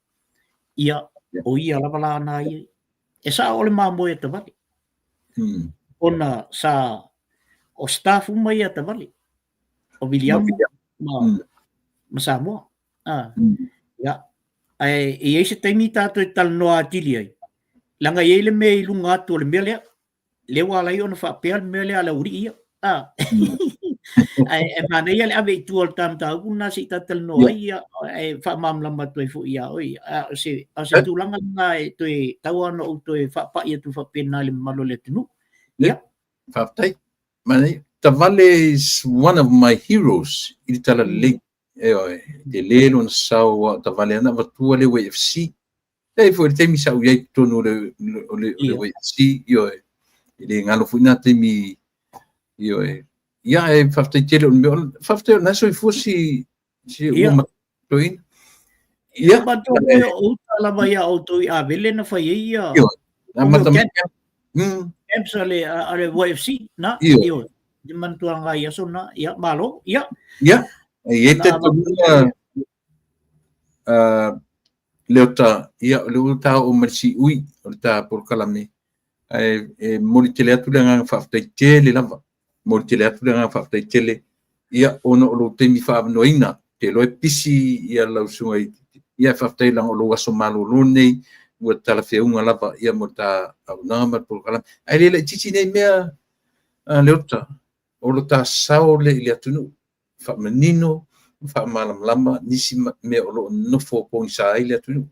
Ia o ia lawala ana ia. E sa o le mamoe te wale. Ona sa o staff umai a te wale. O William ma Samoa. Ia. E ei se taimi tātou e tal noa atili ai. Langa ei le mea ilunga atu o le mea lea. Lewa alai ona whapea le mea lea la uri ia. E mana ia le ave i tuol tam tau kuna si tatal noa ia. E whamamlama toi fu ia oi. Se tūlanga nga e toi tau ana o toi whapa ia tu whapena le malo le tunu. Ia. Whaptai. Mane, Tavale is one of my heroes. I tala le. Te lelo na sao Tavale ana watua le WFC. E foi te mi sau ia tonu le WFC. Le ngalo fuina te mi ia e whaftai tele o mea whaftai o naso I fusi uma toin. Ia bato o talama ia o toi a vele na whai ia. Camps ale WFC na. Ia. Di mantuanga ia so na. Ia malo. Ia. Ia. Ia te tonua leota ia leuta o marsi ui o ta por kalame. E mori tele atu le nga whaftai tele lava. Mori tele atu le nga whaftai tele. Ia ono o lo temi whaavanoina. Te loe pisi ia lausunga ia whaftai lang o lo aso malo lonei. Ua tala whiaunga lava ia mo ta au nama por kalame. Ai lele titi nei mea leota. O lo ta sao le ili atunu. Whaamanino. Whaamalamlama. Nisi mea o lo nofo po isa ili atunu.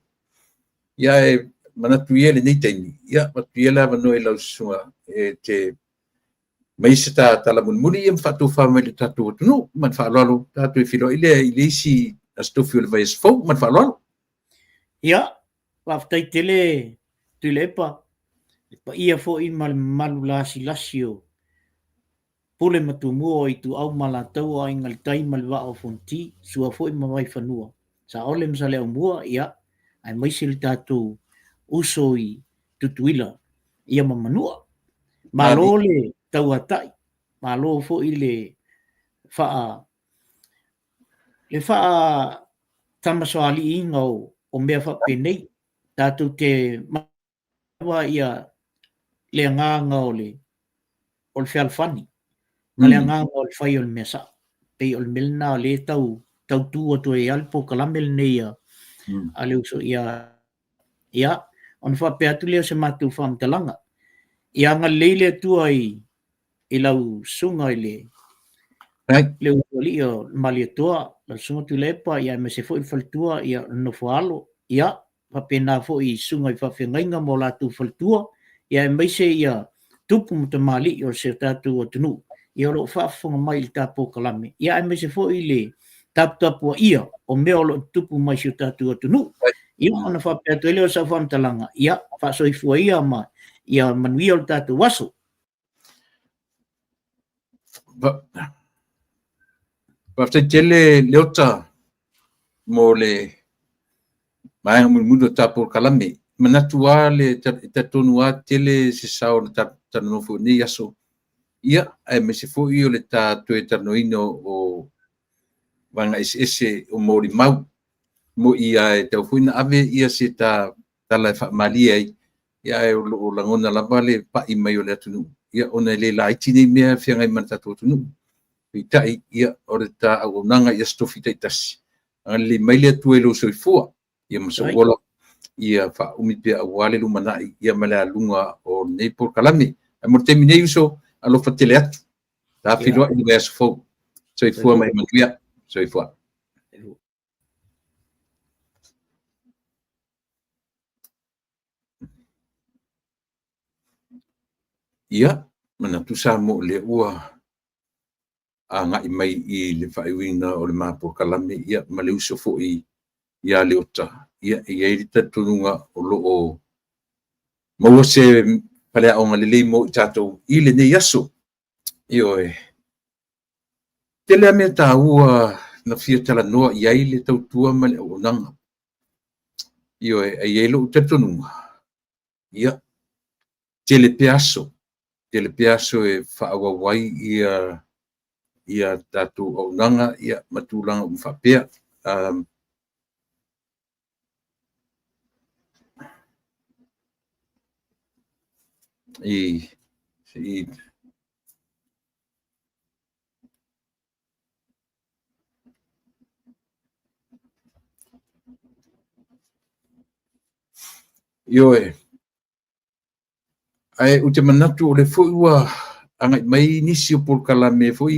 Ia e manatu ia le nei taimi. Ia matu ia lava noe lausunga te maisa ta tala munmuni ia mwhatu whamai le tatu atunu. Man whaalalo. Tatu e whilo ile isi astofi o le vai esfau. Man whaalalo. Ia. Waftai tele tuilepa pa ia fo i malu lasi o pule matumua i tu au malatau a ingal tai malwa o fonti sua fo i mawai fanua sa ole msale o mua ia ai maisil tatu uso i tutuila ia mamanua malo le tauatai malo fo i le faa tamasoali inga o mea fa penei tatu te mawa ia le nganga o le fealfani na le nganga o le fai o le mesa pei o le melna le tau tua tu e alpo kalamel neia a le uso ia on fa pe atu le se matu fam talanga ia nga leile tua i lau sunga i le uali o mali tua la sunga tu lepa ia me se foi faltua ia no foalo ia fa pena fo i sunga i fa fengainga mo la tu faltua ia me se ia tupu mo mali o se tatu o tunu ia lo fa fonga mai ta po kalame ia me se fo i le tapu ia o me o lo tupu mai se tatu o tunu ia ona fa pe to le o sa fam talanga ia fa so i fo ia ma ia manuia o tatu waso Bafta tele leota mo le mai mundo tapo kalame manatua le tatonua tele se sao le tanofo ni yaso ia ai me se fo io le ta toe tanoino o wanga ese o mori mau mo ia e tau fuina ave ia se ta tala fa malia ia e o langona lava le pa i mai o le atunu ia ona le laiti nei mea fianga i mana tatu atunu pitai ia o le ta agonanga ia stofi taitasi le mai le atu e lo soifua ia masogola ia fa umi pe awale lumana ia mala lunga o nei por kalame mo terminei uso alo fatele atu ta filo i le sofo soifua mai manuia soifua ia mana tu sa mo le ua anga i mai i le faiwina o le mapo kalame ia male uso fo i ia le ota ia ia i tatunga o lo o mo se pale o ngale mo tato i le ne yaso io e tele me ta ua na fia tala no ia i le tautua male o nanga io e ia lo tatunga ia tele piaso e fa wai ia tatu o nanga ia matulanga umfapea io e ai ute manatu o le foi ua anga mai nisi o por kalame foi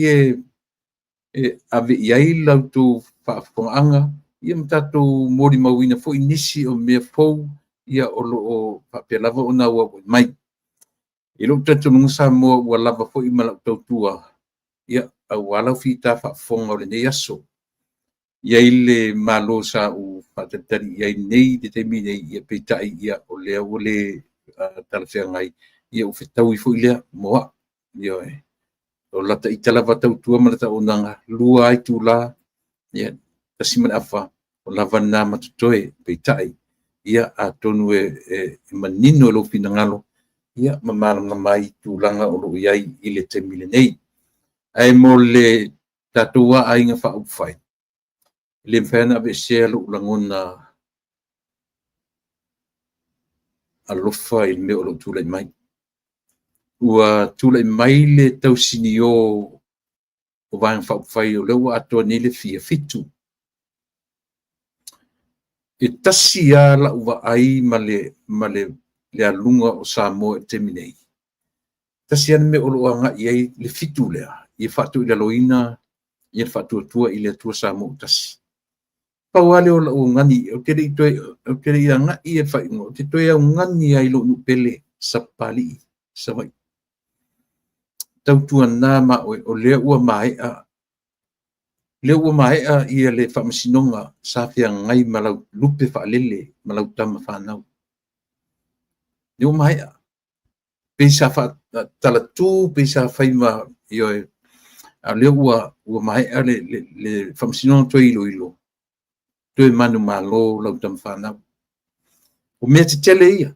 ave iai lau tu whaafonga ia mtato mori mawina foi nisi o mea fou ia o lo o pe lava o na ua mai i lo tatu nunga sa mo ua lava foi mala tautua ia au alau fita whaafonga o le nei aso ia ile malo sa u whatatari ia nei de te mine ia peitai ia o lea o le talafea ngai ia o fetau i foi lea moa ia o lata i talava tautua malata o nanga lua ai tula ia tasiman afa o lava na matutoe peitai ia a tonu manino lo finangalo ia mamala mai tulanga o lo iai i le te mile nei ai mo le tatua ai nga fa upfai le mfena be selo langona alofa il me o lo tula mai ua tula mai le tausini o vang fa upfai o le ua ato ni le fia fitu e tasia la uva ai male le alunga o Samoa e teminei tasia me o lo anga iai le fitu lea i fatu i la loina i fatu tua i le tua Samoa tasi pawale o la ngani o kere i anga i e fai ngo te toe au ngani ai lo nupele sapali savai tautua nā ma o lea ua mai a ia le whamasinonga sa whia ngai malau lupe whaalele malau tama whanau Yo mai pesa fa tala tu pesa faima yo a le ua mai le famsino to ilo to manu malo lo tam fana o me te tele ia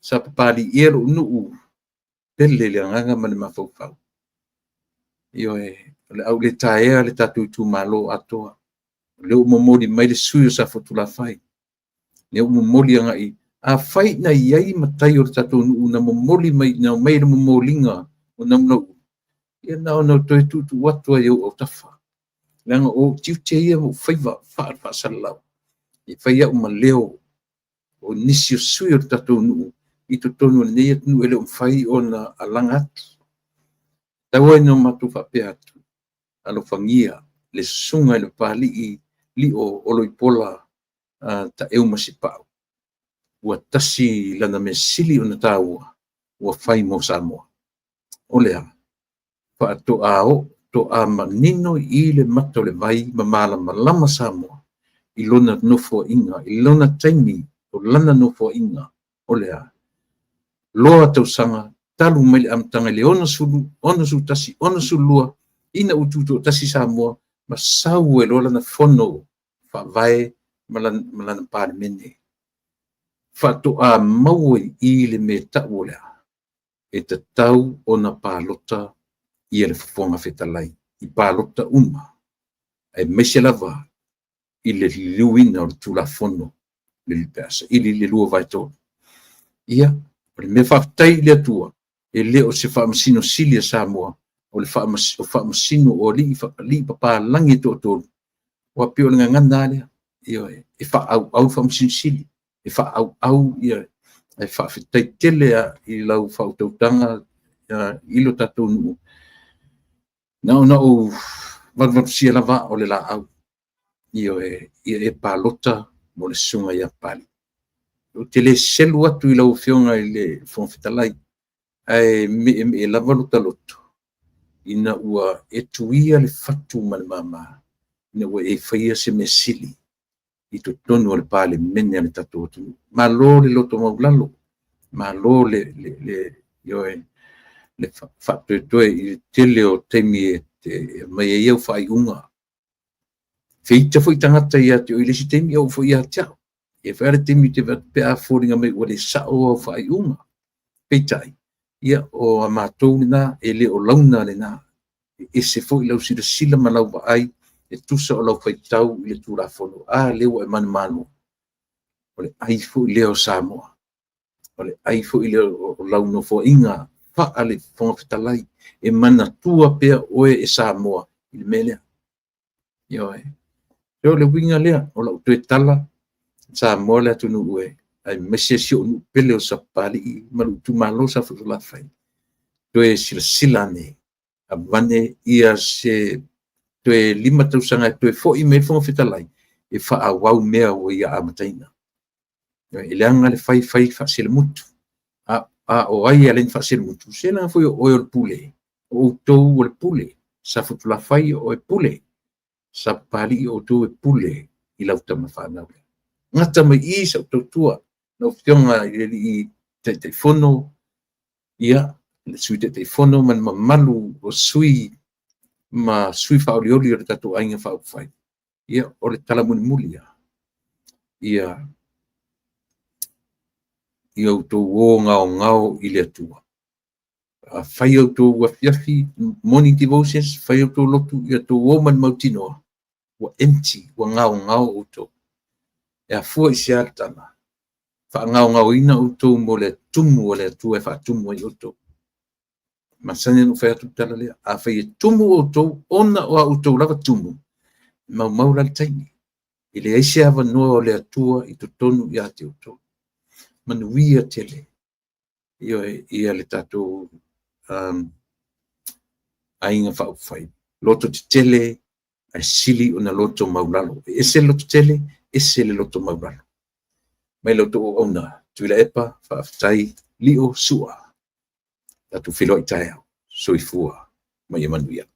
sa pali ero nu pelle le nganga man ma fo fa yo le au le tae le tatu tu malo ato le mo modi mai le suyo sa fotu la fai le mo modi nga I a fai na iai matai o tatu nu na mo moli mai na mai mo molinga o na no ia na no to tu watu yo o tafa langa o tiute ia mo faiva fa sala I fai o maleo o nisio suyo tatu nu I to tonu nei nu ele o fai ona alanga tawa no matu fa pe atu alo fangia le sunga le pali I li o loipola ta eu masipau ua tasi lana me sili ona taua ua fai mo Samoa o lea fa to a manino I le mato le vai mamala malama Samoa I lona nofo inga I lona taimi o lana nofo inga o lea loa tau sanga talu mele am tanga le ona su tasi ona su lua ina ututo tasi Samoa ma sau e lola na fono fa vai malana pale mene fa to a maui I le me taulea e te tau ona palota I le fonga fetalai I palota uma e mese lava I le liuina o tula fono le pesa I le lua vai to ia o me fatai le tua e le o se fa masino silia Samoa o le fa masino o li papa langi to o pio nga ngana le ia e fa au fa masino silia e fa au ia e fa fitai tele I lau fa tautanga I lo tatu nu na o van sia lava o le la au io e palota mo le sunga ia pali o tele selu atu I lau fionga I le fon fitalai ai me lava loto ina ua e tuia le fatu mal mama ina ua e faia se mesili I to tonu o le pale mene le tatu tu ma lo le loto maulalo ma lo le io le fatu to I tele o temi te mai eu fai unga feita foi tangata ia te o ile si temi au foi ia tau e fere temi te pe a foringa mai o le sao o fai unga peitai ia o amatou na ele o launa le na e se foi lau sila malau ai e tusa o lau fai tau I le tura fono a leo e manu o le ai foi leo Samoa o le ai foi leo o lau no fo inga fa ale fonga fitalai e mana tua pea oe e Samoa I le melea io yo le winga lea o lau tue tala Samoa le atu nu ue ai mese si o nu pele o sapali I malu tu malo sa fula fai tue sila ne a vane ia se tue lima tau sanga tue fo I me fonga fitalai e fa a wau mea o ia amataina e leanga le fai fa sele mutu a o ai alen fa sele mutu sela foi o le pule o tou o le pule sa futula fai o e pule sa pali o tou e pule I lauta mafana ngata mai I sa tua no fionga I te fono ia le sui te fono man malu o sui ma sui faolioli o le tatu ainga fa fai ia o le talamuni mulia ia I autou o ngao I le atua. Whai autou wa fiafi, morning devotions, whai autou lotu I autou o man mautinoa, wa empty, wa ngao autou. E a fua I se atana. Wha ngao ina autou mo le tumu o le atua e wha tumu I autou. Masane no whai atu tala lea, a whai tumu autou, ona o autou lava tumu. Mau la taini. I le aise ava noa o le atua I totonu I ate autou. Manuia tele ia le tatou ainga whaupwhai. Loto te tele ai sili o na loto maulalo. Ese loto tele, ese le loto maulalo. Mai loto o ona, tuila epa, whaaftai, lio sua. Tatu whilo I tae au, soifua, mai e manuia.